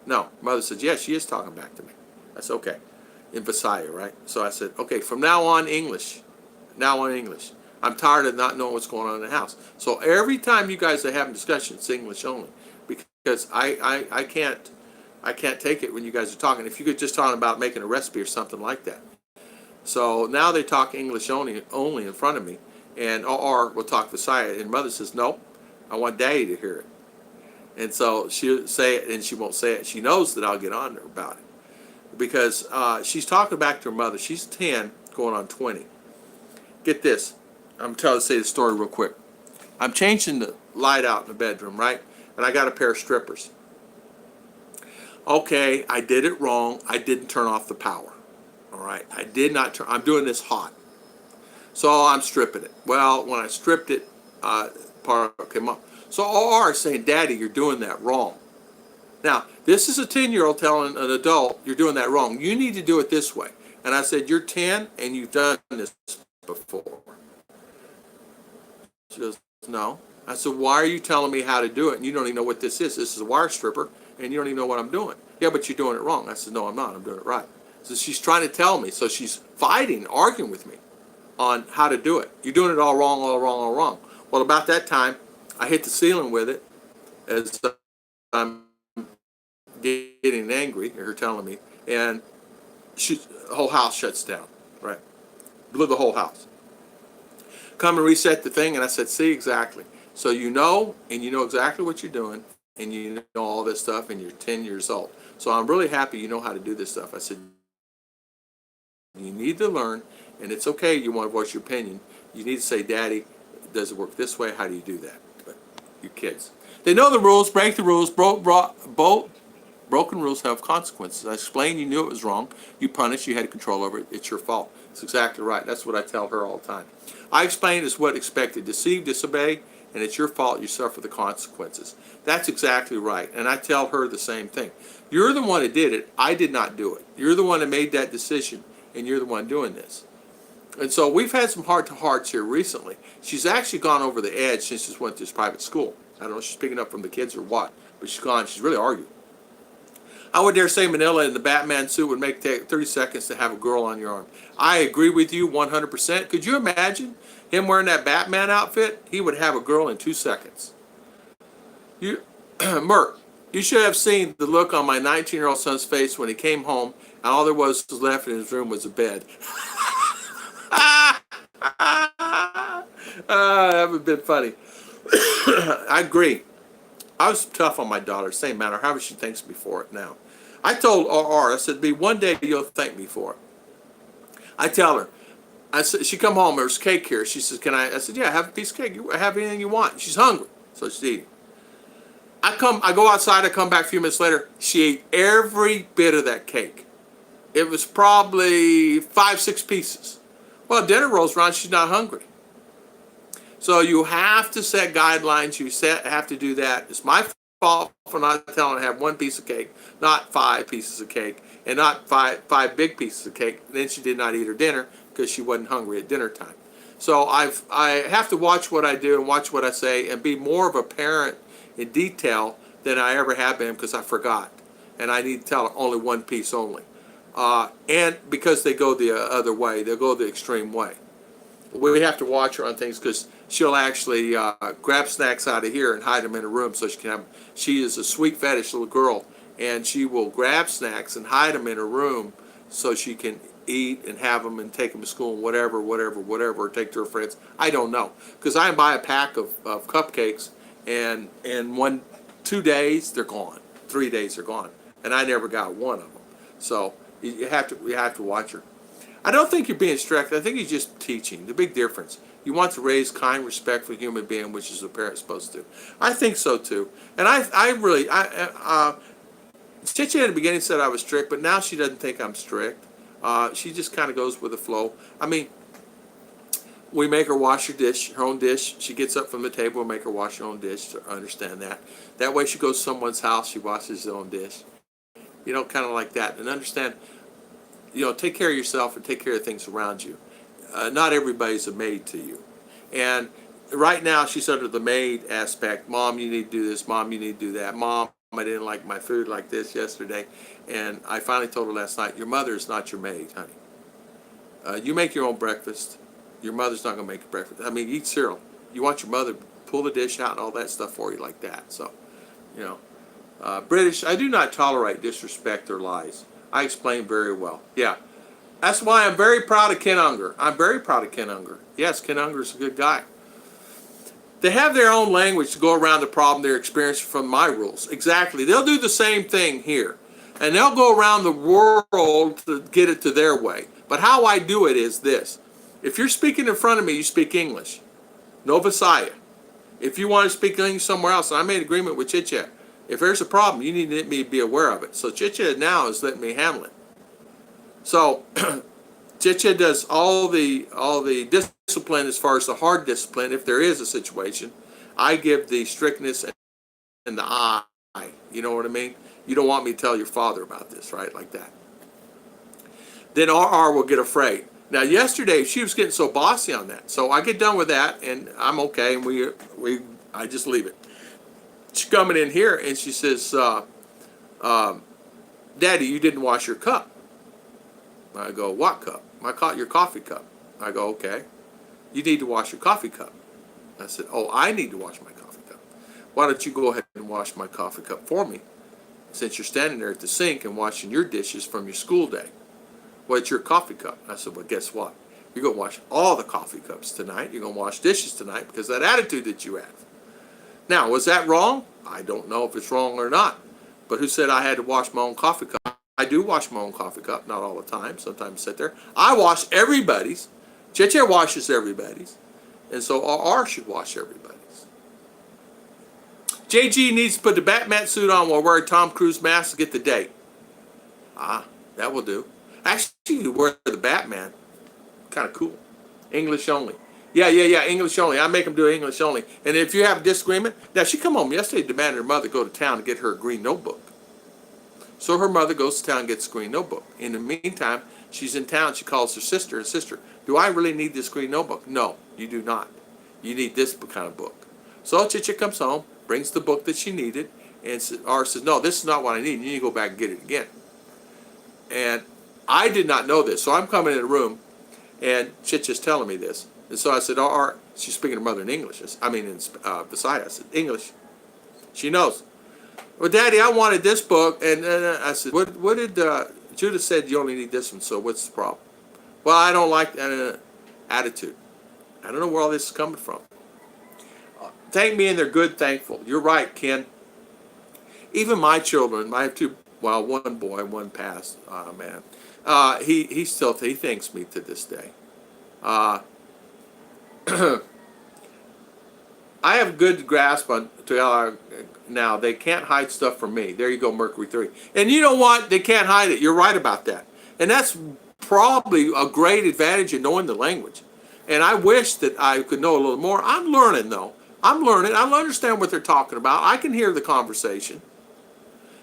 No. Mother says, yes, she is talking back to me. I said, okay. In Visaya, right? So I said, okay, from now on, English. Now on, English. I'm tired of not knowing what's going on in the house. So every time you guys are having discussions, it's English only. Because I can't take it when you guys are talking. If you could just talk about making a recipe or something like that. So now they talk English only in front of me, and or we'll talk Visaya. And mother says, nope, I want Daddy to hear it. And so she'll say it, and she won't say it. She knows that I'll get on her about it because she's talking back to her mother. She's 10, going on 20. Get this. I'm telling to say the story real quick. I'm changing the light out in the bedroom, right? And I got a pair of strippers. Okay, I did it wrong. I didn't turn off the power. All right, I did not turn. I'm doing this hot, so I'm stripping it. Well, when I stripped it, part came up. So OR is saying, "Daddy, you're doing that wrong." Now, this is a 10-year-old telling an adult, "You're doing that wrong. You need to do it this way." And I said, "You're 10 and you've done this before." She goes, "No." I said, "Why are you telling me how to do it? And you don't even know what this is. This is a wire stripper, and you don't even know what I'm doing." "Yeah, but you're doing it wrong." I said, "No, I'm not. I'm doing it right." So she's trying to tell me. So she's fighting, arguing with me on how to do it. You're doing it all wrong, all wrong, all wrong. Well, about that time, I hit the ceiling with it as I'm getting angry, her telling me, and the whole house shuts down, right? Blew the whole house. Come and reset the thing, and I said, "See, exactly. So you know, and you know exactly what you're doing, and you know all this stuff, and you're 10 years old. So I'm really happy you know how to do this stuff. I said, you need to learn, and it's okay you want to voice your opinion. You need to say, Daddy, does it work this way? How do you do that? But you kids, they know the rules, break the rules, broken rules have consequences. I explained you knew it was wrong. You punished, you had control over it. It's your fault. It's exactly right. That's what I tell her all the time. I explain is what expected. Deceive, disobey, and it's your fault. You suffer the consequences. That's exactly right. And I tell her the same thing. You're the one that did it. I did not do it. You're the one that made that decision, and you're the one doing this. And so we've had some heart-to-hearts here recently. She's actually gone over the edge since she went to this private school. I don't know if she's picking up from the kids or what, but she's really argued. I would dare say Manila in the Batman suit would take 30 seconds to have a girl on your arm. I agree with you 100%. Could you imagine him wearing that Batman outfit? He would have a girl in 2 seconds. Merc, you should have seen the look on my 19-year-old son's face when he came home and all there was left in his room was a bed. That would have been funny. I agree. I was tough on my daughter, same matter, however she thanks me for it now. I told RR, I said, "Be one day you'll thank me for it." I tell her, I said, she come home, there's cake here. She says, "Can I?" I said, "Yeah, have a piece of cake. You have anything you want." She's hungry, so she's eating. I go outside, I come back a few minutes later, she ate every bit of that cake. It was probably 5-6 pieces. Well, dinner rolls around, she's not hungry. So you have to set guidelines. You have to do that. It's my fault for not telling her to have one piece of cake, not 5 pieces of cake, and not five big pieces of cake. And then she did not eat her dinner because she wasn't hungry at dinner time. So I have to watch what I do and watch what I say and be more of a parent in detail than I ever have been because I forgot. And I need to tell her only one piece only. And because they go the other way, they'll go the extreme way. We have to watch her on things because she'll actually grab snacks out of here and hide them in her room so she can have. She is a sweet fetish little girl, and she will grab snacks and hide them in her room so she can eat and have them and take them to school and whatever, or take to her friends. I don't know because I buy a pack of cupcakes and in 2 days they're gone, 3 days they're gone, and I never got one of them. So you have to watch her. I don't think you're being strict. I think you're just teaching. The big difference. You want to raise kind, respectful human being, which is a parent's supposed to. I think so too. And Chichi in the beginning said I was strict, but now she doesn't think I'm strict. She just kind of goes with the flow. I mean, we make her wash her own dish. She gets up from the table and make her wash her own dish. To understand that. That way she goes to someone's house, she washes her own dish. You know, kind of like that. And understand, take care of yourself and take care of things around you. Not everybody's a maid to you. And right now she's under the maid aspect. Mom, you need to do this. Mom, you need to do that. Mom, I didn't like my food like this yesterday. And I finally told her last night, your mother is not your maid, honey. You make your own breakfast. Your mother's not going to make your breakfast. I mean, eat cereal. You want your mother to pull the dish out and all that stuff for you like that. So, British, I do not tolerate disrespect or lies. I explain very well. Yeah. That's why I'm very proud of Ken Unger. I'm very proud of Ken Unger. Yes, Ken Unger's a good guy. They have their own language to go around the problem they're experiencing from my rules. Exactly. They'll do the same thing here. And they'll go around the world to get it to their way. But how I do it is this. If you're speaking in front of me, you speak English. No Visaya. If you want to speak English somewhere else, and I made an agreement with Chicha. If there's a problem, you need to let me be aware of it. So Chicha now is letting me handle it. So Chicha does all the discipline as far as the hard discipline. If there is a situation, I give the strictness and the eye. You know what I mean? You don't want me to tell your father about this, right? Like that. Then RR will get afraid. Now yesterday she was getting so bossy on that. So I get done with that and I'm okay, and I just leave it. She's coming in here and she says, Daddy, you didn't wash your cup. I go, what cup? Your coffee cup. I go, okay. You need to wash your coffee cup. I said, oh, I need to wash my coffee cup. Why don't you go ahead and wash my coffee cup for me, since you're standing there at the sink and washing your dishes from your school day? Well, it's your coffee cup. I said, well, guess what? You're going to wash all the coffee cups tonight. You're going to wash dishes tonight because of that attitude that you have. Now, was that wrong? I don't know if it's wrong or not. But who said I had to wash my own coffee cup? I do wash my own coffee cup, not all the time. Sometimes I sit there. I wash everybody's. Cheche washes everybody's. And so R should wash everybody's. JG needs to put the Batman suit on while wearing Tom Cruise mask to get the date. Ah, that will do. Actually, you wear the Batman. Kind of cool. English only. Yeah, English only. I make them do English only. And if you have a disagreement, now she come home yesterday, demanded her mother go to town to get her a green notebook. So her mother goes to town and gets a green notebook. In the meantime, she's in town. She calls her sister and sister, do I really need this green notebook? No, you do not. You need this kind of book. So Chicha comes home, brings the book that she needed, and R says, no, this is not what I need. You need to go back and get it again. And I did not know this. So I'm coming in the room, and Chicha's telling me this. And so I said, R, she's speaking to her mother in English. Beside I said, English. She knows. Well, Daddy, I wanted this book. And I said, what did, Judith said you only need this one, so what's the problem? Well, I don't like attitude. I don't know where all this is coming from. Thank me and they're good, thankful. You're right, Ken. Even my children, I have two, well, one boy, one passed, man. He thanks me to this day. I have good grasp on now. They can't hide stuff from me. There you go, Mercury 3. And you know what? They can't hide it. You're right about that. And that's probably a great advantage in knowing the language. And I wish that I could know a little more. I'm learning, though. I'm learning. I understand what they're talking about. I can hear the conversation.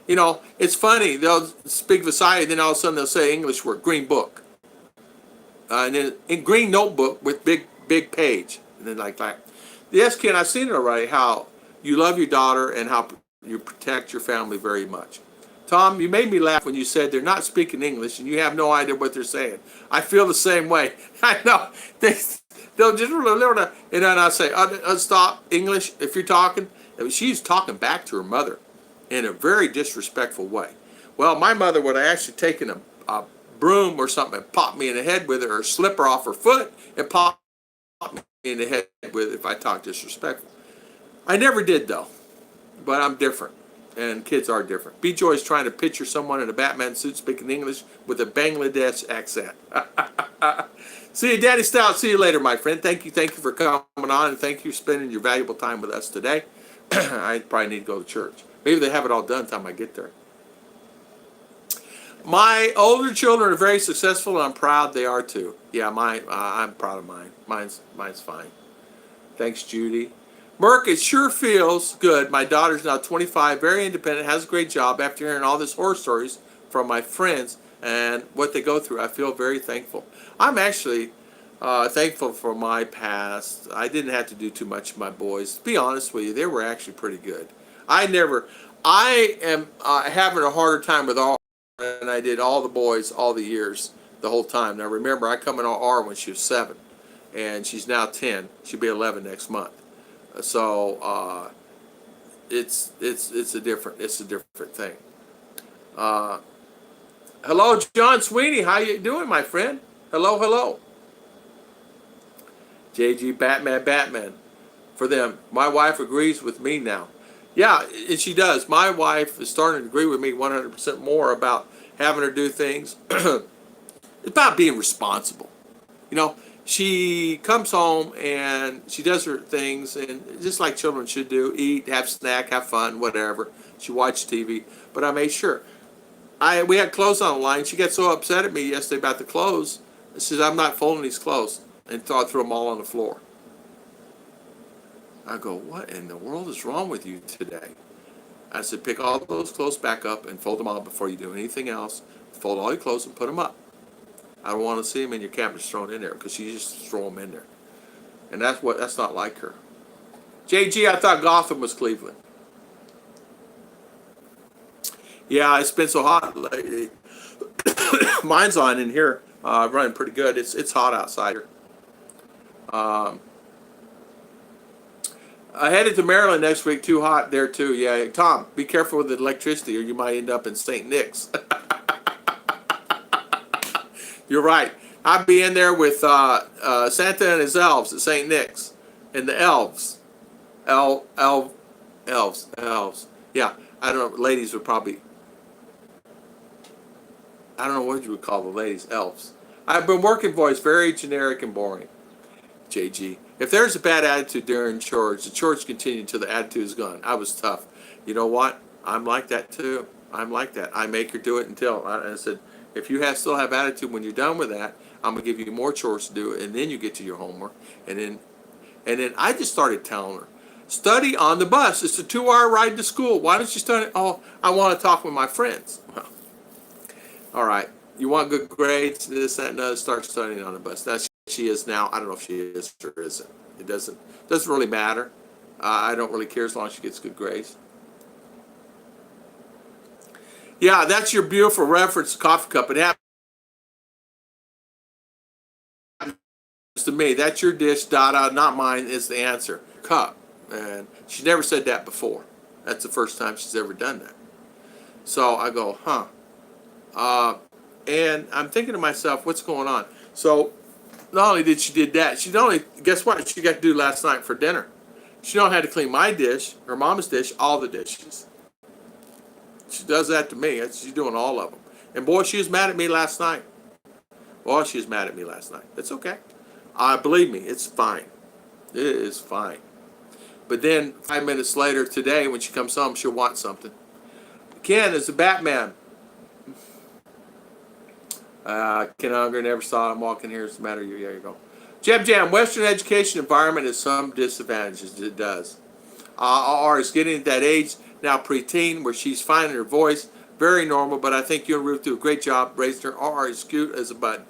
You know, it's funny. They'll speak Visayas, and then all of a sudden they'll say English word, green book. And then in green notebook with big page. And then like that. Yes, Ken, I've seen it already, how you love your daughter and how you protect your family very much. Tom, you made me laugh when you said they're not speaking English and you have no idea what they're saying. I feel the same way. I know. They'll just, and then I say, stop, English, if you're talking. And she's talking back to her mother in a very disrespectful way. Well, my mother would have actually taken a broom or something and popped me in the head with it, or slip her off her foot and pop me in the head with it if I talk disrespectful. I never did, though. But I'm different. And kids are different. B. Joy's trying to picture someone in a Batman suit speaking English with a Bangladesh accent. See you, Daddy Stout. See you later, my friend. Thank you for coming on, and thank you for spending your valuable time with us today. I probably need to go to church. Maybe they have it all done by the time I get there. My older children are very successful, and I'm proud they are too. Yeah, I'm proud of mine. Mine's fine. Thanks, Judy. Merc, it sure feels good. My daughter's now 25, very independent, has a great job. After hearing all this horror stories from my friends and what they go through, I feel very thankful. I'm actually thankful for my past. I didn't have to do too much with my boys. To be honest with you, they were actually pretty good. I am having a harder time with all than I did all the boys all the years, the whole time. Now remember, I come in R when she was 7, and she's now 10. She'll be 11 next month. So it's a different thing. Hello, John Sweeney. How you doing, my friend? Hello. JG Batman. For them, my wife agrees with me now. Yeah, and she does. My wife is starting to agree with me 100% more about having her do things. It's about being responsible. You know, she comes home and she does her things, and just like children should do, eat, have snack, have fun, whatever. She watched TV, but I made sure. We had clothes on the line. She got so upset at me yesterday about the clothes. She says, I'm not folding these clothes, and threw them all on the floor. I go, what in the world is wrong with you today? I said, pick all those clothes back up and fold them all before you do anything else. Fold all your clothes and put them up. I don't want to see them in your cabinets thrown in there, because you just throw them in there. And that's not like her. JG, I thought Gotham was Cleveland. Yeah, it's been so hot lately. Mine's on in here, running pretty good. It's hot outside here. I headed to Maryland next week. Too hot there too. Yeah, Tom, be careful with the electricity, or you might end up in St. Nick's. You're right. I'd be in there with Santa and his elves at St. Nick's, and the elves, Elves. Yeah, I don't know. Ladies would probably, I don't know what you would call the ladies, elves. I've been working voice, very generic and boring. JG. If there's a bad attitude during chores, the chores continue until the attitude is gone. I was tough. You know what? I'm like that too. I'm like that. I make her do it until I said, if you still have attitude when you're done with that, I'm gonna give you more chores to do, and then you get to your homework. And then I just started telling her, study on the bus. It's a 2-hour ride to school. Why don't you study? Oh, I want to talk with my friends. Well, all right. You want good grades, this, that, and other, start studying on the bus. That's she is now. I don't know if she is or isn't. It doesn't really matter. I don't really care as long as she gets good grades. Yeah, that's your beautiful reference coffee cup. It happens to me. That's your dish, Dada, not mine is the answer. Cup. And she never said that before. That's the first time she's ever done that. So I go, huh. And I'm thinking to myself, what's going on? So not only did she did that, guess what she got to do last night for dinner? She don't have to clean my dish, her mama's dish, all the dishes. She does that to me. She's doing all of them. And boy, she was mad at me last night. Boy, she was mad at me last night. It's okay. Believe me, it's fine. It is fine. But then 5 minutes later today, when she comes home, she'll want something. Ken is the Batman. Ken Unger, never saw him walking here. It's the matter. There you go. Jam, Western education environment has some disadvantages. It does. RR is getting at that age, now preteen, where she's finding her voice. Very normal, but I think you and Ruth do a great job raising her. RR is cute as a button.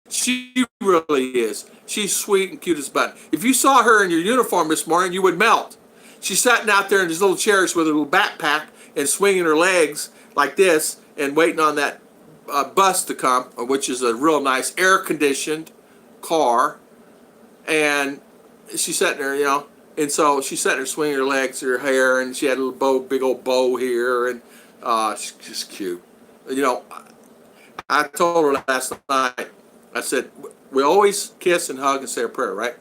She really is. She's sweet and cute as a button. If you saw her in your uniform this morning, you would melt. She's sitting out there in these little chairs with her little backpack and swinging her legs like this and waiting on that bus to come, which is a real nice air-conditioned car. And she's sitting there, and so she's sitting there swinging her legs, her hair, and she had a little bow, big old bow here, and she's just cute. I told her last night, I said, we always kiss and hug and say a prayer, right?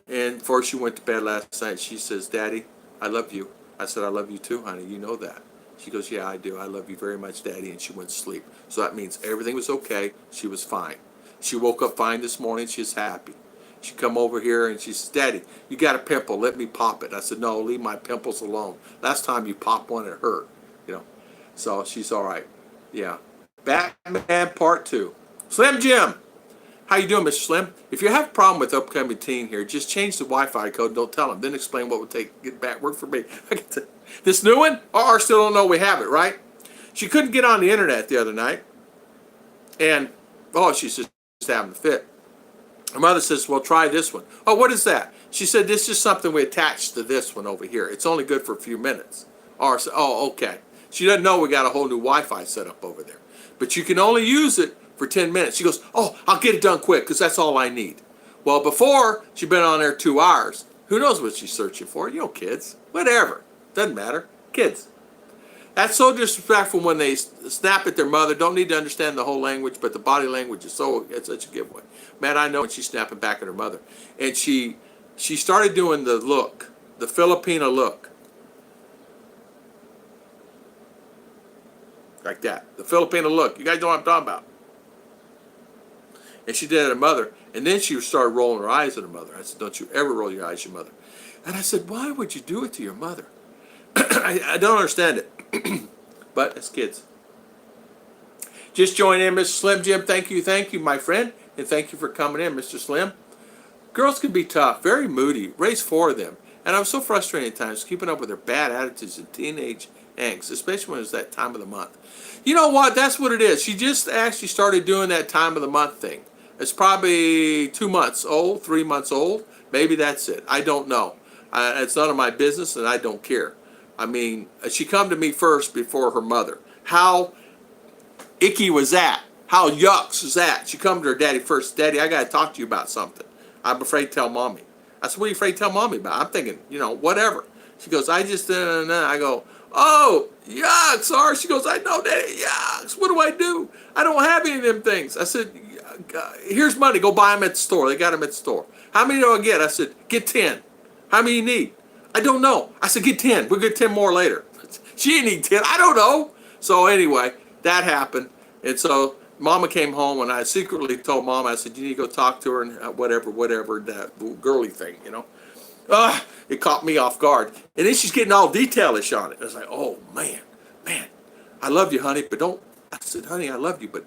And before she went to bed last night, she says, Daddy, I love you. I said, I love you too, honey. You know that. She goes, yeah, I do. I love you very much, Daddy. And she went to sleep. So that means everything was okay. She was fine. She woke up fine this morning. She's happy. She come over here and she says, Daddy, you got a pimple. Let me pop it. I said, no, leave my pimples alone. Last time you popped one, it hurt. So she's all right. Yeah. Batman Part 2. Slim Jim. How you doing, Mr. Slim? If you have a problem with upcoming teen here, just change the Wi-Fi code. Don't tell them. Then explain what would get back. Work for me. This new one? RR still don't know we have it, right? She couldn't get on the internet the other night. And, she's just having a fit. Her mother says, well, try this one. Oh, what is that? She said, this is something we attached to this one over here. It's only good for a few minutes. RR said, oh, okay. She doesn't know we got a whole new Wi-Fi set up over there. But you can only use it for 10 minutes. She goes, oh, I'll get it done quick because that's all I need. Well, before, she'd been on there 2 hours. Who knows what she's searching for? Kids. Whatever. Doesn't matter. Kids. That's so disrespectful when they snap at their mother. Don't need to understand the whole language, but the body language is it's such a giveaway. Man, I know when she's snapping back at her mother. And she started doing the look, the Filipina look. Like that. The Filipina look. You guys know what I'm talking about. And she did it at her mother. And then she started rolling her eyes at her mother. I said, don't you ever roll your eyes at your mother. And I said, why would you do it to your mother? I don't understand it. But it's kids. Just join in, Mr. Slim Jim. Thank you, my friend. And thank you for coming in, Mr. Slim. Girls can be tough, very moody. Raise 4 of them. And I'm so frustrated at times keeping up with their bad attitudes and teenage angst, especially when it's that time of the month. You know what? That's what it is. She just actually started doing that time of the month thing. It's probably 2 months old, 3 months old. Maybe that's it. I don't know. It's none of my business, and I don't care. I mean, she come to me first before her mother. How icky was that? How yucks was that? She come to her daddy first. Daddy, I got to talk to you about something. I'm afraid to tell mommy. I said, what are you afraid to tell mommy about? I'm thinking, whatever. She goes, I just, I go, oh, yucks, R. She goes, I know, Daddy, yucks. What do I do? I don't have any of them things. I said, here's money. Go buy them at the store. They got them at the store. How many do I get? I said, get 10. How many you need? I don't know. I said, get 10. We'll get 10 more later. She didn't need 10. I don't know. So anyway, that happened. And so Mama came home, and I secretly told Mama, I said, you need to go talk to her and whatever, that girly thing, you know. It caught me off guard. And then she's getting all detailish on it. I was like, oh, man, I love you, honey, but don't. I said, honey, I love you, but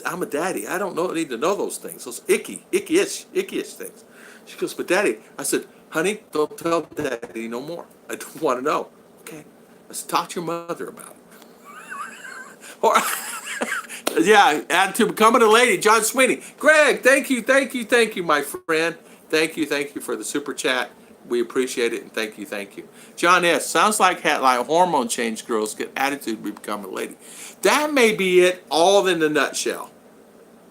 I'm a daddy. I don't need to know those things, those icky-ish things. She goes, but Daddy, I said, honey, don't tell Daddy no more. I don't want to know. Okay. I said, talk to your mother about it. Or, yeah, add to becoming a lady. John Sweeney. Greg, thank you, my friend. Thank you for the super chat. We appreciate it, and thank you. John S. Sounds like hormone change girls get attitude to become a lady. That may be it, all in a nutshell.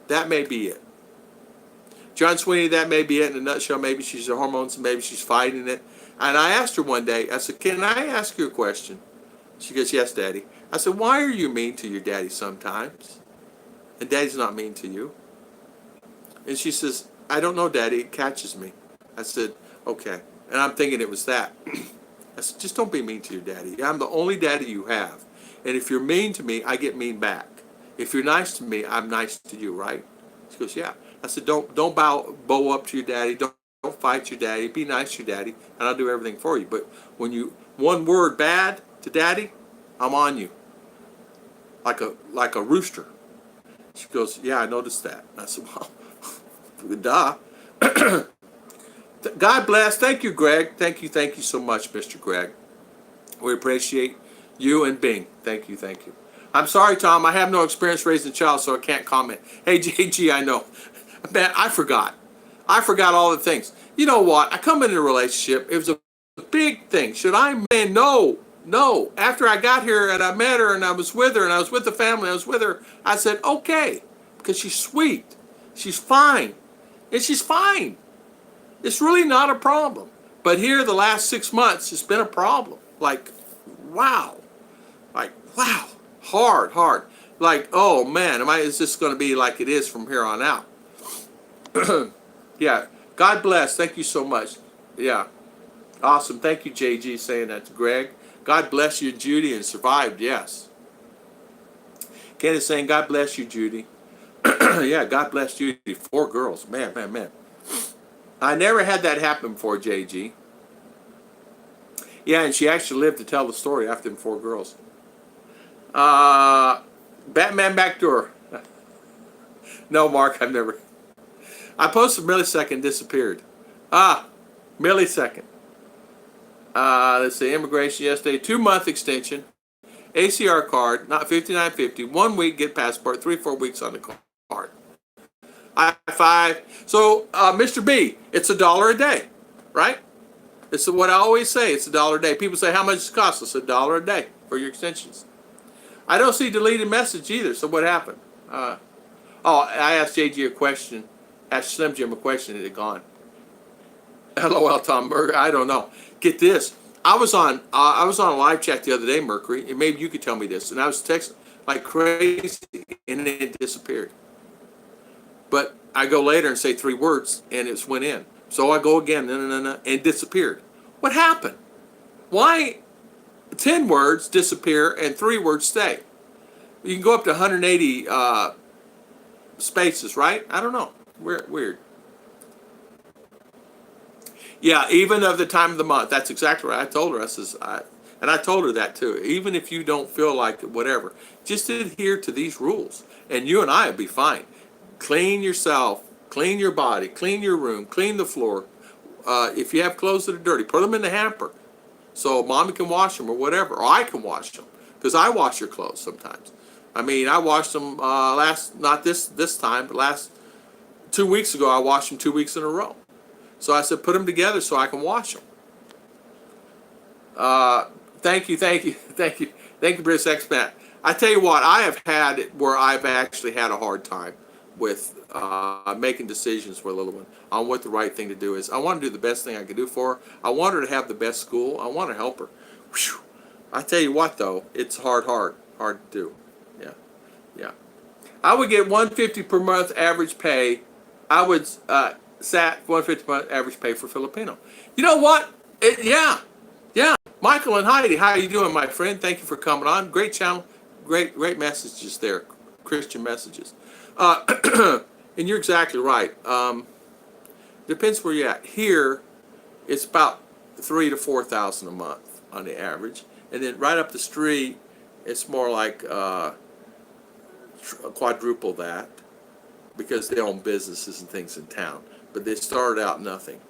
That may be it. John Sweeney, that may be it in a nutshell. Maybe she's the hormones, maybe she's fighting it. And I asked her one day, I said, can I ask you a question? She goes, yes, Daddy. I said, why are you mean to your daddy sometimes? And Daddy's not mean to you. And she says, I don't know, Daddy. It catches me. I said, okay. And I'm thinking it was that. I said, just don't be mean to your daddy. I'm the only daddy you have. And if you're mean to me, I get mean back. If you're nice to me, I'm nice to you, right? She goes, yeah. I said, don't bow up to your daddy. Don't fight your daddy. Be nice to your daddy, and I'll do everything for you. But when you one word bad to daddy, I'm on you. Like a rooster. She goes, yeah, I noticed that. I said, well, duh. God bless. Thank you, Greg. Thank you so much, Mr. Greg. We appreciate you and Bing. Thank you. I'm sorry, Tom. I have no experience raising a child, so I can't comment. Hey, JG, I know. Man, I forgot all the things. You know what? I come into a relationship. It was a big thing. Should I? Man, no. After I got here and I met her and I was with her and I was with the family, I was with her, I said, okay, because she's sweet. She's fine. And she's fine. It's really not a problem. But here, the last 6 months, it's been a problem. Like, wow. Hard. Like, oh man, is this going to be like it is from here on out? Yeah. God bless. Thank you so much. Yeah. Awesome. Thank you, JG, saying that to Greg. God bless you, Judy, and survived. Yes. Ken is saying, God bless you, Judy. Yeah, God bless Judy. 4 girls. Man. I never had that happen before, JG. Yeah, and she actually lived to tell the story after them 4 girls. Batman Backdoor. No, Mark, I've never. I posted millisecond, disappeared. Millisecond. Let's see, immigration yesterday, 2-month extension, ACR card, not $59.50, 1 week, get passport, 3-4 weeks on the card. I-5. So, Mr. B, it's $1 a day, right? It's what I always say, it's $1 a day. People say, how much does it cost? It's $1 a day for your extensions. I don't see deleted message either, so what happened? I asked JG a question, asked Slim Jim a question, and it gone. LOL, Tom Berger, I don't know. Get this. I was on a live chat the other day, Mercury, and maybe you could tell me this, and I was texting like crazy, and it disappeared. But I go later and say 3 words, and it went in. So I go again, and it disappeared. What happened? Why 10 words disappear and 3 words stay? You can go up to 180 spaces, right? I don't know. Weird. Yeah, even of the time of the month. That's exactly right. I told her. And I told her that too. Even if you don't feel like it, whatever, just adhere to these rules, and you and I will be fine. Clean yourself, clean your body, clean your room, clean the floor. If you have clothes that are dirty, put them in the hamper, so Mommy can wash them or whatever, or I can wash them, because I wash your clothes sometimes. I mean, I washed them not this time, but last 2 weeks ago. I washed them 2 weeks in a row. So I said, put them together so I can wash them. Thank you, British Expat. I tell you what, I have had it where I've actually had a hard time with making decisions for a little one on what the right thing to do is. I want to do the best thing I can do for her. I want her to have the best school. I want to help her. Whew. I tell you what, though, it's hard to do. Yeah. I would get $150 per month average pay. I would SAT $150 per month average pay for Filipino. You know what? Yeah. Michael and Heidi, how are you doing, my friend? Thank you for coming on. Great channel, great messages there, Christian messages. And you're exactly right. Depends where you're at. Here, it's about 3,000 to 4,000 a month on the average, and then right up the street, it's more like quadruple that because they own businesses and things in town. But they started out nothing.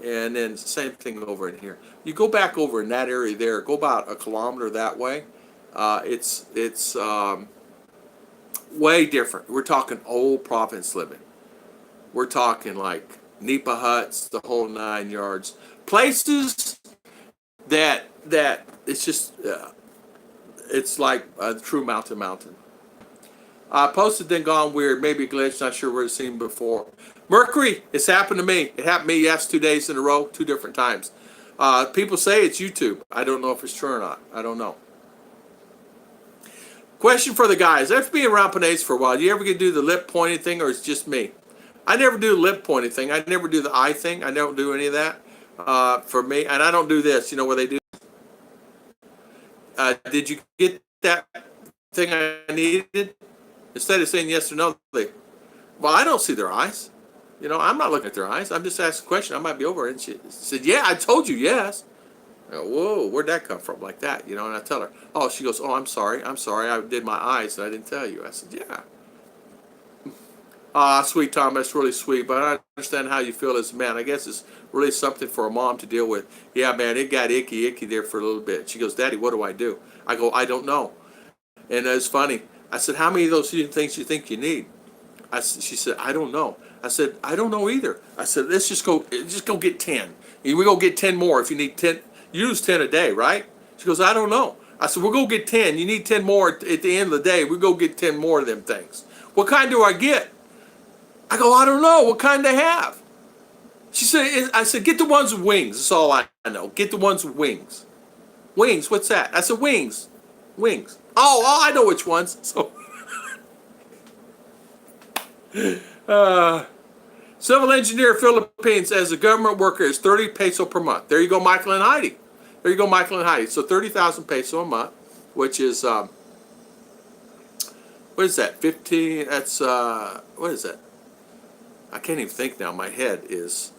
And then same thing over in here. You go back over in that area there, go about a kilometer that way. It's way different. We're talking old province living. We're talking like Nipa huts, the whole 9 yards. Places that it's just it's like a true mountain. Posted then gone weird, maybe a glitch, not sure where it's seen before. Mercury, it's happened to me. It happened to me, yes, 2 days in a row, 2 different times. People say it's YouTube. I don't know if it's true or not. I don't know. Question for the guys. After being around Panades for a while, do you ever get to do the lip pointing thing, or it's just me? I never do the lip pointing thing. I never do the eye thing. I don't do any of that for me. And I don't do this. You know what they do? Did you get that thing I needed? Instead of saying yes or no, well, I don't see their eyes. You know, I'm not looking at their eyes. I'm just asking a question. I might be over it. And she said, yeah, I told you yes. I go, whoa, where'd that come from? Like that, you know, and I tell her, oh, she goes, oh, I'm sorry. I did my eyes and I didn't tell you. I said, yeah. Sweet Tom, that's really sweet, but I understand how you feel as a man. I guess it's really something for a mom to deal with. Yeah, man, it got icky there for a little bit. She goes, Daddy, what do I do? I go, I don't know. And it's funny. I said, how many of those things you think you need? She said, I don't know. I said, I don't know either. I said, let's just go get 10. We go get 10 more if you need 10. Use 10 a day, right? She goes, I don't know. I said, we'll go get 10. You need 10 more at the end of the day. We'll go get 10 more of them things. What kind do I get? I go, I don't know. What kind they have? She said, I said, get the ones with wings. That's all I know. Get the ones with wings. Wings, what's that? I said, wings. Wings. Oh, I know which ones. So, civil engineer Philippines as a government worker is 30 peso per month. There you go, Michael and Heidi. There you go, Michael and Heidi. So 30,000 peso a month, which is, what is that? 15, that's, what is that? I can't even think now. My head is,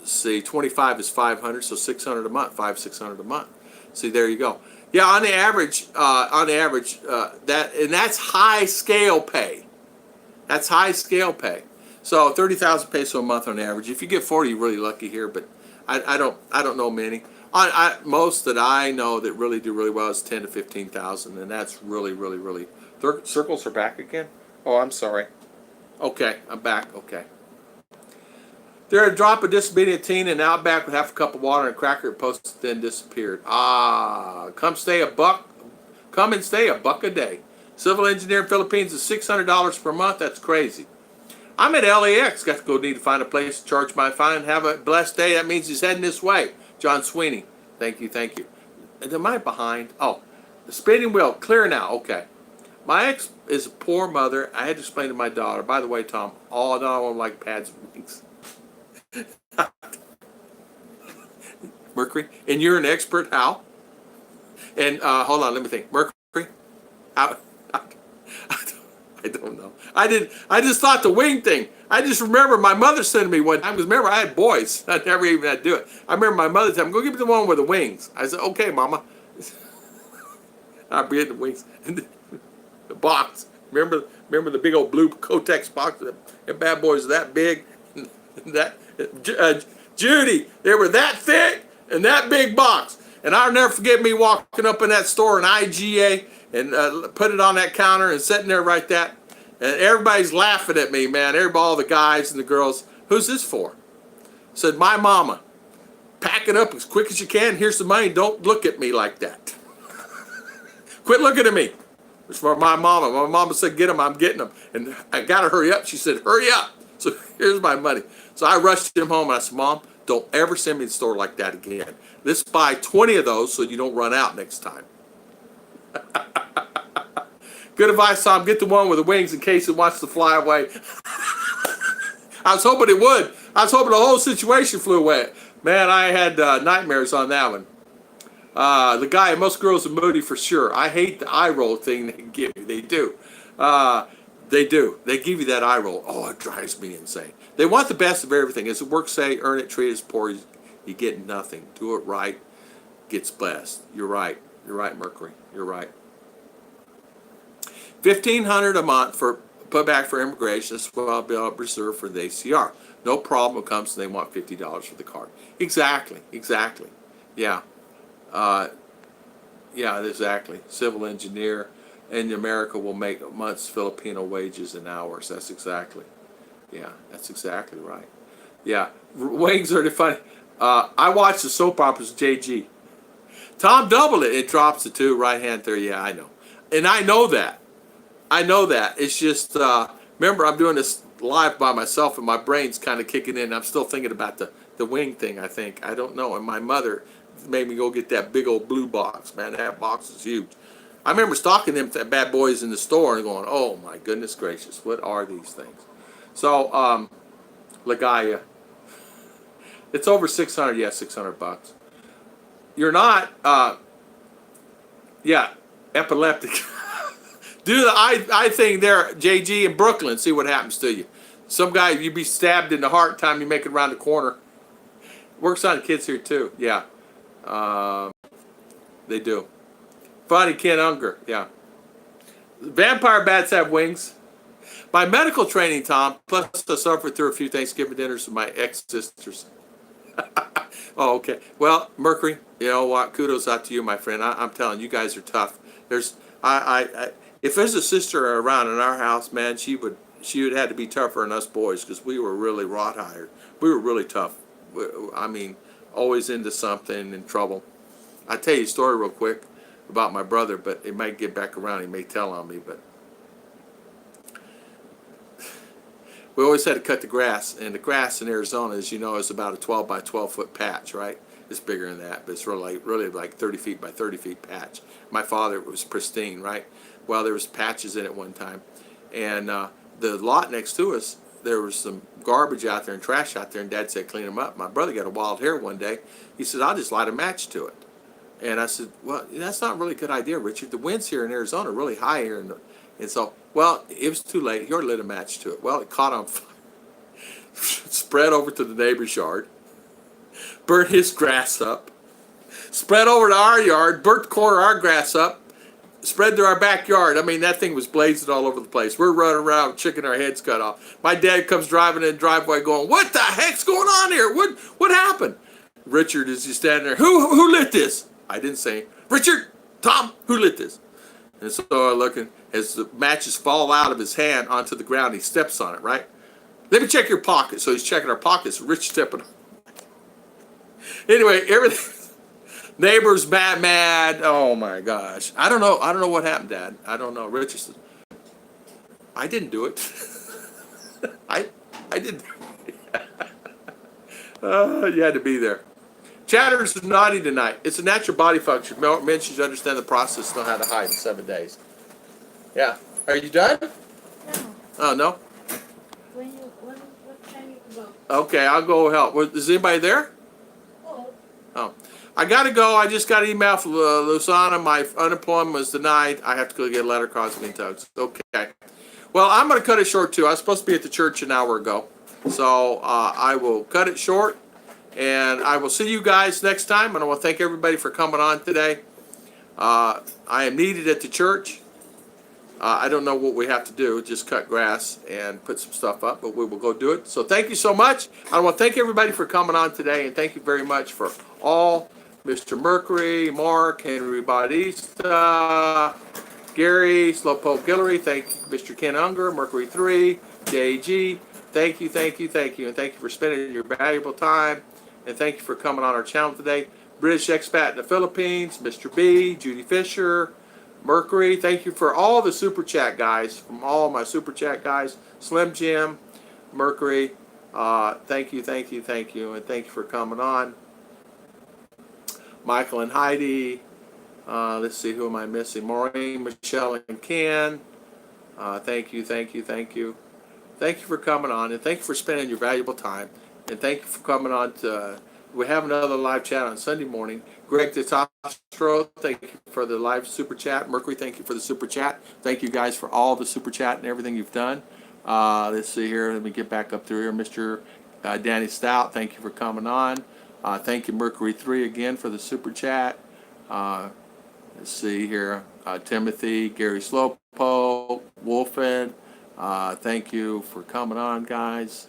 see, 25 is 500, so 600 a month, 600 a month. See, there you go. Yeah, on the average, that's high scale pay. That's high scale pay. So 30,000 peso a month on average. If you get 40, you're really lucky here. But I don't know many. Most that I know that really do really well is 10 to 15,000, and that's really. Circles are back again. Oh, I'm sorry. Okay, I'm back. Okay. There a drop of disobedient teen and Outback with half a cup of water and a cracker posted then disappeared. Come and stay a buck a day. Civil engineer in Philippines is $600 per month. That's crazy. I'm at LAX. Got to go need to find a place to charge my fine. Have a blessed day. That means he's heading this way. John Sweeney. Thank you. And am I behind? Oh, the spinning wheel. Clear now. Okay. My ex is a poor mother. I had to explain to my daughter. By the way, Tom, no, I don't like pads and wings. Mercury, and you're an expert, how? And hold on, let me think. Mercury, I don't know. I just thought the wing thing. I just remember my mother sending me one time. Because remember, I had boys. I never even had to do it. I remember my mother telling me, "Go give me the one with the wings." I said, "Okay, Mama." I'll be in the wings. And the box. Remember the big old blue Kotex box. That bad boys that big. That Judy, they were that thick and that big box. And I'll never forget me walking up in that store in IGA and put it on that counter and sitting there right that. And everybody's laughing at me, man. All the guys and the girls. Who's this for? Said, my mama. Pack it up as quick as you can. Here's the money. Don't look at me like that. Quit looking at me. It's for my mama. My mama said, get them. I'm getting them. And I got to hurry up. She said, hurry up. So here's my money. So I rushed him home and I said, Mom, don't ever send me to the store like that again. Let's buy 20 of those so you don't run out next time. Good advice, Tom. Get the one with the wings in case it wants to fly away. I was hoping it would. I was hoping the whole situation flew away. Man, I had nightmares on that one. The guy, most girls are moody for sure. I hate the eye roll thing they give me. They do. Uh, they do. They give you that eye roll. Oh, it drives me insane. They want the best of everything. As the work say, earn it, treat it as poor. You get nothing. Do it right, gets blessed. You're right. You're right, Mercury. You're right. 1,500 a month for put back for immigration. That's what I'll be able to reserve for the ACR. No problem comes and they want $50 for the card. Exactly. Exactly. Yeah. Uh, yeah, exactly. Civil engineer in America will make a month's Filipino wages in hours. That's exactly. Yeah, that's exactly right. Yeah, wings are the funny. I watch the soap operas with JG. Tom doubled it. It drops the two right hand there. Yeah, I know. And I know that. I know that. It's just, remember, I'm doing this live by myself and my brain's kind of kicking in. I'm still thinking about the wing thing, I think. I don't know. And my mother made me go get that big old blue box. Man, that box is huge. I remember stalking them bad boys in the store and going, oh my goodness gracious, what are these things? So, Lagaya. It's over 600, yeah, $600. You're not, yeah, epileptic. Do the eye thing there, JG, in Brooklyn. See what happens to you. Some guy, you'd be stabbed in the heart time you make it around the corner. Works on kids here too, yeah. They do. Funny Ken Unger, yeah. Vampire bats have wings. My medical training, Tom, plus I suffered through a few Thanksgiving dinners with my ex-sisters. Oh, okay. Well, Mercury, you know what? Kudos out to you, my friend. I'm telling you, you guys are tough. There's, if there's a sister around in our house, man, she would have to be tougher than us boys because we were really wrought-hired. We were really tough. I mean, always into something, in trouble. I'll tell you a story real quick about my brother, but it might get back around. He may tell on me, but we always had to cut the grass, and the grass in Arizona, as you know, is about a 12 by 12 foot patch, right? It's bigger than that, but it's really like 30 feet by 30 feet patch. My father was pristine, right? Well, there was patches in it one time, and the lot next to us, there was some garbage out there and trash out there, and Dad said clean them up. My brother got a wild hair one day. He said, I'll just light a match to it. And I said, well, that's not really a good idea, Richard. The winds here in Arizona are really high here. And so, well, it was too late. He already lit a match to it. Well, it caught on fire. Spread over to the neighbor's yard. Burnt his grass up. Spread over to our yard. Burnt the corner of our grass up. Spread to our backyard. I mean, that thing was blazing all over the place. We're running around, chicken our heads cut off. My dad comes driving in the driveway going, what the heck's going on here? What happened? Richard is just standing there. Who lit this? I didn't say, Richard, Tom, who lit this? And so I look, as the matches fall out of his hand onto the ground, he steps on it, right? Let me check your pocket. So he's checking our pockets. Rich stepping. Anyway, everything. Neighbors mad. Oh my gosh. I don't know what happened, Dad. I don't know. Richard said, I didn't do it. I didn't. You had to be there. Chatters is naughty tonight. It's a natural body function. Men should understand the process, know how to hide in 7 days. Yeah. Are you done? No. Oh, no? What time you go? Okay, I'll go help. Is anybody there? Oh. I got to go. I just got an email from Lusana. My unemployment was denied. I have to go get a letter causing me tugs. Okay. Well, I'm going to cut it short, too. I was supposed to be at the church an hour ago. So I will cut it short. And I will see you guys next time. And I want to thank everybody for coming on today. I am needed at the church. I don't know what we have to do. Just cut grass and put some stuff up. But we will go do it. So thank you so much. I want to thank everybody for coming on today. And thank you very much for all. Mr. Mercury, Mark, Henry Bautista, Gary, Slowpoke Guillory. Thank you, Mr. Ken Unger, Mercury 3, JG. Thank you. And thank you for spending your valuable time. And thank you for coming on our channel today. British expat in the Philippines, Mr. B, Judy Fisher, Mercury. Thank you for all the super chat guys, from all my super chat guys. Slim Jim, Mercury. Thank you. And thank you for coming on. Michael and Heidi. Let's see, who am I missing? Maureen, Michelle, and Ken. Thank you. Thank you for coming on, and thank you for spending your valuable time. And thank you for coming on to We have another live chat on Sunday morning. Greg the Testrout, thank you for the live super chat. Mercury, thank you for the super chat. Thank you guys for all the super chat and everything you've done. Let's see here. Let me get back up through here. Mr. Danny Stout, thank you for coming on. Thank you, Mercury 3, again for the super chat. Let's see here. Timothy, Gary Slowpoke, Wolfen, thank you for coming on, guys.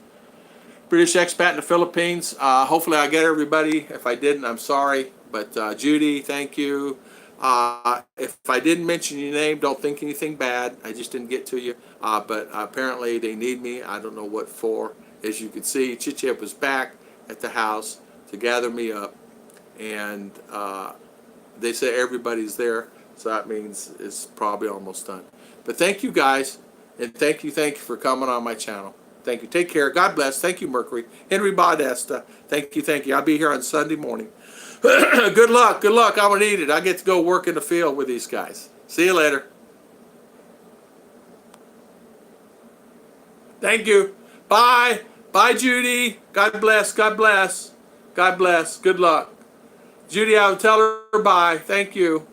British expat in the Philippines. Hopefully I get everybody. If I didn't, I'm sorry. But Judy, thank you. If I didn't mention your name, don't think anything bad. I just didn't get to you. But apparently they need me. I don't know what for. As you can see, Chichip was back at the house to gather me up. And they say everybody's there. So that means it's probably almost done. But thank you guys. And thank you for coming on my channel. Thank you. Take care. God bless. Thank you, Mercury. Henry Baudesta. Thank you. I'll be here on Sunday morning. Good luck. I'm going to need it. I get to go work in the field with these guys. See you later. Thank you. Bye. Bye, Judy. God bless. Good luck. Judy, I'll tell her bye. Thank you.